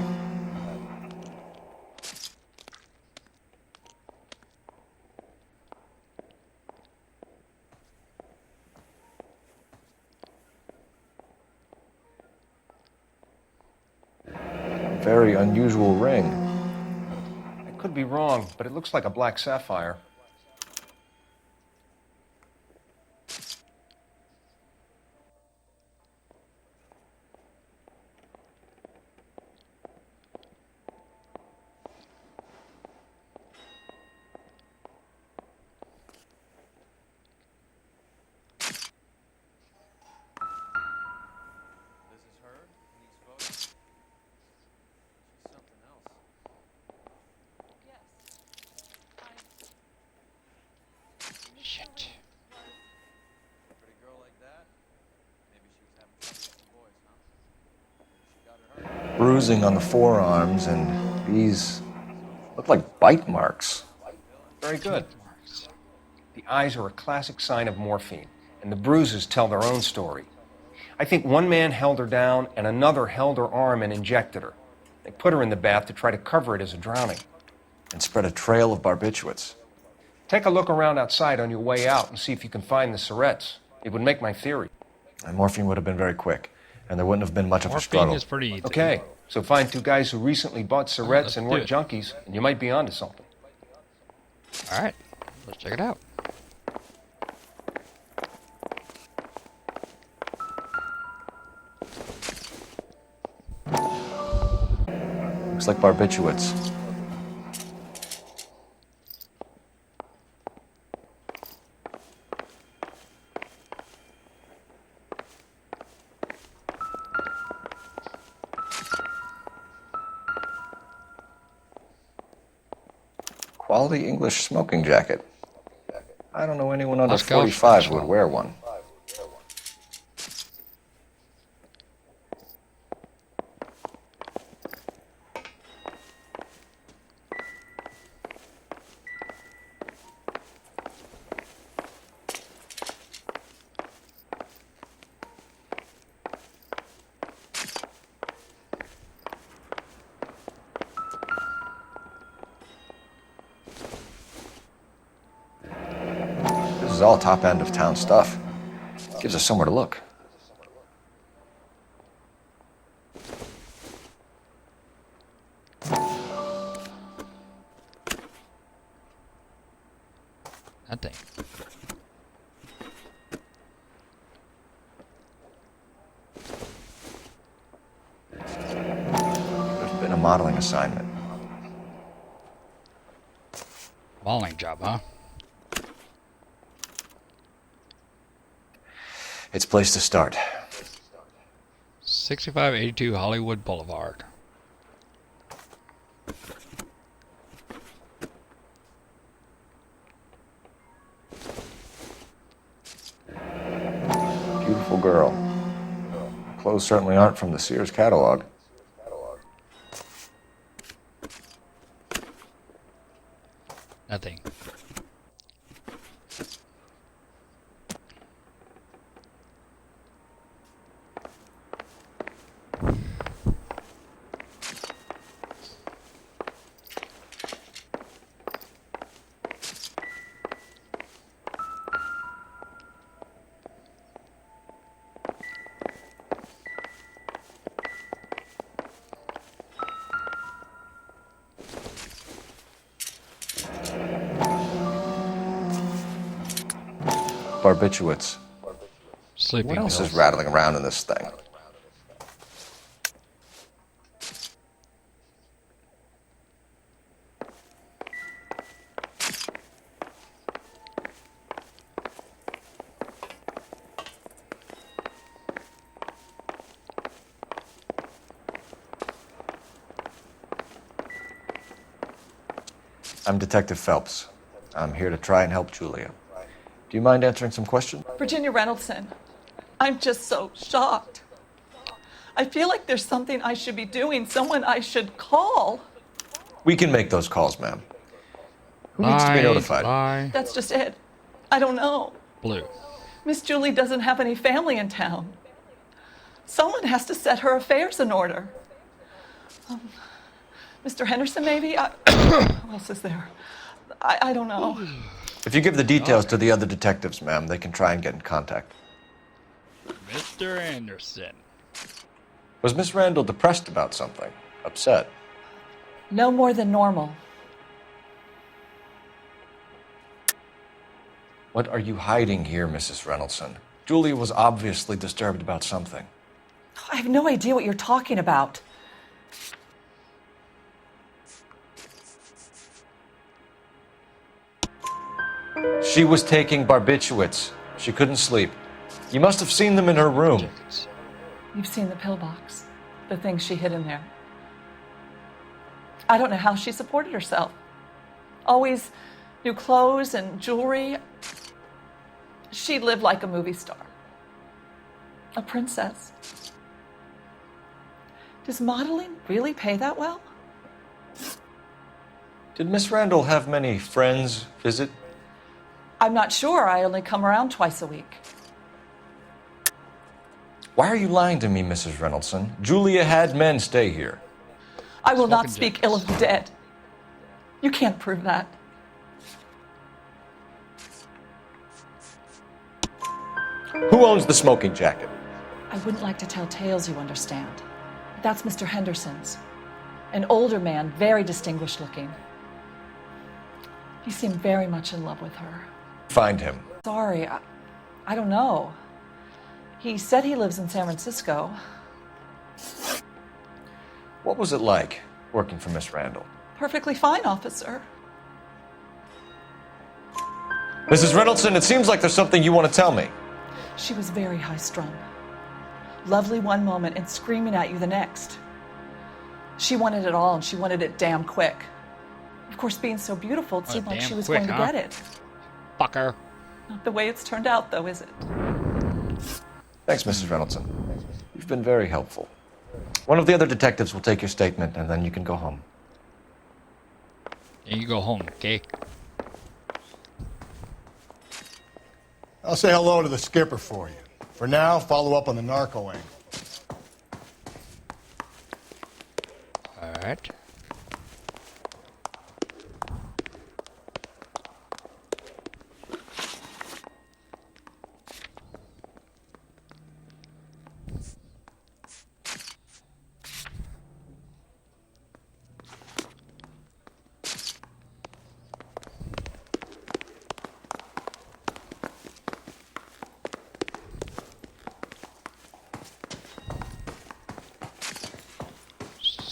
A very unusual ring. I could be wrong, but it looks like a black sapphire. Bruising on the forearms, and these look like bite marks. Very good. The eyes are a classic sign of morphine, and the bruises tell their own story. I think one man held her down, and another held her arm and injected her. They put her in the bath to try to cover it as a drowning. And spread a trail of barbiturates. Take a look around outside on your way out and see if you can find the Surretts. It would make my theory. And morphine would have been very quick, and there wouldn't have been much of a struggle. Morphine is pretty easy. Okay, so find two guys who recently bought Surretts and weren't junkies, and you might be onto something. All right, let's check it out. Looks like barbiturates. Quality English smoking jacket. I don't know anyone under 45 who would wear one. This is all top end of town stuff. Gives us somewhere to look. That thing. There's been a modeling assignment. Modeling job, huh? It's a place to start. 6582 Hollywood Boulevard. Beautiful girl. Clothes certainly aren't from the Sears catalog. Nothing. Barbiturates. Sleeping What else pills. is rattling around in this thing? I'm Detective Phelps. I'm here to try and help Julia. Do you mind answering some questions? Virginia Reynoldson, I'm just so shocked. I feel like there's something I should be doing, someone I should call. We can make those calls, ma'am. Who needs to be notified? That's just it. I don't know. Blue. Miss Julie doesn't have any family in town. Someone has to set her affairs in order. Mr. Henderson, maybe? Who else is there? I don't know. If you give the details to the other detectives, ma'am, they can try and get in contact. Mr. Anderson. Was Miss Randall depressed about something? upset. No more than normal. What are you hiding here, Mrs. Reynoldson? Julia was obviously disturbed about something. I have no idea what you're talking about. She was taking barbiturates. She couldn't sleep. You must have seen them in her room. You've seen the pillbox, the things she hid in there. I don't know how she supported herself. Always new clothes and jewelry. She lived like a movie star. A princess. Does modeling really pay that well? Did Miss Randall have many friends visit? I'm not sure. I only come around twice a week. Why are you lying to me, Mrs. Reynoldson? Julia had men stay here. I will not speak ill of the dead. You can't prove that. Who owns the smoking jacket? I wouldn't like to tell tales, you understand. That's Mr. Henderson's. An older man, very distinguished looking. He seemed very much in love with her. Find him. Sorry, I don't know. He said he lives in San Francisco. What was it like working for Miss Randall? Perfectly fine, officer. Mrs. Reynoldson, it seems like there's something you want to tell me. She was very high-strung. Lovely one moment and screaming at you the next. She wanted it all, and she wanted it damn quick. Of course, being so beautiful, it seemed like she was going to get it. Fucker. Not the way it's turned out, though, is it? Thanks, Mrs. Reynoldson. You've been very helpful. One of the other detectives will take your statement, and then you can go home. And you go home, okay? I'll say hello to the skipper for you. For now, follow up on the narco angle. All right.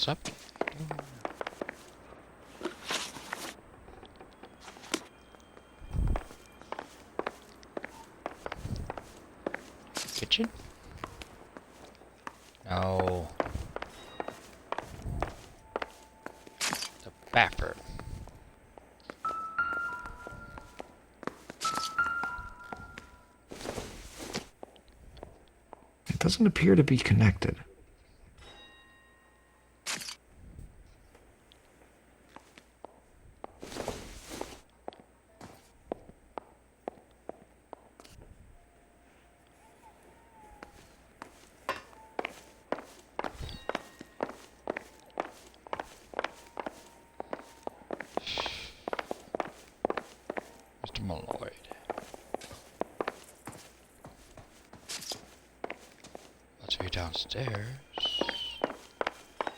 Sup? Kitchen? No. The bathroom. It doesn't appear to be connected. Mr. Malloy. Let's be downstairs.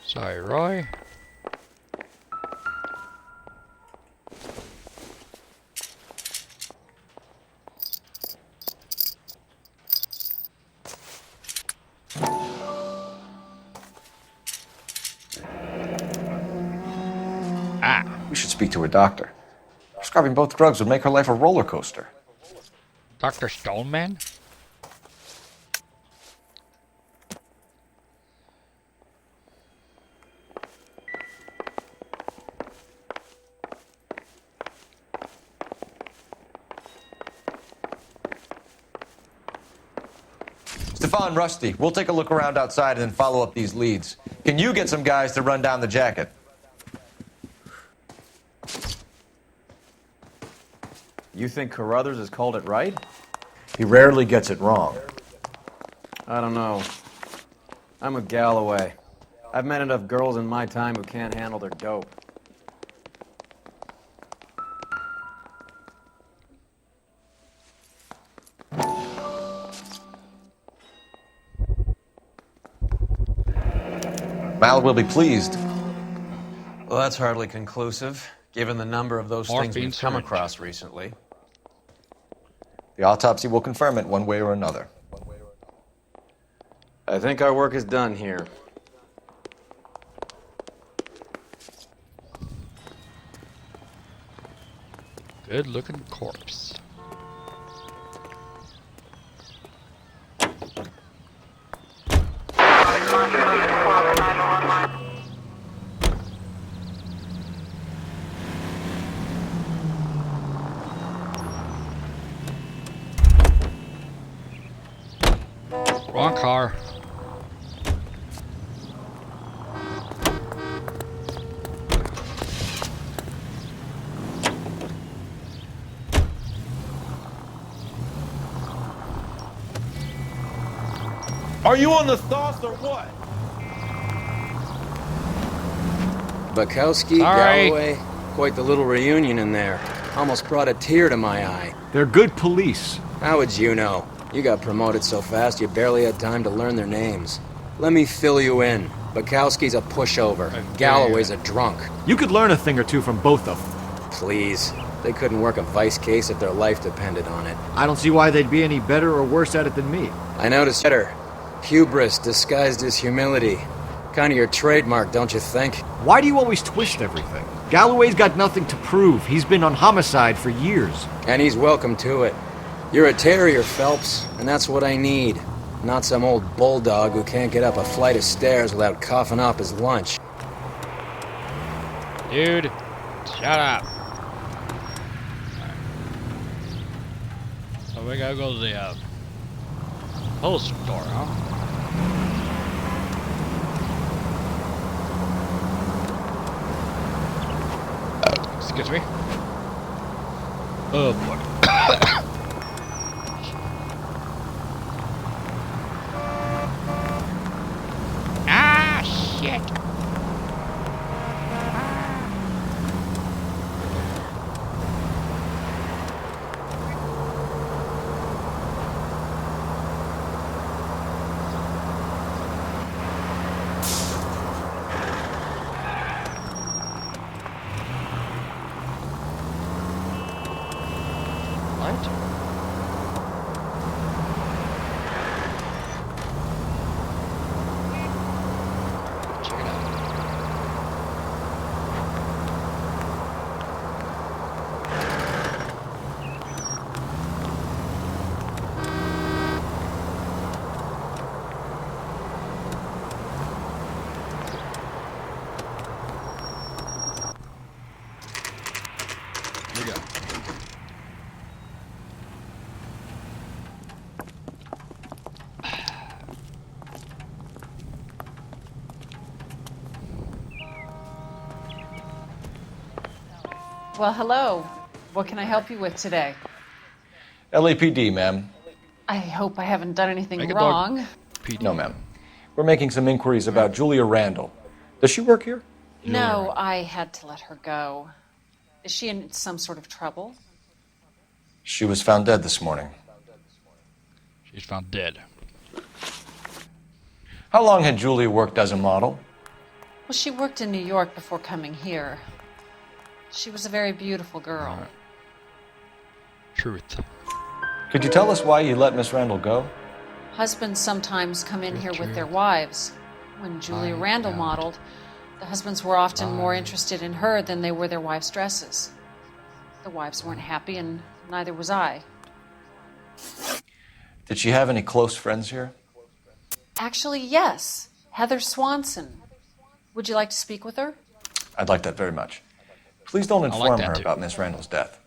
Sorry, Roy. We should speak to her doctor. Prescribing both drugs would make her life a roller coaster. Dr. Stoneman? Stefan, Rusty, we'll take a look around outside and then follow up these leads. Can you get some guys to run down the jacket? You think Carruthers has called it right? He rarely gets it wrong. I don't know. I'm with Galloway. I've met enough girls in my time who can't handle their dope. Mal will be pleased. Well, that's hardly conclusive, given the number of those things Morphine we've come syringe. across recently. The autopsy will confirm it one way or another. I think our work is done here. Good looking corpse. Wrong car. Are you on the sauce or what? Bukowski, Sorry. Galloway, quite the little reunion in there. Almost brought a tear to my eye. They're good police. How would you know? You got promoted so fast you barely had time to learn their names. Let me fill you in. Bukowski's a pushover. Galloway's a drunk. You could learn a thing or two from both of them. Please. They couldn't work a vice case if their life depended on it. I don't see why they'd be any better or worse at it than me. I noticed better. Hubris disguised as humility. Kind of your trademark, don't you think? Why do you always twist everything? Galloway's got nothing to prove. He's been on homicide for years. And he's welcome to it. You're a terrier, Phelps, and that's what I need. Not some old bulldog who can't get up a flight of stairs without coughing up his lunch. Dude, shut up. So we gotta go to the post store, huh? Excuse me. Oh boy. Ah, shit. Well, hello. What can I help you with today? LAPD, ma'am. I hope I haven't done anything Make a wrong. No, ma'am. We're making some inquiries about Julia Randall. Does she work here? No, I had to let her go. Is she in some sort of trouble? She was found dead this morning. She's found dead. How long had Julia worked as a model? Well, she worked in New York before coming here. She was a very beautiful girl. Truth. Could you tell us why you let Miss Randall go? Husbands sometimes come in here with their wives. When Julia Randall modeled, the husbands were often more interested in her than they were their wives' dresses. The wives weren't happy, and neither was I. Did she have any close friends here? Actually, yes. Heather Swanson. Would you like to speak with her? I'd like that very much. Please don't like inform that her too. about Miss Randall's death.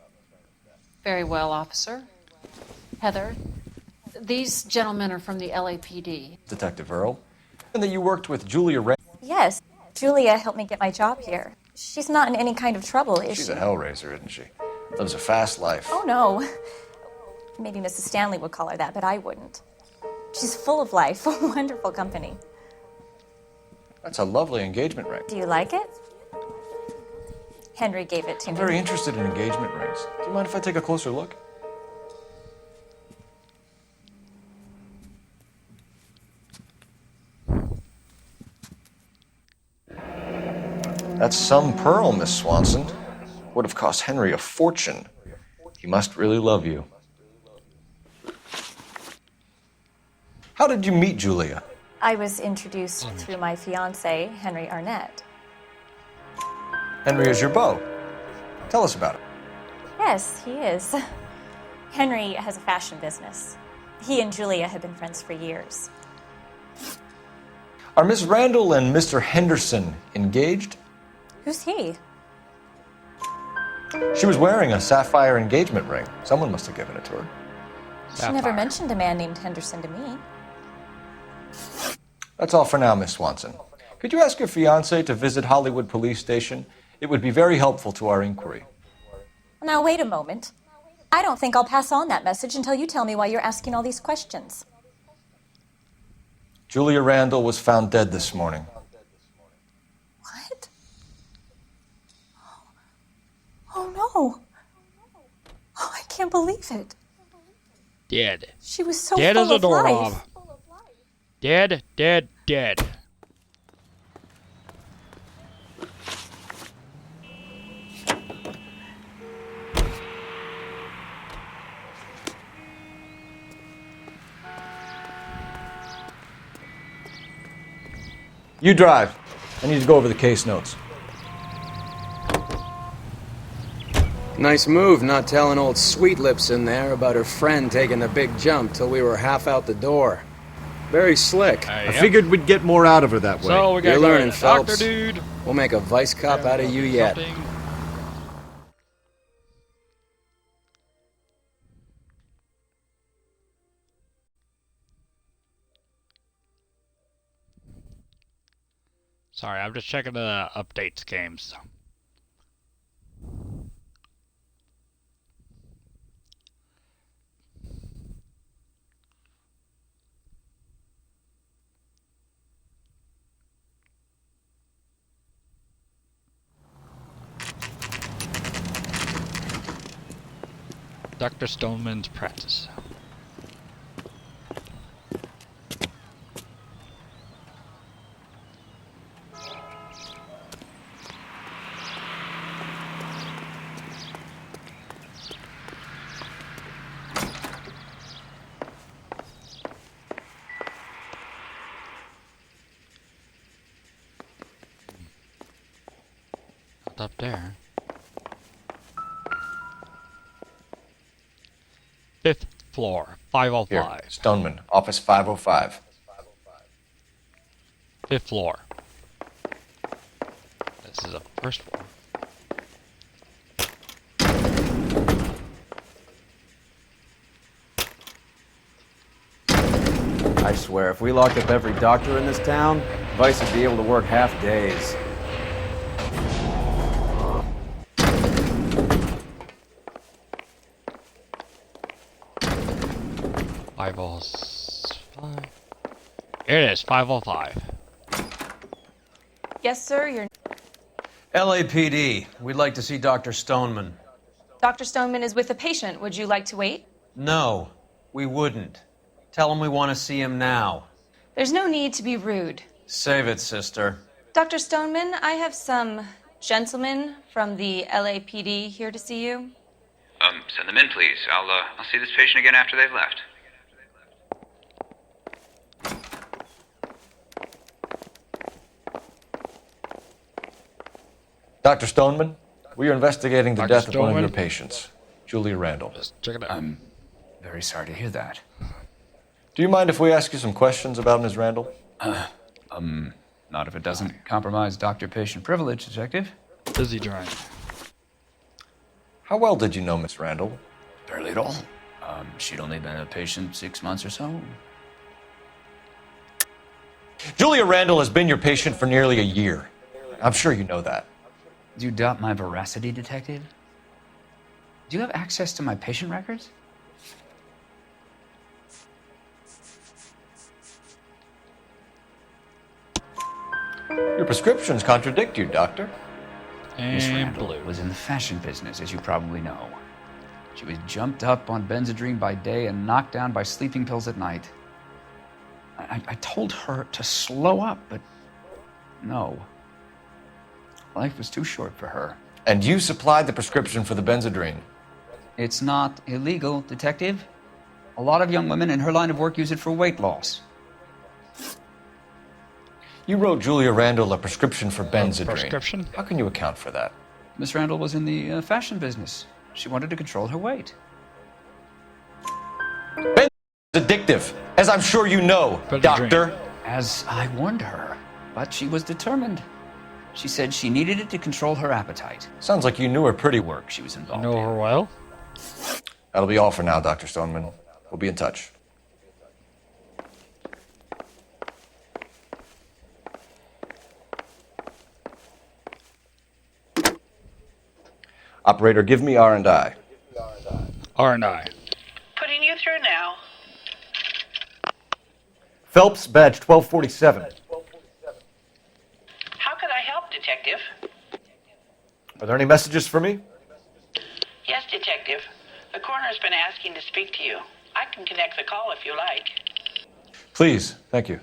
Very well, officer. Heather, these gentlemen are from the LAPD. Detective Earl. And that you worked with Julia Randall. Yes, Julia helped me get my job here. She's not in any kind of trouble, is She's she? a hellraiser, isn't she? Lives a fast life. Oh, no. Maybe Mrs. Stanley would call her that, but I wouldn't. She's full of life, wonderful company. That's a lovely engagement ring. Do you like it? Henry gave it to I'm me. very interested in engagement rings. Do you mind if I take a closer look? That's That's some pearl, Miss Swanson. Would have cost Henry a fortune. He must really love you. How did you meet Julia? I was introduced through my fiance, Henry Arnett. Henry is your beau. Tell us about it. Yes, he is. Henry has a fashion business. He and Julia have been friends for years. Are Miss Randall and Mr. Henderson engaged? Who's he? She was wearing a sapphire engagement ring. Someone must have given it to her. She never mentioned a man named Henderson to me. That's all for now, Miss Swanson. Could you ask your fiancé to visit Hollywood Police Station? It would be very helpful to our inquiry. Now, wait a moment. I don't think I'll pass on that message until you tell me why you're asking all these questions. Julia Randall was found dead this morning. What? Oh, no. Oh, I can't believe it. Dead. She was so dead full as a of doorknob. life. Dead, dead, dead. You drive. I need to go over the case notes. Nice move not telling old Sweet Lips in there about her friend taking the big jump till we were half out the door. Very slick. I figured we'd get more out of her that way. So we got You're learning, Doctor Phelps. Dude. We'll make a vice cop out of you yet. Something. Sorry, I'm just checking the updates games. Dr. Stoneman's practice. Up there. 5th floor, 505. Here, Stoneman, office 505. 5th floor. This is the first floor. I swear, if we locked up every doctor in this town, Vice would be able to work half days. Here it is, 505. Yes, sir, you're... LAPD, we'd like to see Dr. Stoneman. Dr. Stoneman is with a patient. Would you like to wait? No, we wouldn't. Tell him we want to see him now. There's no need to be rude. Save it, sister. Dr. Stoneman, I have some gentlemen from the LAPD here to see you. Send them in, please. I'll see this patient again after they've left. Dr. Stoneman, we are investigating the Dr. death of one of Stoneman? your patients, Julia Randall. Check it out. I'm very sorry to hear that. Do you mind if we ask you some questions about Ms. Randall? Not if it doesn't compromise doctor-patient privilege, Detective. Busy drawing. How well did you know Miss Randall? Barely at all. She'd only been a patient 6 months or so. Julia Randall has been your patient for nearly a year. I'm sure you know that. Do you doubt my veracity, Detective? Do you have access to my patient records? Your prescriptions contradict you, Doctor. Miss Randall was in the fashion business, as you probably know. She was jumped up on Benzedrine by day and knocked down by sleeping pills at night. I told her to slow up, but no. Life was too short for her. And you supplied the prescription for the Benzedrine. It's not illegal, Detective. A lot of young women in her line of work use it for weight loss. You wrote Julia Randall a prescription for Benzedrine. Prescription? How can you account for that? Miss Randall was in the fashion business. She wanted to control her weight. Benzedrine is addictive, as I'm sure you know, Doctor. As I warned her, but she was determined. She said she needed it to control her appetite. Sounds like you knew her pretty work. She was involved. Know her well? That'll be all for now, Dr. Stoneman. We'll be in touch. Operator, give me R&I. R&I. Putting you through now. Phelps, badge 1247. How could I help, Detective? Are there any messages for me? Yes, Detective. The coroner's been asking to speak to you. I can connect the call if you like. Please, thank you.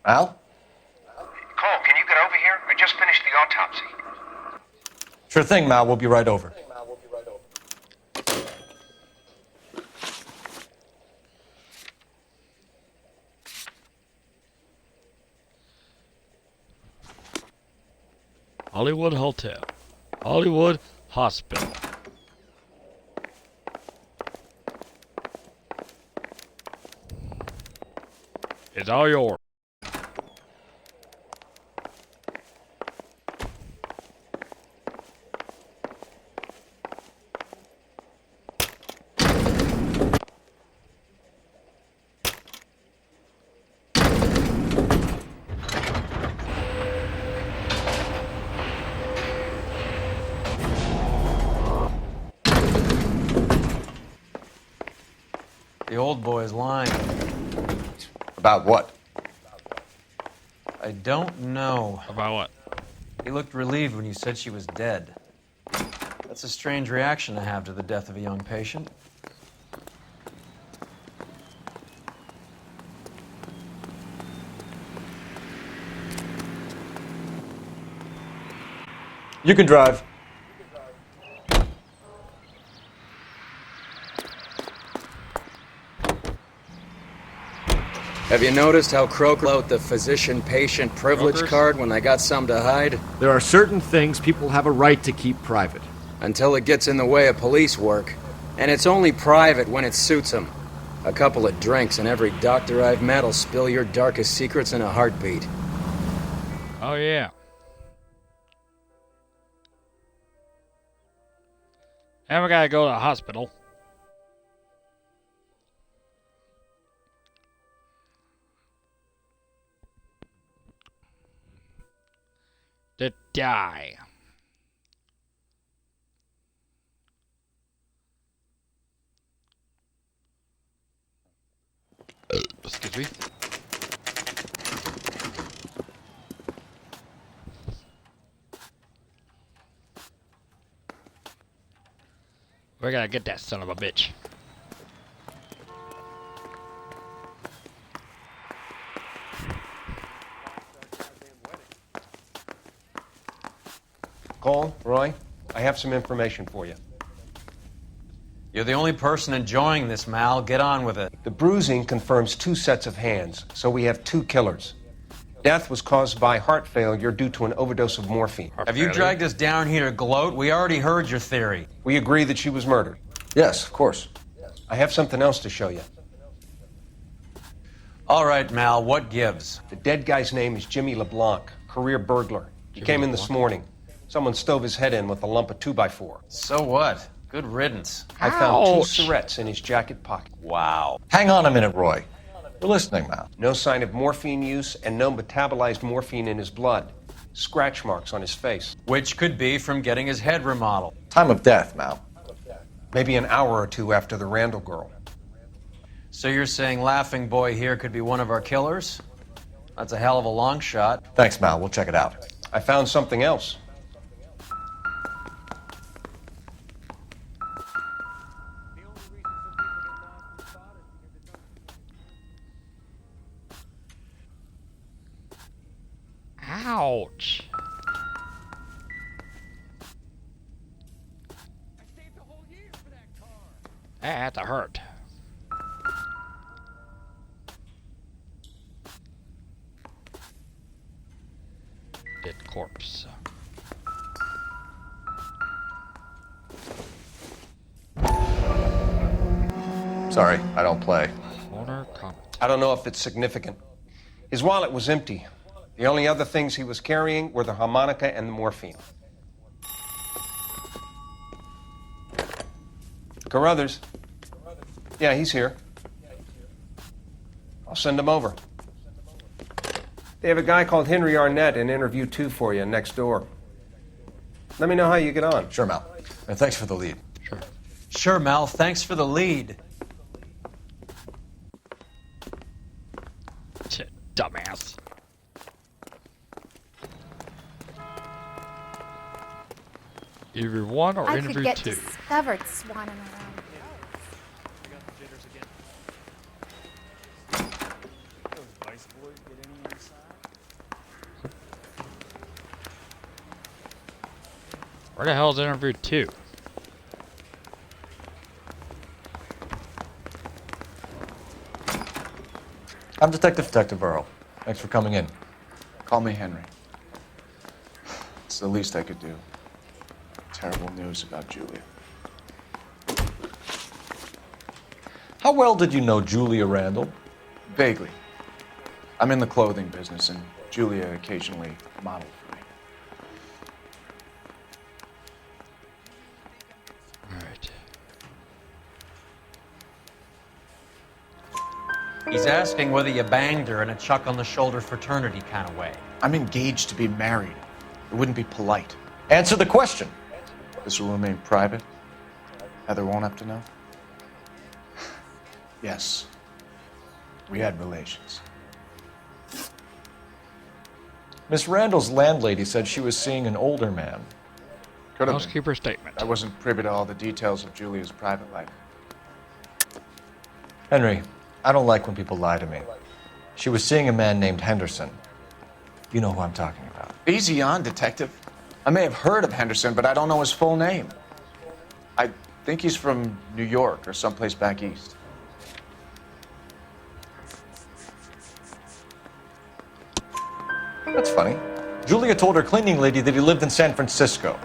Al? Cole, can you get over here? I just finished the autopsy. Sure thing, Mal. We'll be right over. Hollywood Hotel. Hollywood Hospital. It's all yours. The old boy's lying. About what? I don't know. About what? He looked relieved when you said she was dead. That's a strange reaction to have to the death of a young patient. You can drive. Have you noticed how Croker wrote the physician-patient privilege card when they got something to hide? There are certain things people have a right to keep private. Until it gets in the way of police work. And it's only private when it suits them. A couple of drinks and every doctor I've met will spill your darkest secrets in a heartbeat. Oh, yeah. And we gotta go to the hospital. To die. Excuse me. We gotta get that son of a bitch. Cole, Roy, I have some information for you. You're the only person enjoying this, Mal. Get on with it. The bruising confirms 2 sets of hands, so we have 2 killers. Death was caused by heart failure due to an overdose of morphine. Have you dragged us down here to gloat? We already heard your theory. We agree that she was murdered. Yes, of course. I have something else to show you. All right, Mal, what gives? The dead guy's name is Jimmy LeBlanc, career burglar. He came in this morning. Someone stove his head in with a lump of 2x4. So what? Good riddance. I found 2 Syrettes in his jacket pocket. Wow. Hang on a minute, Roy. We're listening now. No sign of morphine use and no metabolized morphine in his blood. Scratch marks on his face. Which could be from getting his head remodeled. Time of death, Mal. Maybe an hour or 2 after the Randall girl. So you're saying Laughing Boy here could be one of our killers? That's a hell of a long shot. Thanks, Mal. We'll check it out. I found something else. Ouch. That hurt. Dead corpse. Sorry, I don't play. I don't know if it's significant. His wallet was empty. The only other things he was carrying were the harmonica and the morphine. Carruthers. Yeah, he's here. I'll send him over. They have a guy called Henry Arnett in interview 2 for you next door. Let me know how you get on. Sure, Mel. And thanks for the lead. Sure. Sure, Mel. Thanks for the lead. Shit, dumbass. Interview 1 or I interview could get 2? discovered swanning around. Where the hell is interview 2? I'm Detective Earl. Thanks for coming in. Call me Henry. It's the least I could do. Terrible news about Julia. How well did you know Julia Randall? Vaguely. I'm in the clothing business, and Julia occasionally modeled for me. Alright. He's asking whether you banged her in a chuck on the shoulder fraternity kind of way. I'm engaged to be married. It wouldn't be polite. Answer the question. This will remain private. Heather won't have to know. Yes. We had relations. Miss Randall's landlady said she was seeing an older man. Could have been. Housekeeper statement. I wasn't privy to all the details of Julia's private life. Henry, I don't like when people lie to me. She was seeing a man named Henderson. You know who I'm talking about. Easy on, Detective. I may have heard of Henderson, but I don't know his full name. I think he's from New York or someplace back east. That's funny. Julia told her cleaning lady that he lived in San Francisco.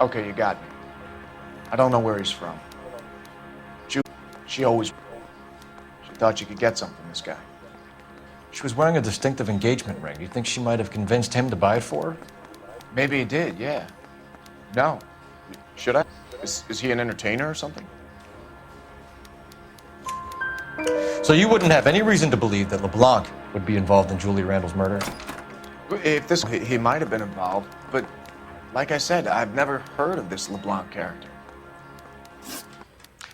Okay, you got me. I don't know where he's from. She thought you could get something from this guy. She was wearing a distinctive engagement ring. You think she might have convinced him to buy it for her? Maybe he did, yeah. No. Should I? Is he an entertainer or something? So you wouldn't have any reason to believe that LeBlanc would be involved in Julia Randall's murder? He might have been involved, but like I said, I've never heard of this LeBlanc character.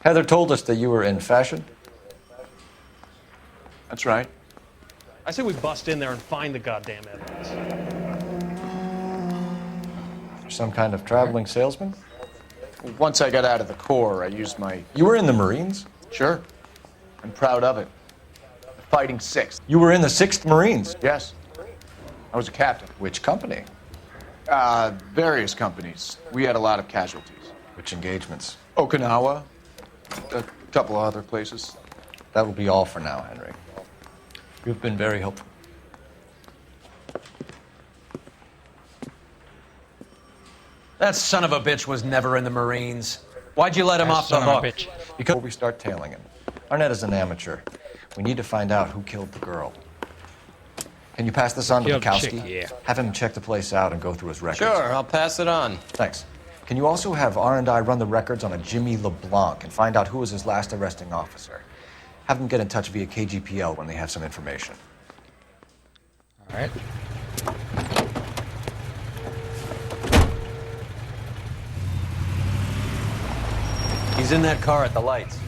Heather told us that you were in fashion. That's right. I say we bust in there and find the goddamn evidence. Some kind of traveling salesman? Once I got out of the Corps, I used my... You were in the Marines? Sure. I'm proud of it. The Fighting Sixth. You were in the 6th Marines? Yes. I was a captain. Which company? Various companies. We had a lot of casualties. Which engagements? Okinawa. A couple of other places. That will be all for now, Henry. You've been very helpful. That son of a bitch was never in the Marines. Why'd you let him off the hook? Because we start tailing him. Arnett is an amateur. We need to find out who killed the girl. Can you pass this on to Bukowski? Yeah. Have him check the place out and go through his records. Sure, I'll pass it on. Thanks. Can you also have R&I run the records on a Jimmy LeBlanc and find out who was his last arresting officer? Have them get in touch via KGPL when they have some information. All right. He's in that car at the lights.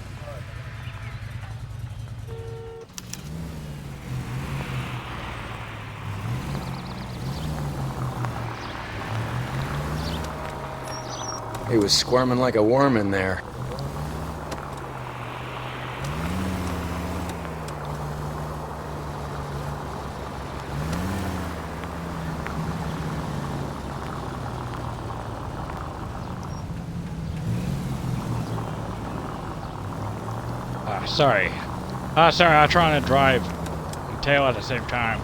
He was squirming like a worm in there. Sorry. Sorry, I'm trying to drive and tail at the same time.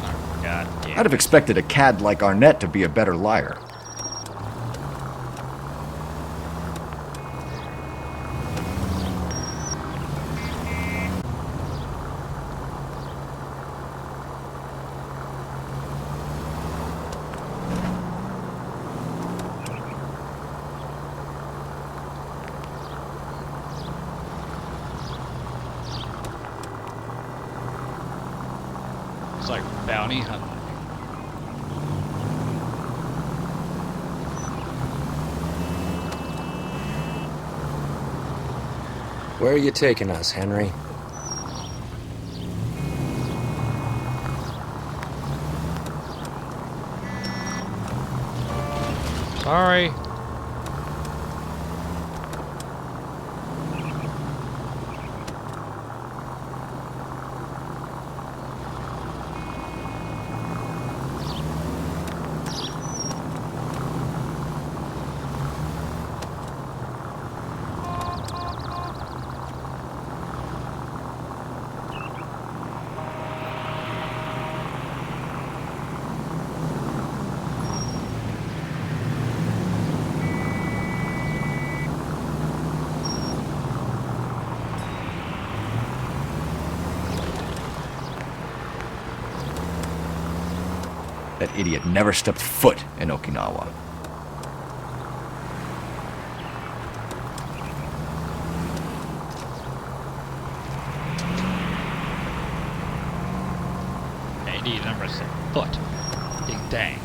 Oh, God damn. I'd have expected a cad like Arnett to be a better liar. It's like bounty hunting. Where are you taking us, Henry? Sorry. That idiot never stepped foot in Okinawa. AD never set foot. Big dang.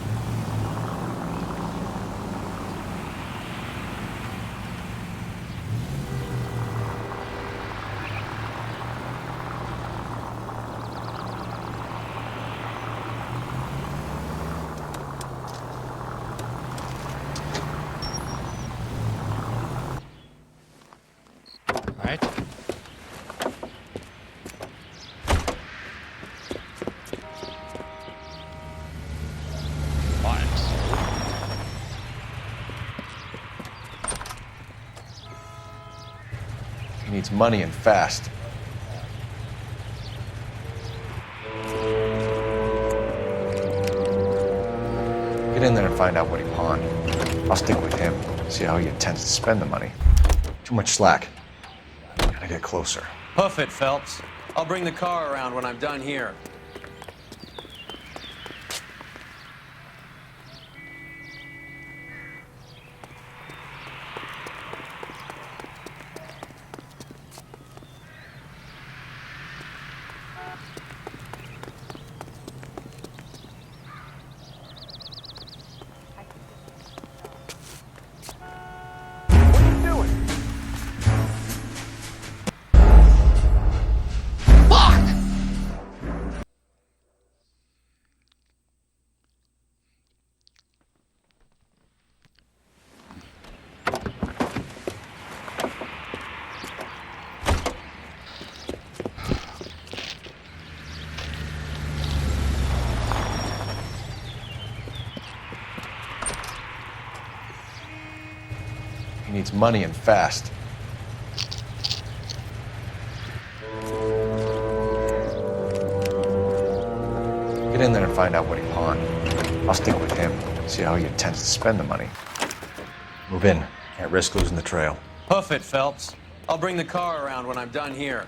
Right. He needs money and fast. Get in there and find out what he pawned. I'll stick with him, see how he intends to spend the money. Too much slack. Gotta get closer. Hoof it, Phelps. I'll bring the car around when I'm done here. He needs money and fast. Get in there and find out what he pawned. I'll stick with him, see how he intends to spend the money. Move in. Can't risk losing the trail. Hoof it, Phelps. I'll bring the car around when I'm done here.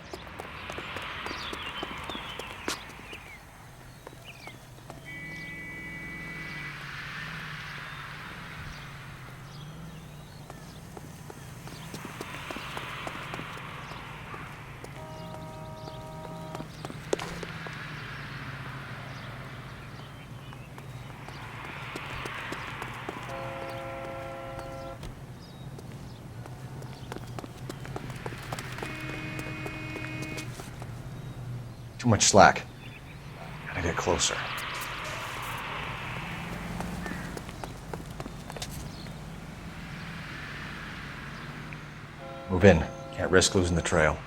Too much slack. Gotta get closer. Move in. Can't risk losing the trail.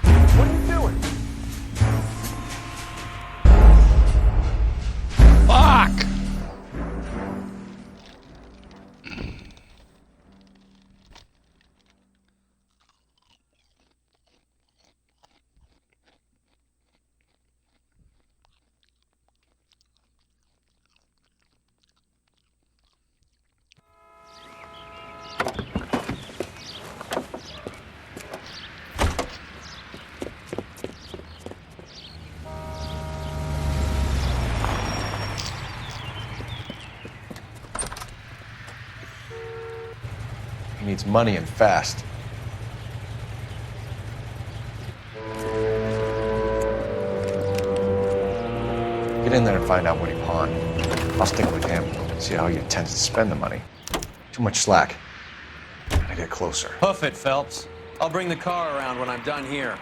What are you doing? Fuck! needs money and fast. Get in there and find out what he pawned. I'll stick with him, see how he intends to spend the money. Too much slack. Gotta get closer. Hoof it, Phelps. I'll bring the car around when I'm done here.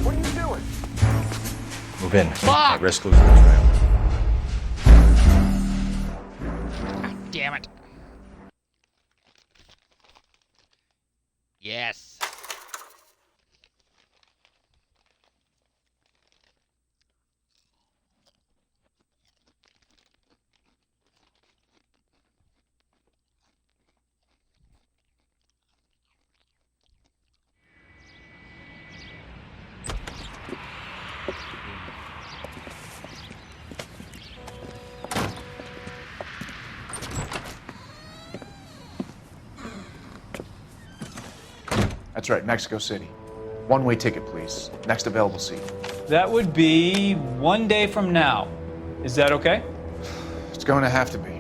What are you doing? Move in. Fuck! I risk losing the trail. Damn it. Yes. That's right, Mexico City. One-way ticket, please. Next available seat. That would be 1 day from now. Is that okay? It's going to have to be.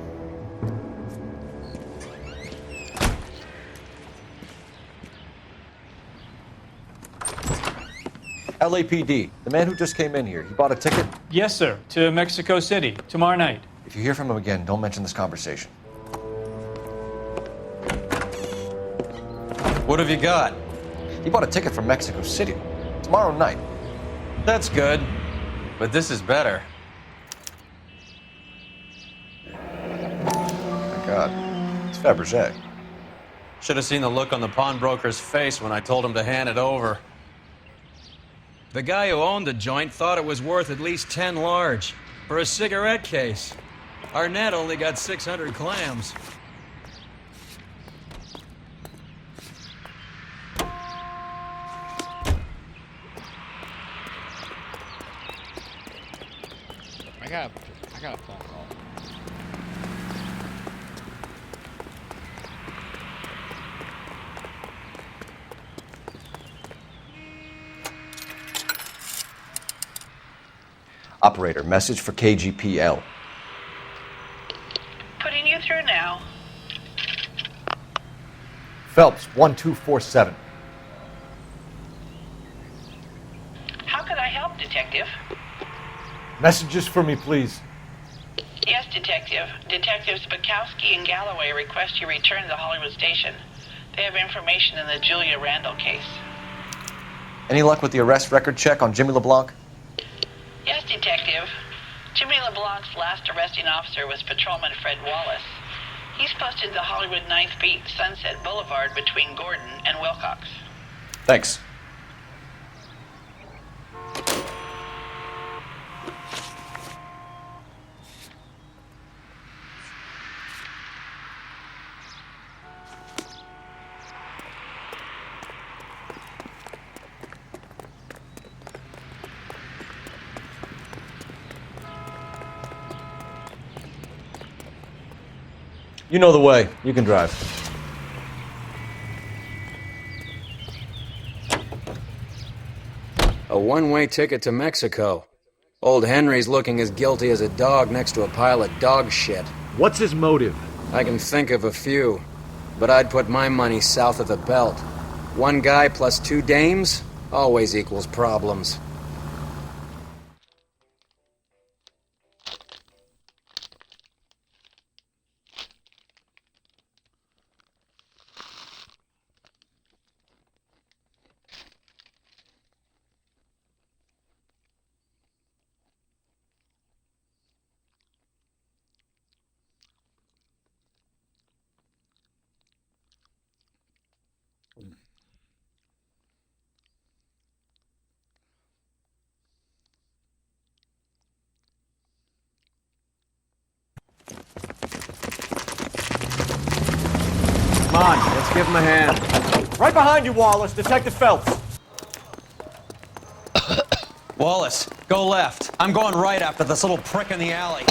LAPD, the man who just came in here, he bought a ticket? Yes, sir. To Mexico City, tomorrow night. If you hear from him again, don't mention this conversation. What have you got? He bought a ticket from Mexico City. Tomorrow night. That's good. But this is better. My God. It's Fabergé. Should have seen the look on the pawnbroker's face when I told him to hand it over. The guy who owned the joint thought it was worth at least 10 large for a cigarette case. Arnett only got 600 clams. I got a phone call. Operator, message for KGPL. Putting you through now. Phelps, 1247. How could I help, Detective? Messages for me, please. Yes, Detective. Detectives Bukowski and Galloway request you return to the Hollywood station. They have information in the Julia Randall case. Any luck with the arrest record check on Jimmy LeBlanc? Yes, Detective. Jimmy LeBlanc's last arresting officer was Patrolman Fred Wallace. He's posted the Hollywood 9th Beat, Sunset Boulevard between Gordon and Wilcox. Thanks. You know the way. You can drive. A one-way ticket to Mexico. Old Henry's looking as guilty as a dog next to a pile of dog shit. What's his motive? I can think of a few, but I'd put my money south of the belt. One guy plus two dames always equals problems. Come on, let's give him a hand. Right behind you, Wallace. Detective Phelps. Wallace, go left. I'm going right after this little prick in the alley.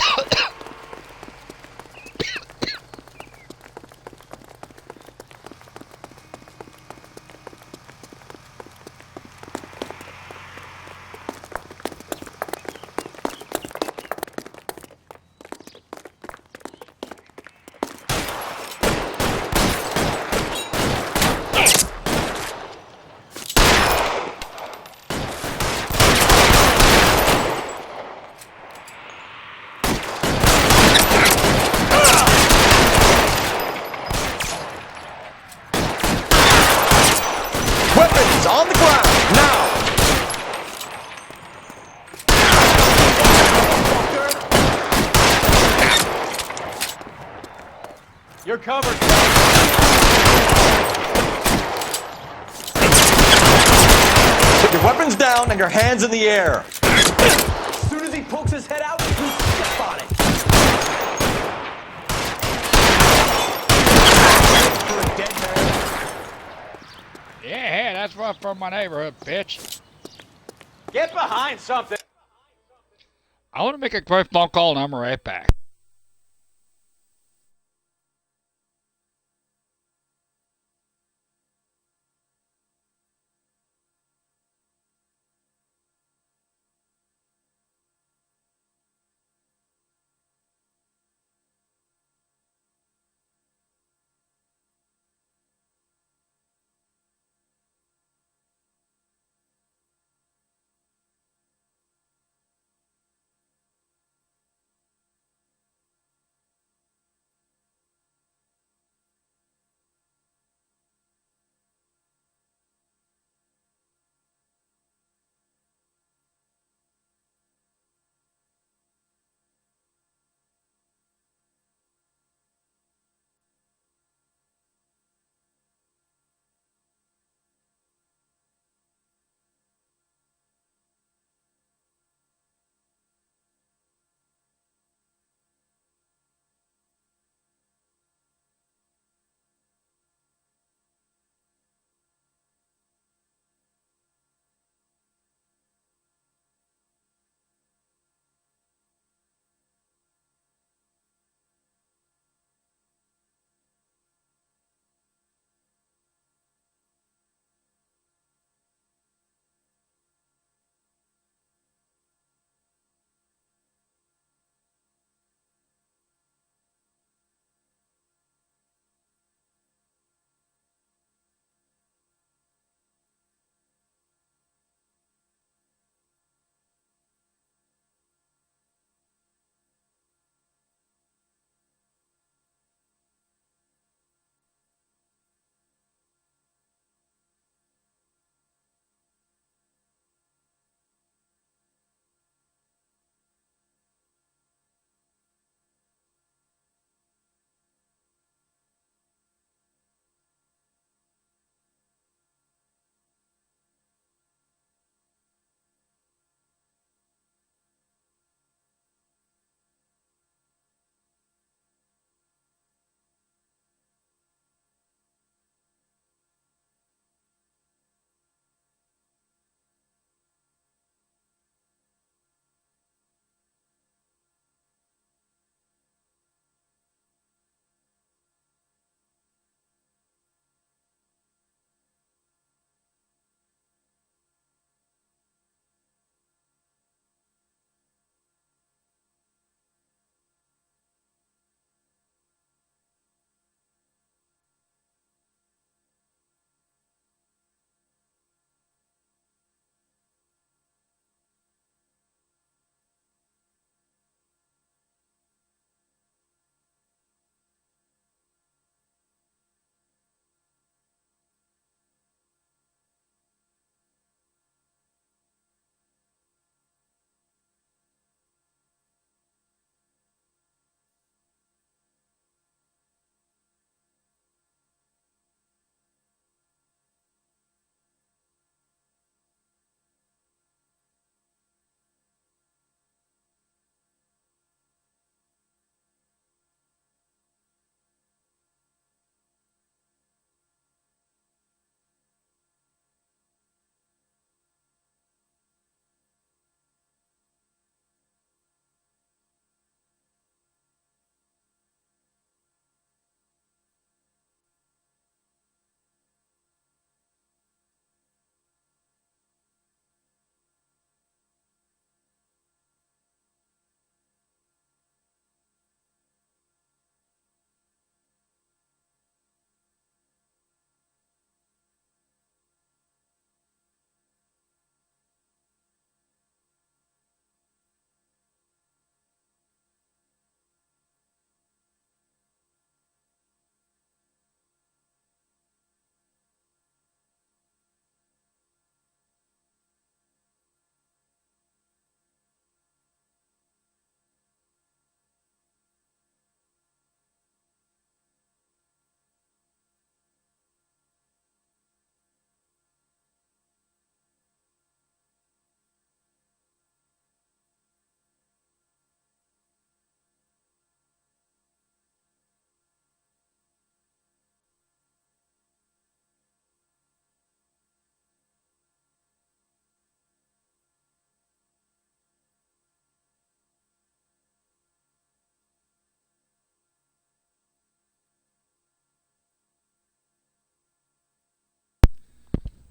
Weapons on the ground, now! You're covered. Put your weapons down and your hands in the air. As soon as he pokes his head out, you step on it. For a dead man. Yeah, that's rough from my neighborhood, bitch. Get behind something. I want to make a quick phone call and I'm right back.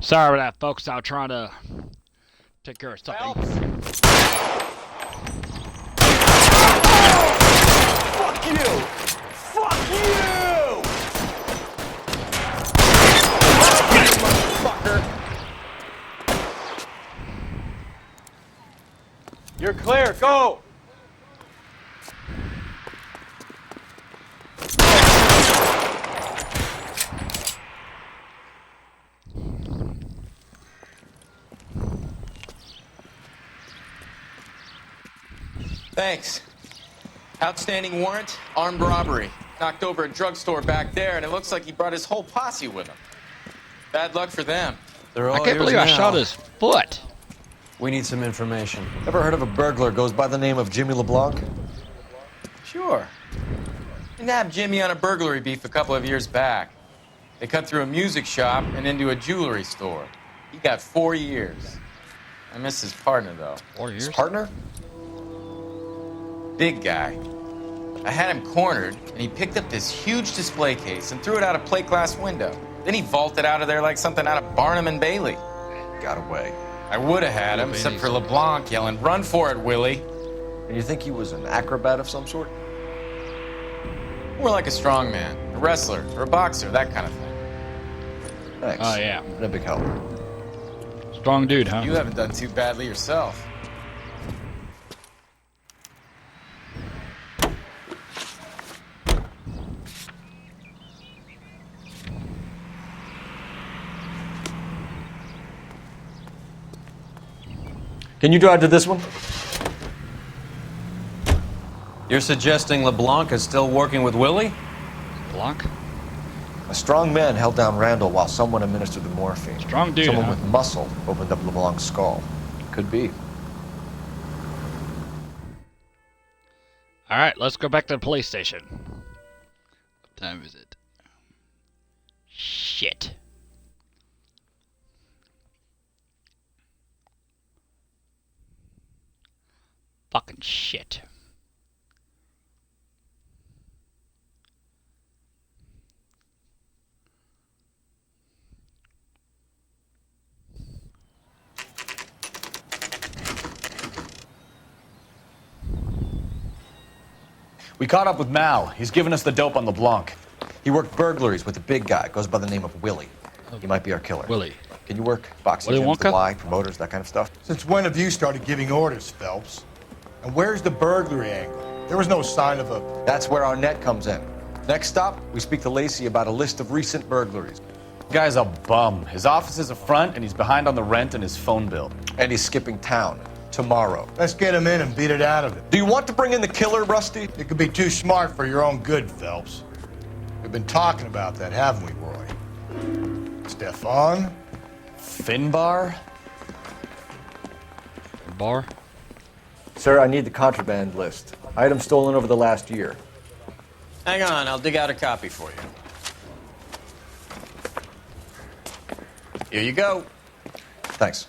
Sorry about that, folks. I was trying to take care of something. Fuck you! Fuck you! Motherfucker! You're clear. Go! Thanks. Outstanding warrant, armed robbery. Knocked over a drugstore back there, and it looks like he brought his whole posse with him. Bad luck for them. They're all I can't yours believe I now. shot his foot. We need some information. Ever heard of a burglar goes by the name of Jimmy LeBlanc? Sure. We nabbed Jimmy on a burglary beef a couple of years back. They cut through a music shop and into a jewelry store. He got 4 years. I miss his partner, though. 4 years? His partner? Big guy. I had him cornered, and he picked up this huge display case and threw it out a plate glass window. Then he vaulted out of there like something out of Barnum and Bailey. Got away. I would have had him, except for LeBlanc yelling, "Run for it, Willie!" And you think he was an acrobat of some sort? More like a strongman, a wrestler, or a boxer, that kind of thing. Thanks. Oh, yeah. Been a big help. Strong dude, huh? You haven't done too badly yourself. Can you drive to this one? You're suggesting LeBlanc is still working with Willie? Blanc? A strong man held down Randall while someone administered the morphine. Strong dude, Someone huh? with muscle opened up LeBlanc's skull. Could be. All right, let's go back to the police station. What time is it? Shit. Fucking shit. We caught up with Mal. He's given us the dope on LeBlanc. He worked burglaries with a big guy. Goes by the name of Willie. He might be our killer. Willie. Can you work boxing Willy gyms, the Wonka? Y, promoters, that kind of stuff? Since when have you started giving orders, Phelps? And where's the burglary angle? There was no sign of a... That's where our net comes in. Next stop, we speak to Lacey about a list of recent burglaries. Guy's a bum. His office is a front, and he's behind on the rent and his phone bill. And he's skipping town tomorrow. Let's get him in and beat it out of him. Do you want to bring in the killer, Rusty? It could be too smart for your own good, Phelps. We've been talking about that, haven't we, Roy? Stefan? Finbar? Bar? Sir, I need the contraband list. Items stolen over the last year. Hang on, I'll dig out a copy for you. Here you go. Thanks.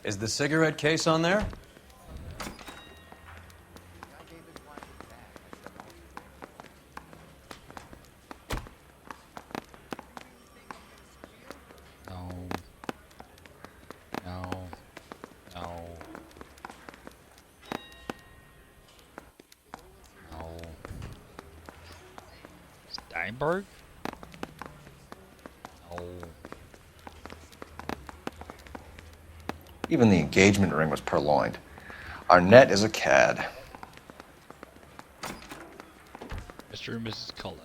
Is the cigarette case on there? No. No. No. No. Steinberg? No. Even the engagement ring was purloined. Our net is a cad. Mr. and Mrs. Cullen.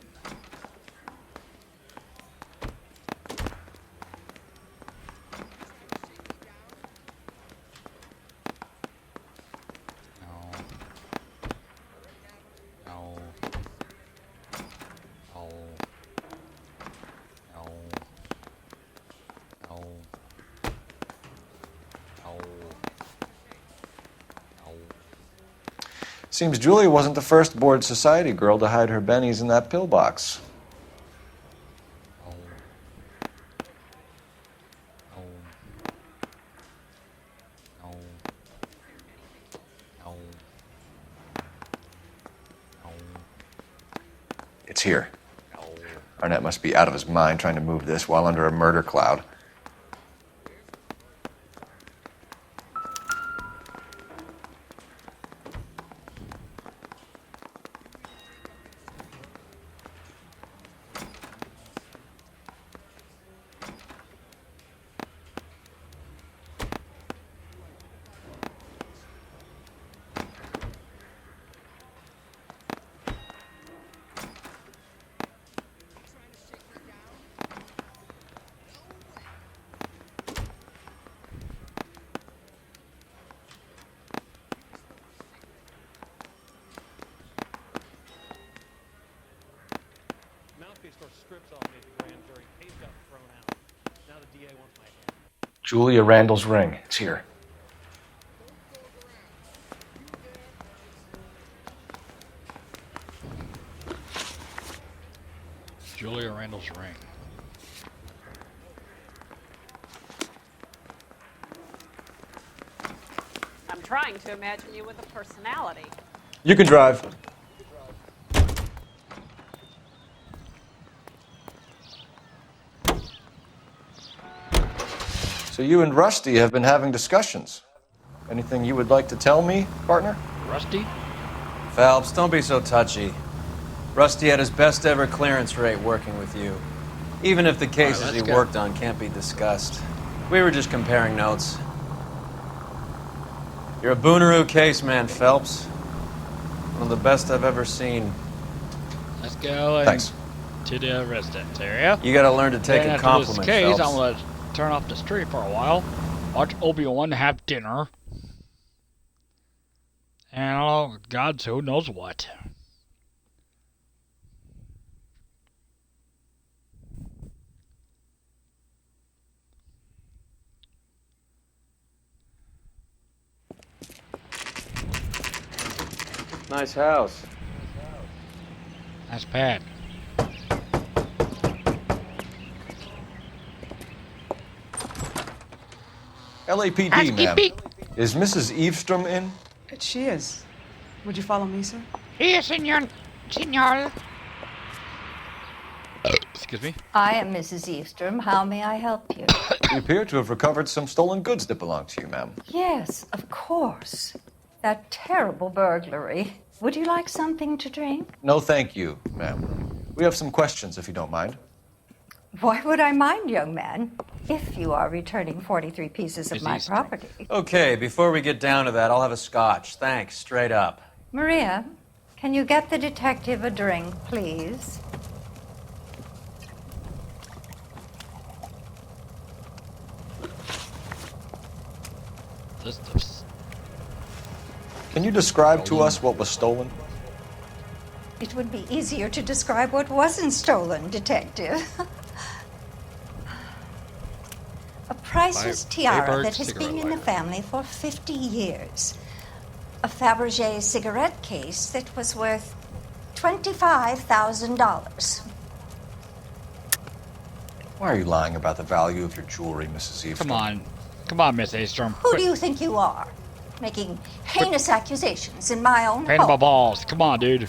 Seems Julia wasn't the first bored society girl to hide her bennies in that pillbox. It's here. Arnett must be out of his mind trying to move this while under a murder cloud. Julia Randall's ring. It's here. Julia Randall's ring. I'm trying to imagine you with a personality. You can drive. So you and Rusty have been having discussions. Anything you would like to tell me, partner? Rusty? Phelps, don't be so touchy. Rusty had his best ever clearance rate working with you. Even if the cases he worked on can't be discussed. We were just comparing notes. You're a Booneroo case man, Phelps. One of the best I've ever seen. Let's go to the residence area. You gotta learn to take and a after compliment, this case, Phelps. I'm gonna turn off the stream for a while, watch Obi-Wan, have dinner, and oh, God, who knows what. Nice house. That's bad. LAPD, ma'am. Is Mrs. Eavestrom in? She is. Would you follow me, sir? Yes, senor. Excuse me? I am Mrs. Eavestrom. How may I help you? You appear to have recovered some stolen goods that belong to you, ma'am. Yes, of course. That terrible burglary. Would you like something to drink? No, thank you, ma'am. We have some questions, if you don't mind. Why would I mind, young man, if you are returning 43 pieces of my property? Okay, before we get down to that, I'll have a scotch. Thanks, straight up. Maria, can you get the detective a drink, please? Can you describe to us what was stolen? It would be easier to describe what wasn't stolen, detective. A priceless tiara that has been in the family for 50 years. A Fabergé cigarette case that was worth $25,000. Why are you lying about the value of your jewelry, Mrs. Eavestrom? Come on, Miss Eavestrom. Who do you think you are? Making heinous accusations in my own Pain in my home. balls. Come on, dude.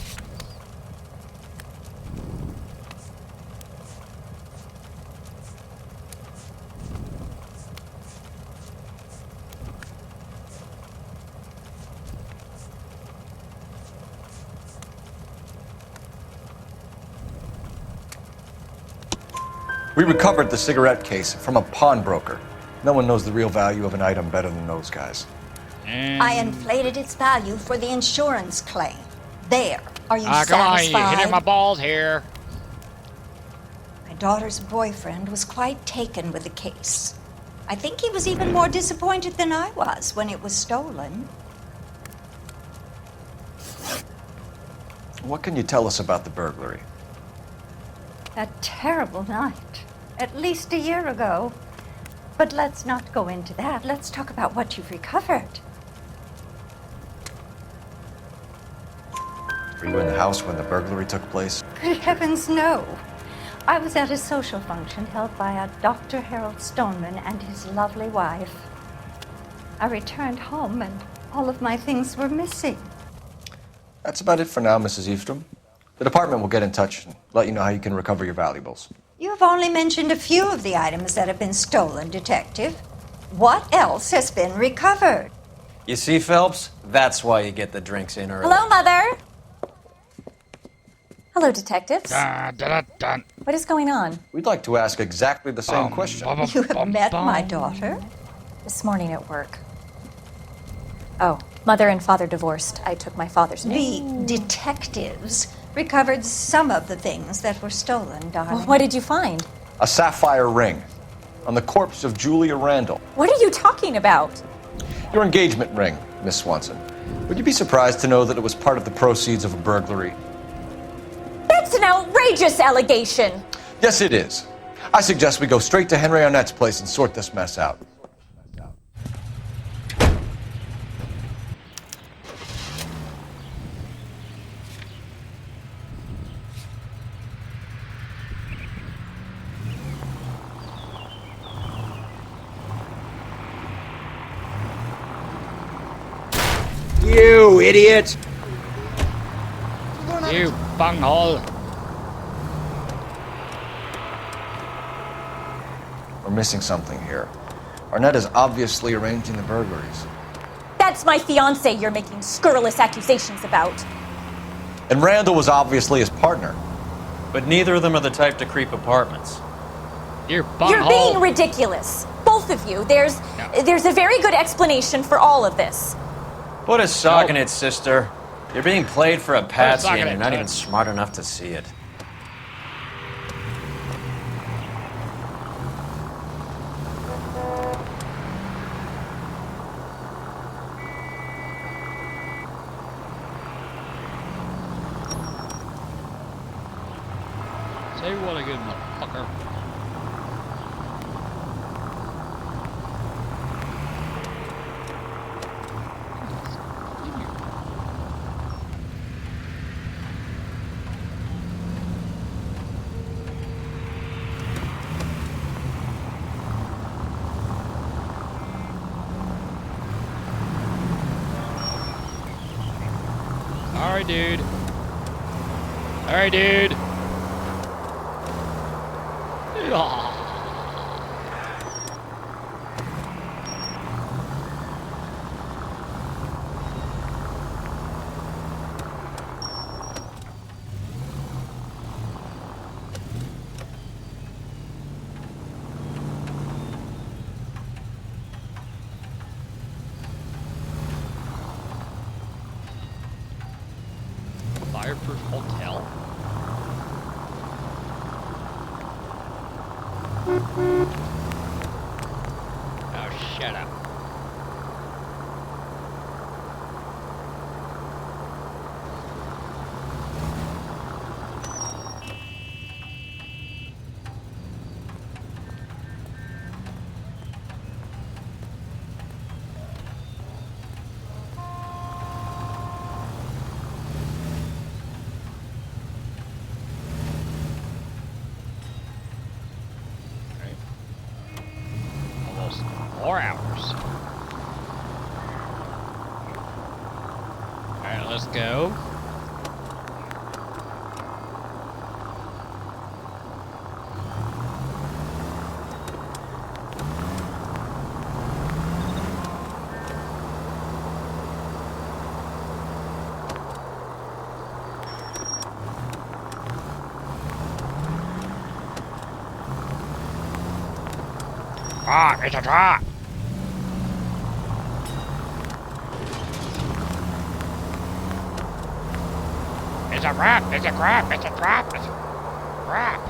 We recovered the cigarette case from a pawnbroker. No one knows the real value of an item better than those guys. I inflated its value for the insurance claim. There. Are you Come on, satisfied? you're hitting my balls here. My daughter's boyfriend was quite taken with the case. I think he was even more disappointed than I was when it was stolen. What can you tell us about the burglary? That terrible night. At least a year ago. But let's not go into that. Let's talk about what you've recovered. Were you in the house when the burglary took place? Good heavens, no. I was at a social function held by a Dr. Harold Stoneman and his lovely wife. I returned home and all of my things were missing. That's about it for now, Mrs. Eavestrom. The department will get in touch and let you know how you can recover your valuables. You have only mentioned a few of the items that have been stolen, Detective. What else has been recovered? You see, Phelps? That's why you get the drinks in early. Hello, Mother. Hello, detectives. What is going on? We'd like to ask exactly the same question. You have met my daughter? This morning at work. Oh, Mother and Father divorced. I took my father's name. The detectives recovered some of the things that were stolen, darling. Well, what did you find? A sapphire ring on the corpse of Julia Randall. What are you talking about? Your engagement ring, Miss Swanson. Would you be surprised to know that it was part of the proceeds of a burglary? That's an outrageous allegation. Yes, it is. I suggest we go straight to Henry Arnett's place and sort this mess out. You idiot! You bunghole! We're missing something here. Arnett is obviously arranging the burglaries. That's my fiance you're making scurrilous accusations about. And Randall was obviously his partner. But neither of them are the type to creep apartments. You're You're being ridiculous. Both of you. There's a very good explanation for all of this. Put a sock in it, sister. You're being played for a patsy sock in and it, you're not Ted. even smart enough to see it. Say what a good motherfucker. Alright, dude. Alright, dude. Fireproof hotel? Oh, shut up. Almost 4 hours. Alright, let's go. Ah, it's a trap! It's a trap! It's a trap! It's a trap! It's a trap!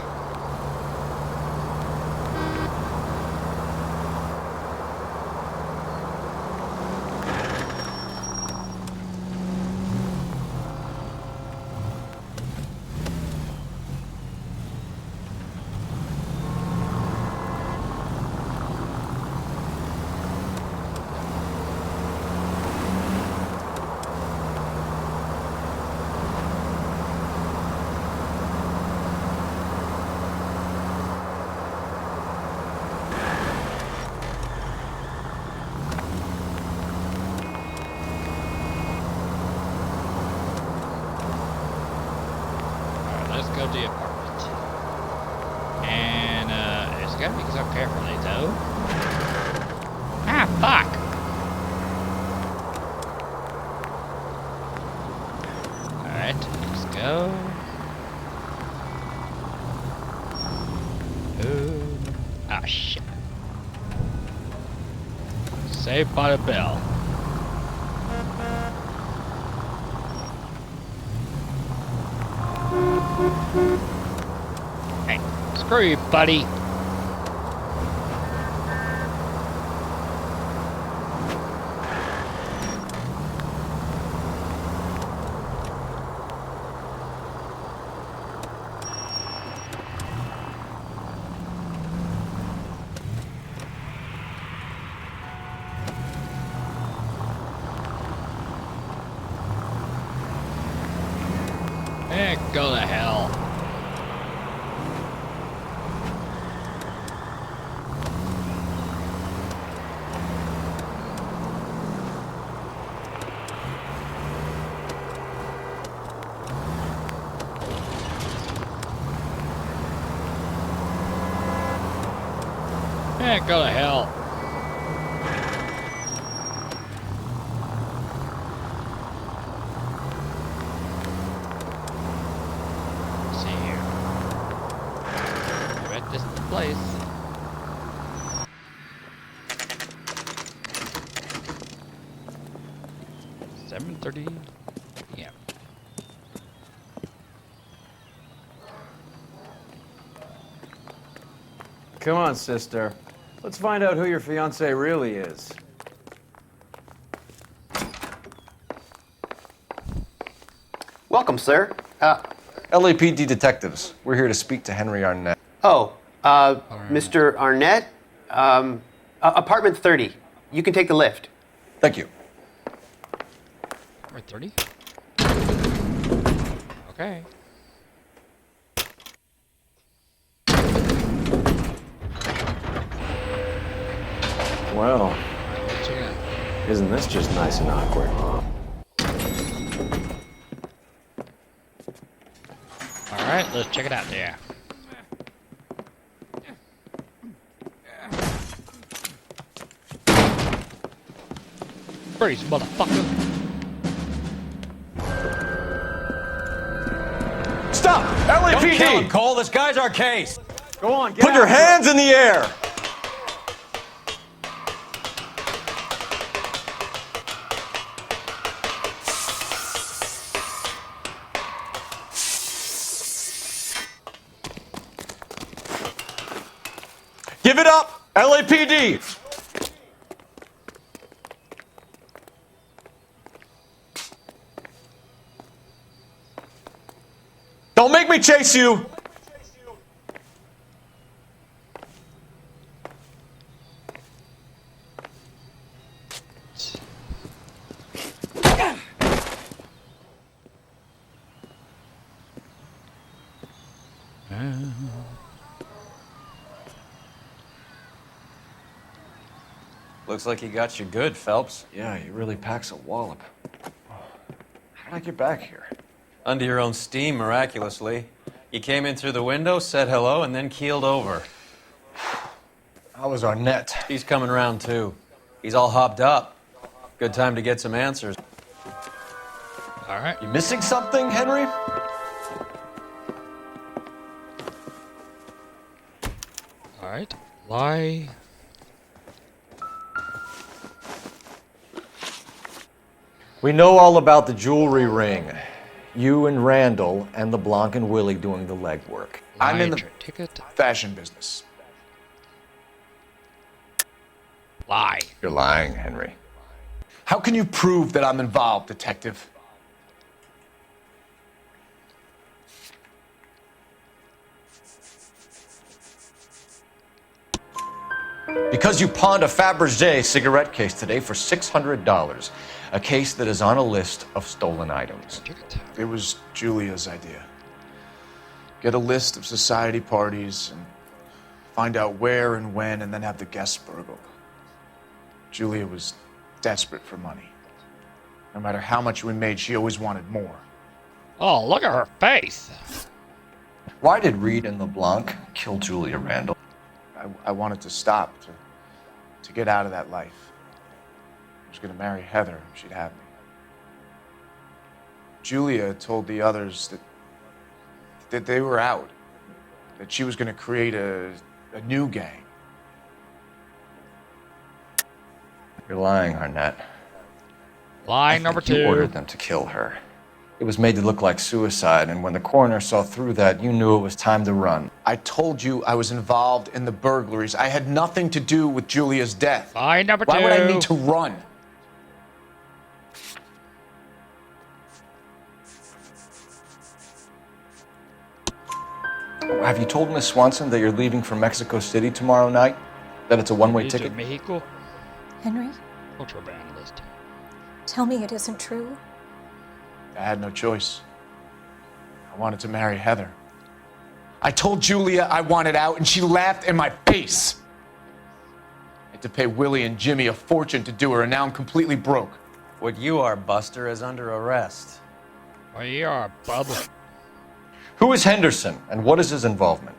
let's go to the apartment. And it's gotta be so carefully though. Ah, fuck! Alright, let's go. Ah, shit. Saved by the bell. Hey, screw you, buddy. Hey, go to hell. Hey, go to hell. Place. $7:30 p.m. Come on, sister. Let's find out who your fiancé really is. Welcome, sir. LAPD detectives. We're here to speak to Henry Arnett. Mr. Arnett, apartment 30. You can take the lift. Thank you. Apartment 30? Okay. Well, isn't this just nice and awkward? Alright, let's check it out there. Freeze, motherfucker. Stop! Don't kill LAPD! him, Cole. This guy's our case. Go on, get Put your after it. hands in the air! Give it up, LAPD! Don't make me chase you! Looks like he got you good, Phelps. Yeah, he really packs a wallop. How did I get back here? Under your own steam, miraculously. You came in through the window, said hello, and then keeled over. How was Arnett? He's coming around, too. He's all hopped up. Good time to get some answers. Alright. You missing something, Henry? Alright. Why? We know all about the jewelry ring. You and Randall and LeBlanc and Willie doing the legwork. I'm in the ticket. fashion business. Lie. You're lying, Henry. How can you prove that I'm involved, detective? Because you pawned a Fabergé cigarette case today for $600. A case that is on a list of stolen items. It was Julia's idea. Get a list of society parties and find out where and when and then have the guests burgled. Julia was desperate for money. No matter how much we made, she always wanted more. Oh, look at her face. Why did Reed and LeBlanc kill Julia Randall? I wanted to stop, to get out of that life. I was going to marry Heather and she'd have me. Julia told the others that they were out, that she was going to create a new gang. You're lying, Arnett. Line number 2. You ordered them to kill her. It was made to look like suicide, and when the coroner saw through that, you knew it was time to run. I told you I was involved in the burglaries. I had nothing to do with Julia's death. Line number 2. Why would I need to run? Have you told Miss Swanson that you're leaving for Mexico City tomorrow night? That it's a one-way ticket? Mexico? Henry, Contraband list. tell me it isn't true. I had no choice. I wanted to marry Heather. I told Julia I wanted out, and she laughed in my face. I had to pay Willie and Jimmy a fortune to do her, and now I'm completely broke. What you are, Buster, is under arrest. Well, you are, Bubba. Who is Henderson, and what is his involvement?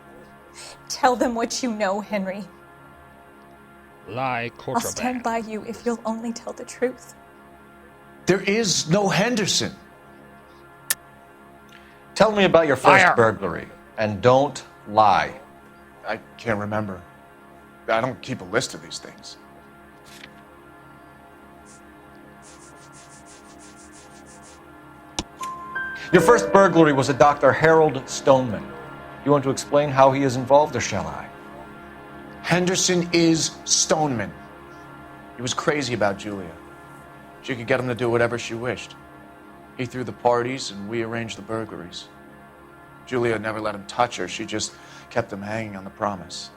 Tell them what you know, Henry. Lie, I'll contraband. stand by you if you'll only tell the truth. There is no Henderson. Tell me about your first burglary, and don't lie. I can't remember. I don't keep a list of these things. Your first burglary was a Dr. Harold Stoneman. You want to explain how he is involved, or shall I? Henderson is Stoneman. He was crazy about Julia. She could get him to do whatever she wished. He threw the parties, and we arranged the burglaries. Julia never let him touch her. She just kept him hanging on the promise.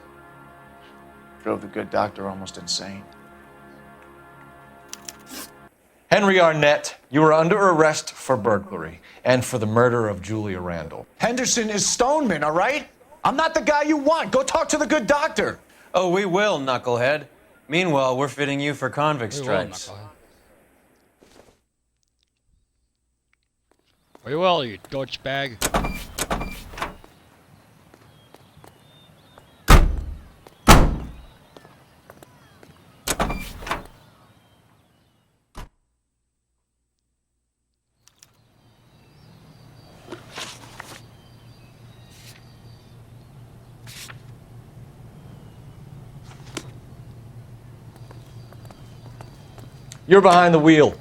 Drove the good doctor almost insane. Henry Arnett, you are under arrest for burglary and for the murder of Julia Randall. Henderson is Stoneman, all right? I'm not the guy you want. Go talk to the good doctor. Oh, we will, knucklehead. Meanwhile, we're fitting you for convict stripes. We will, you Dutch bag. You're behind the wheel.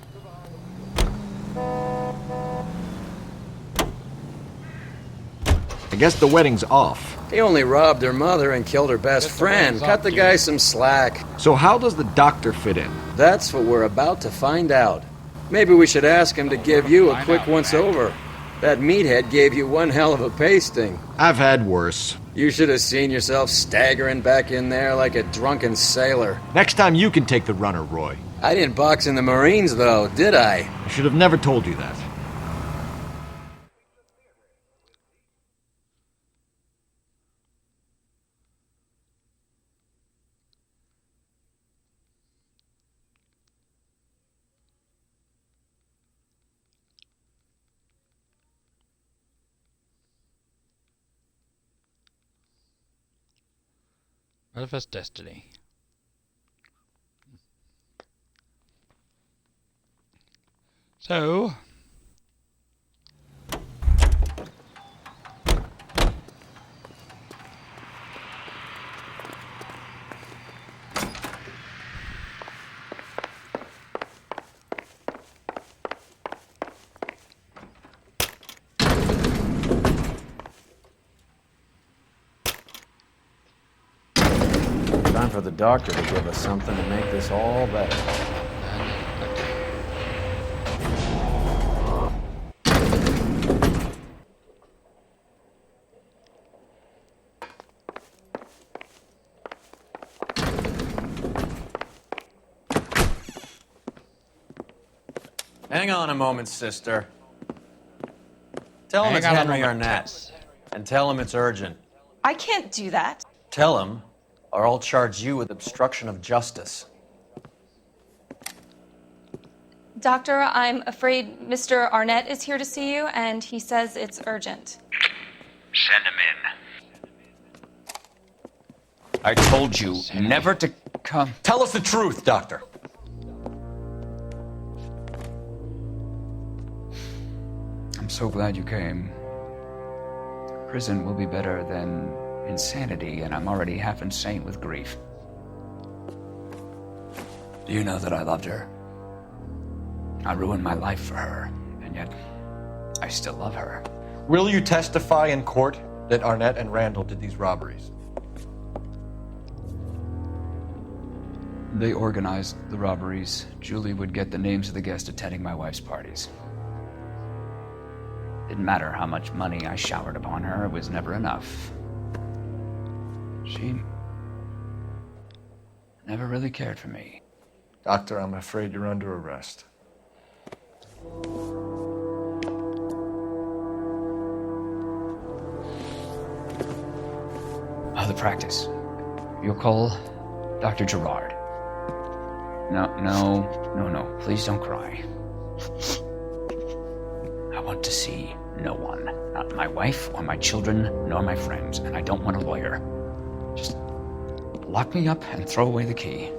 I guess the wedding's off. He only robbed her mother and killed her best friend. Cut the guy some slack. So how does the doctor fit in? That's what we're about to find out. Maybe we should ask him to give you a quick once-over. That meathead gave you one hell of a pasting. I've had worse. You should have seen yourself staggering back in there like a drunken sailor. Next time you can take the runner, Roy. I didn't box in the Marines, though, did I? I should have never told you that. Manifest Destiny. So, Time for the doctor to give us something to make this all better. Hang on a moment, sister. Tell him it's Henry Arnett. And tell him it's urgent. I can't do that. Tell him, or I'll charge you with obstruction of justice. Doctor, I'm afraid Mr. Arnett is here to see you, and he says it's urgent. Send him in. I told you never to come. Tell us the truth, Doctor. I'm so glad you came. Prison will be better than insanity, and I'm already half insane with grief. Do you know that I loved her? I ruined my life for her, and yet I still love her. Will you testify in court that Arnett and Randall did these robberies? They organized the robberies. Julie would get the names of the guests attending my wife's parties. Didn't matter how much money I showered upon her, it was never enough. She never really cared for me. Doctor, I'm afraid you're under arrest. The practice. You'll call Dr. Gerard. No. Please don't cry. I want to see no one. Not my wife or my children, nor my friends. And I don't want a lawyer. Just lock me up and throw away the key.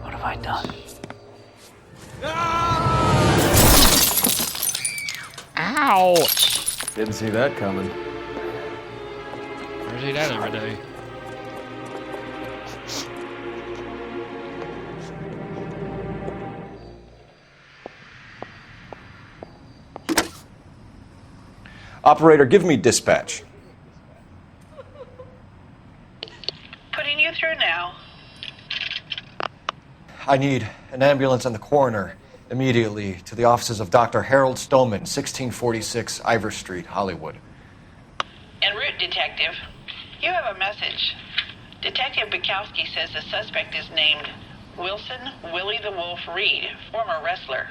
What have I done? Ouch! Didn't see that coming. I see that every day. Operator, give me dispatch. Putting you through now. I need an ambulance and the coroner immediately to the offices of Dr. Harold Stoneman, 1646 Ivor Street, Hollywood. En route, Detective. You have a message. Detective Bukowski says the suspect is named Wilson Willie the Wolf Reed, former wrestler.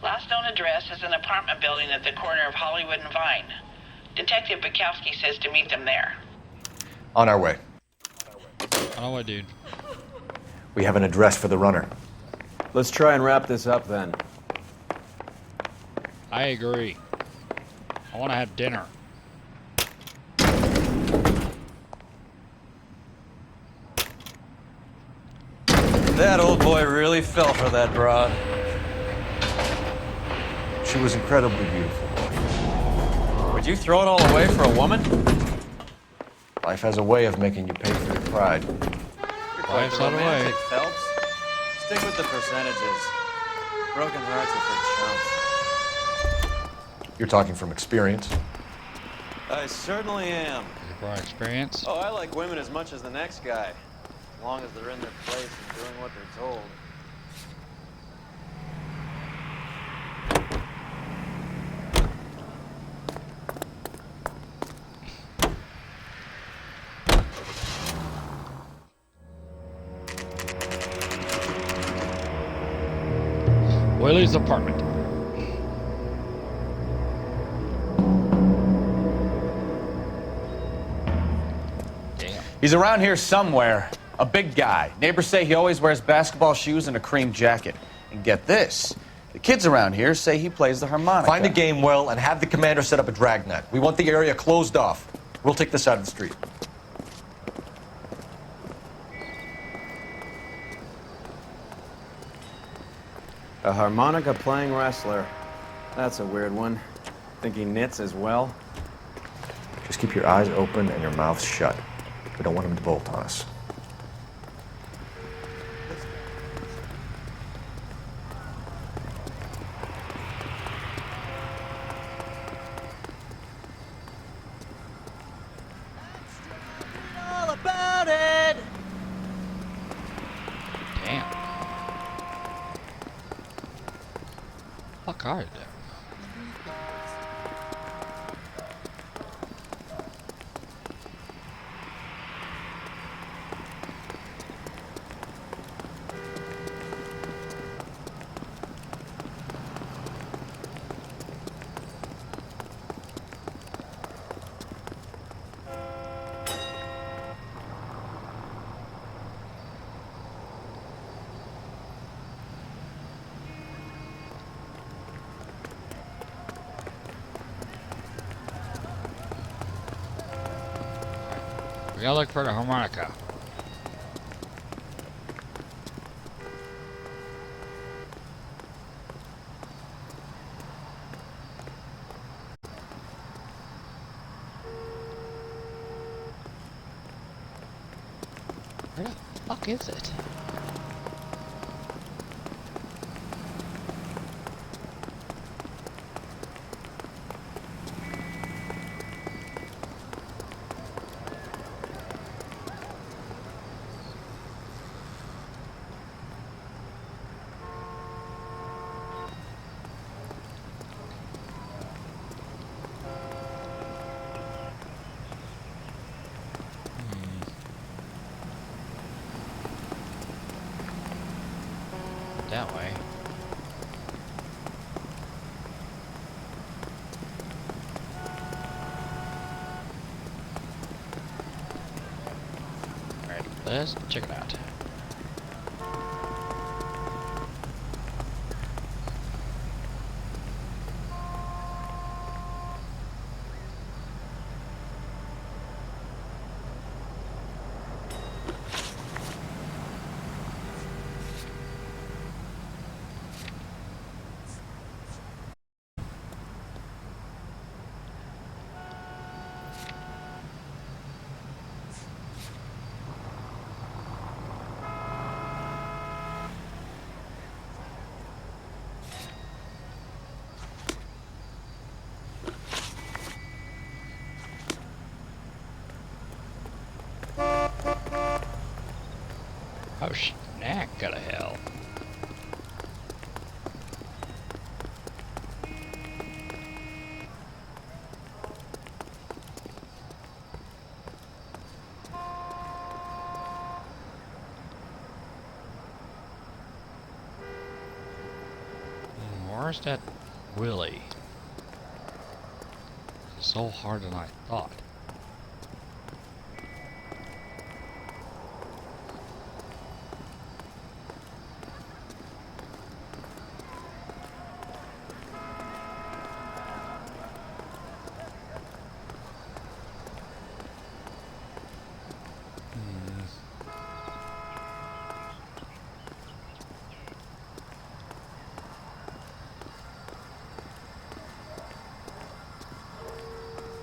Last known address is an apartment building at the corner of Hollywood and Vine. Detective Bukowski says to meet them there. On our way. On our way, dude. We have an address for the runner. Let's try and wrap this up then. I agree. I want to have dinner. That old boy really fell for that broad. She was incredibly beautiful. Would you throw it all away for a woman? Life has a way of making you pay for your pride. You're quite the romantic, Phelps. Stick with the percentages. Broken hearts are for chumps. You're talking from experience. I certainly am. From experience? Oh, I like women as much as the next guy. As long as they're in their place and doing what they're told. Willie's apartment. Damn. He's around here somewhere. A big guy. Neighbors say he always wears basketball shoes and a cream jacket. And get this, the kids around here say he plays the harmonica. Find the game well and have the commander set up a dragnet. We want the area closed off. We'll take this out of the street. A harmonica playing wrestler. That's a weird one. Think he knits as well? Just keep your eyes open and your mouth shut. We don't want him to bolt on us. All about it. Damn. Fuck are they? We gotta look for the harmonica. Where the fuck is it? That way. Alright, let's check it out. Oh, snack, got a hell. Where's that Willie? It's so harder than I thought.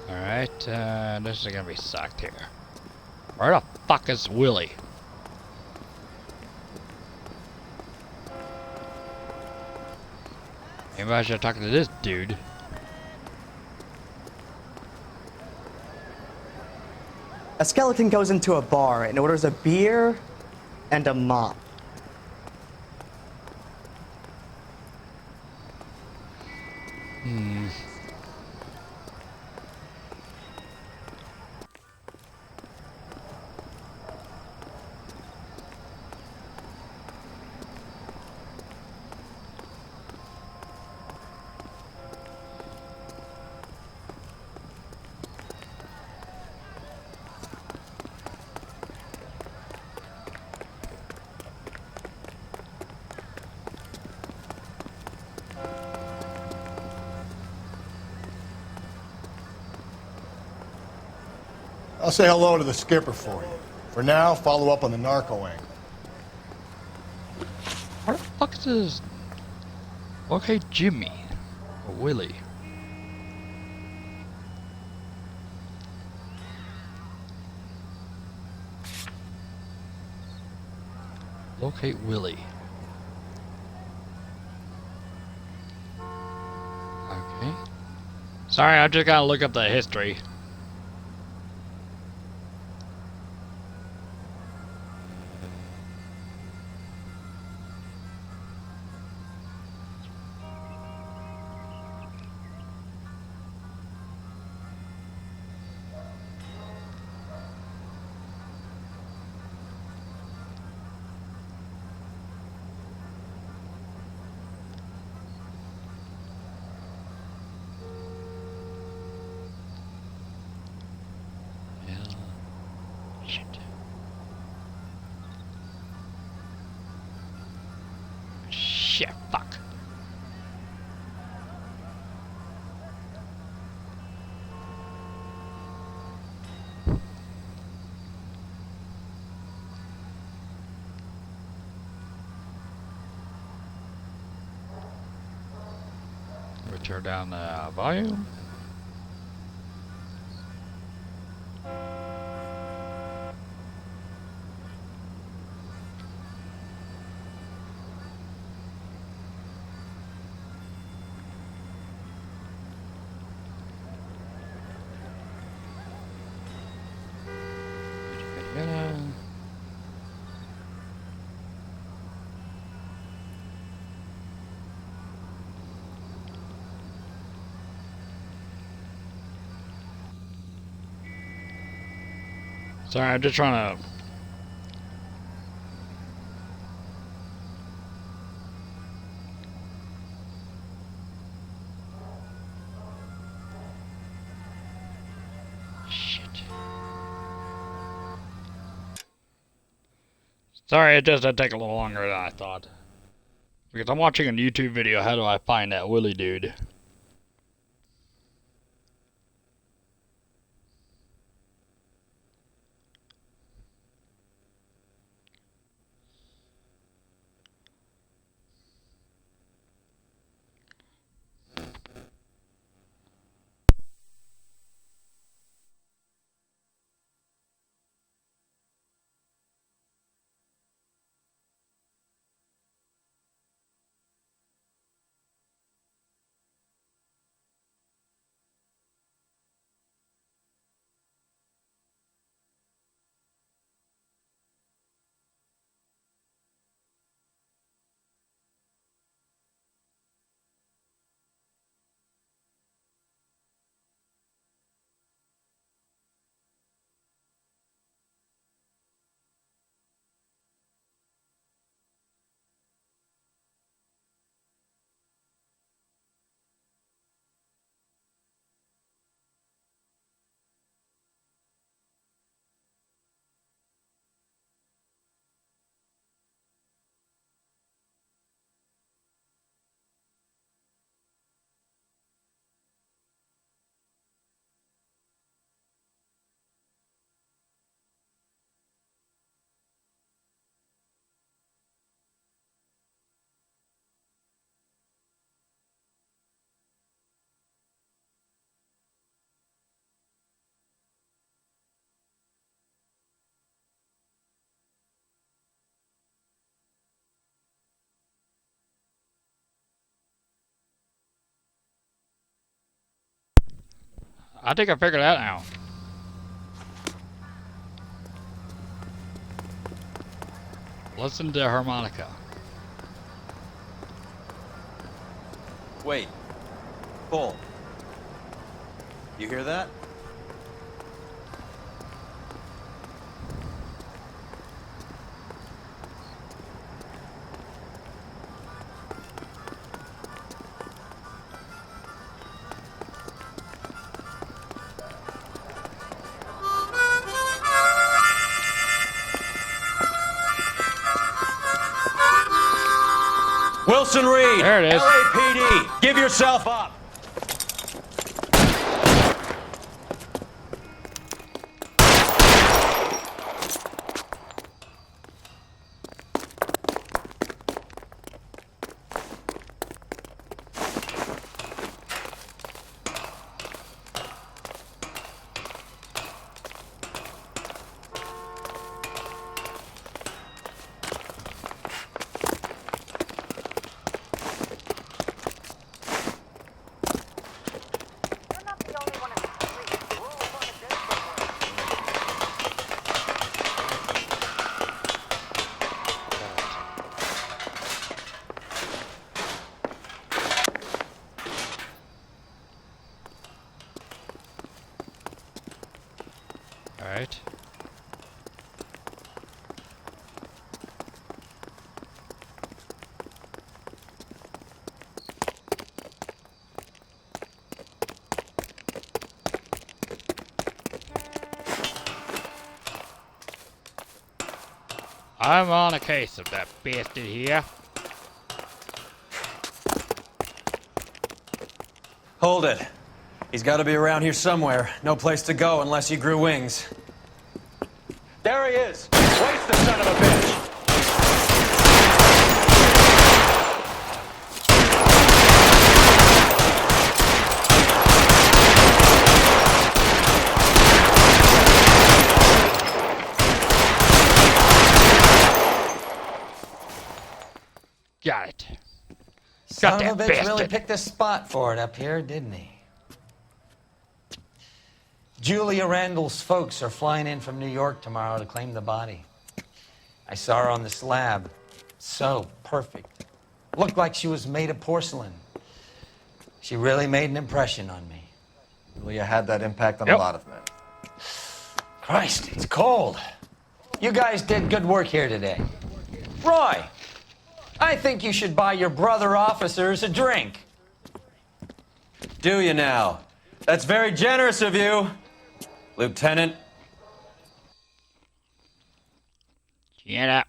Alright, this is gonna be sucked here. Where the fuck is Willie? Maybe I should talk to this dude. A skeleton goes into a bar and orders a beer and a mop. I'll say hello to the skipper for you. For now, follow up on the narco angle. Where the fuck is this? Okay, Jimmy. Or Willie. Locate Willie. Okay. Sorry, I just gotta look up the history. Shit, fuck. we turn down the volume? Sorry, I'm just trying to... Shit. Sorry, it just did take a little longer than I thought. Because I'm watching a YouTube video, how do I find that Willie dude? I think I figured it out now. Listen to the harmonica. Wait. Bull. You hear that? Wilson Reed. There it is. LAPD. Give yourself up. Alright. I'm on a case of that bastard here. Hold it. He's got to be around here somewhere. No place to go unless he grew wings. There he is! Waste the son of a bitch! Son Got of a that bitch really bastard. picked a spot for it up here, didn't he? Julia Randall's folks are flying in from New York tomorrow to claim the body. I saw her on the slab. So perfect. Looked like she was made of porcelain. She really made an impression on me. Julia had that impact on Yep. a lot of men. Christ, it's cold. You guys did good work here today. Roy, I think you should buy your brother officers a drink. Do you now? That's very generous of you, Lieutenant. Yeah.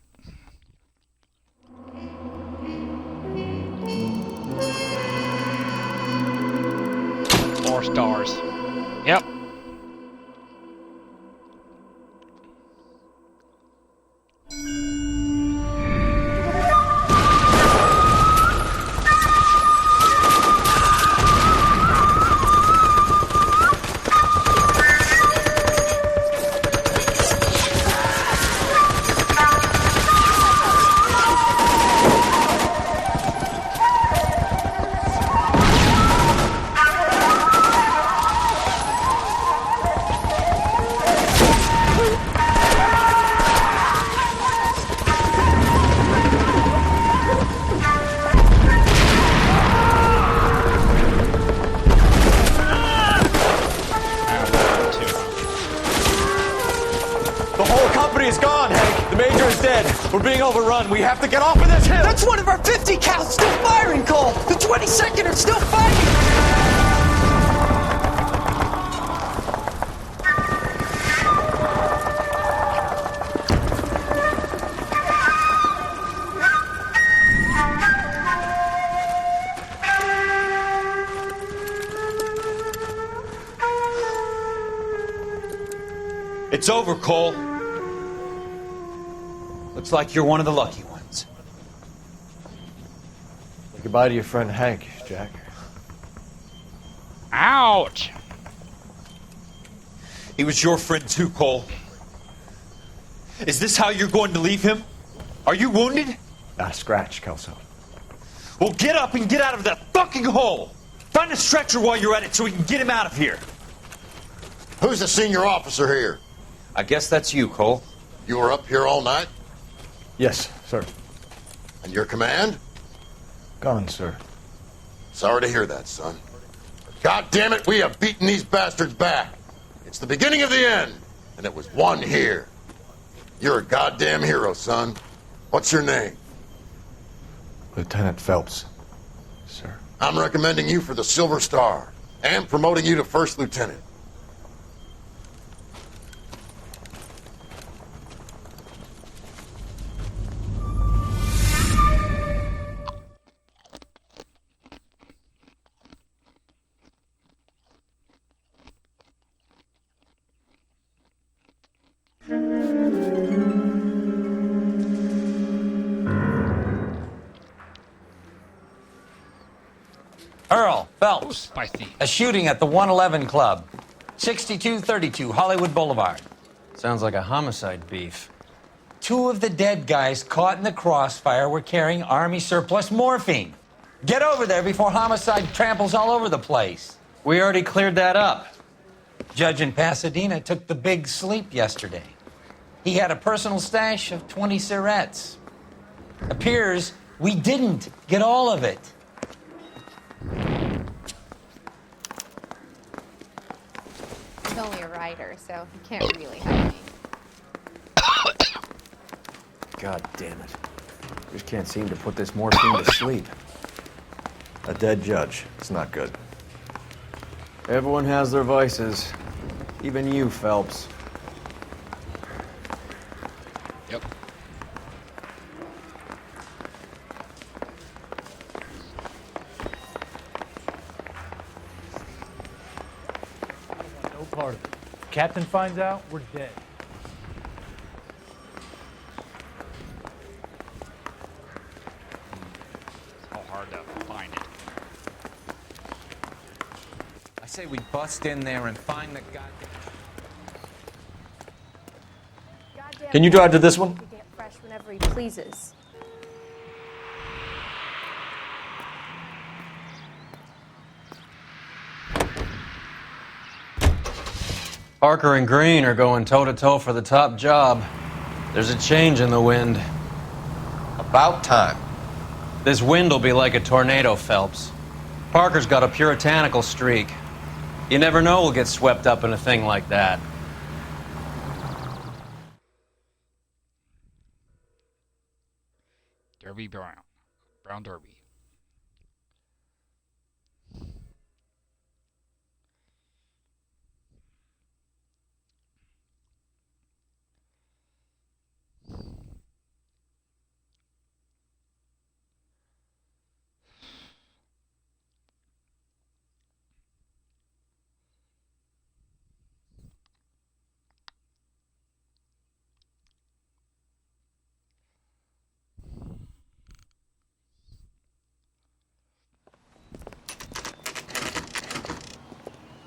4 stars. Yep. The whole company is gone, Hank. The Major is dead. We're being overrun. We have to get off of this hill. That's one of our 50 cals still firing, Cole. The 22nd are still fighting. It's over, Cole. Looks like you're one of the lucky ones. Say goodbye to your friend Hank, Jack. Ouch. He was your friend too, Cole. Is this how you're going to leave him? Are you wounded? Scratch, Kelso. Well, get up and get out of that fucking hole! Find a stretcher while you're at it so we can get him out of here. Who's the senior officer here? I guess that's you, Cole. You were up here all night? Yes, sir. And your command? Gone, sir. Sorry to hear that, son. God damn it, we have beaten these bastards back. It's the beginning of the end, and it was won here. You're a goddamn hero, son. What's your name? Lieutenant Phelps, sir. I'm recommending you for the Silver Star and promoting you to first lieutenant. Earl Phelps. Oh, spicy. A shooting at the 111 Club, 6232 Hollywood Boulevard. Sounds like a homicide beef. 2 of the dead guys caught in the crossfire were carrying Army surplus morphine. Get over there before homicide tramples all over the place. We already cleared that up. Judge in Pasadena took the big sleep yesterday. He had a personal stash of 20 cigarettes. Appears we didn't get all of it. He's only a writer, so he can't really help me. God damn it. Just can't seem to put this morphine to sleep. A dead judge. It's not good. Everyone has their vices. Even you, Phelps. Yep. No part of it. If Captain finds out, we're dead. How hard to find it. I say we bust in there and find the goddamn... Can you drive to this one? He get fresh whenever he pleases. Parker and Green are going toe-to-toe for the top job. There's a change in the wind. About time. This wind will be like a tornado, Phelps. Parker's got a puritanical streak. You never know we'll get swept up in a thing like that. Derby Brown. Brown Derby.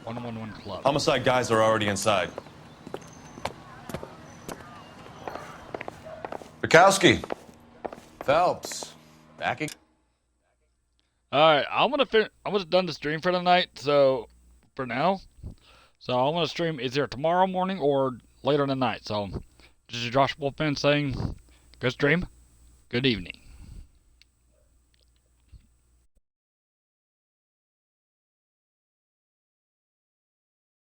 One club. Homicide guys are already inside. Bukowski. Phelps. Back again. Alright, I'm gonna done the stream for the night, so for now. So I'm gonna stream either tomorrow morning or later in the night. So this is Josh Wolfman saying good stream, good evening.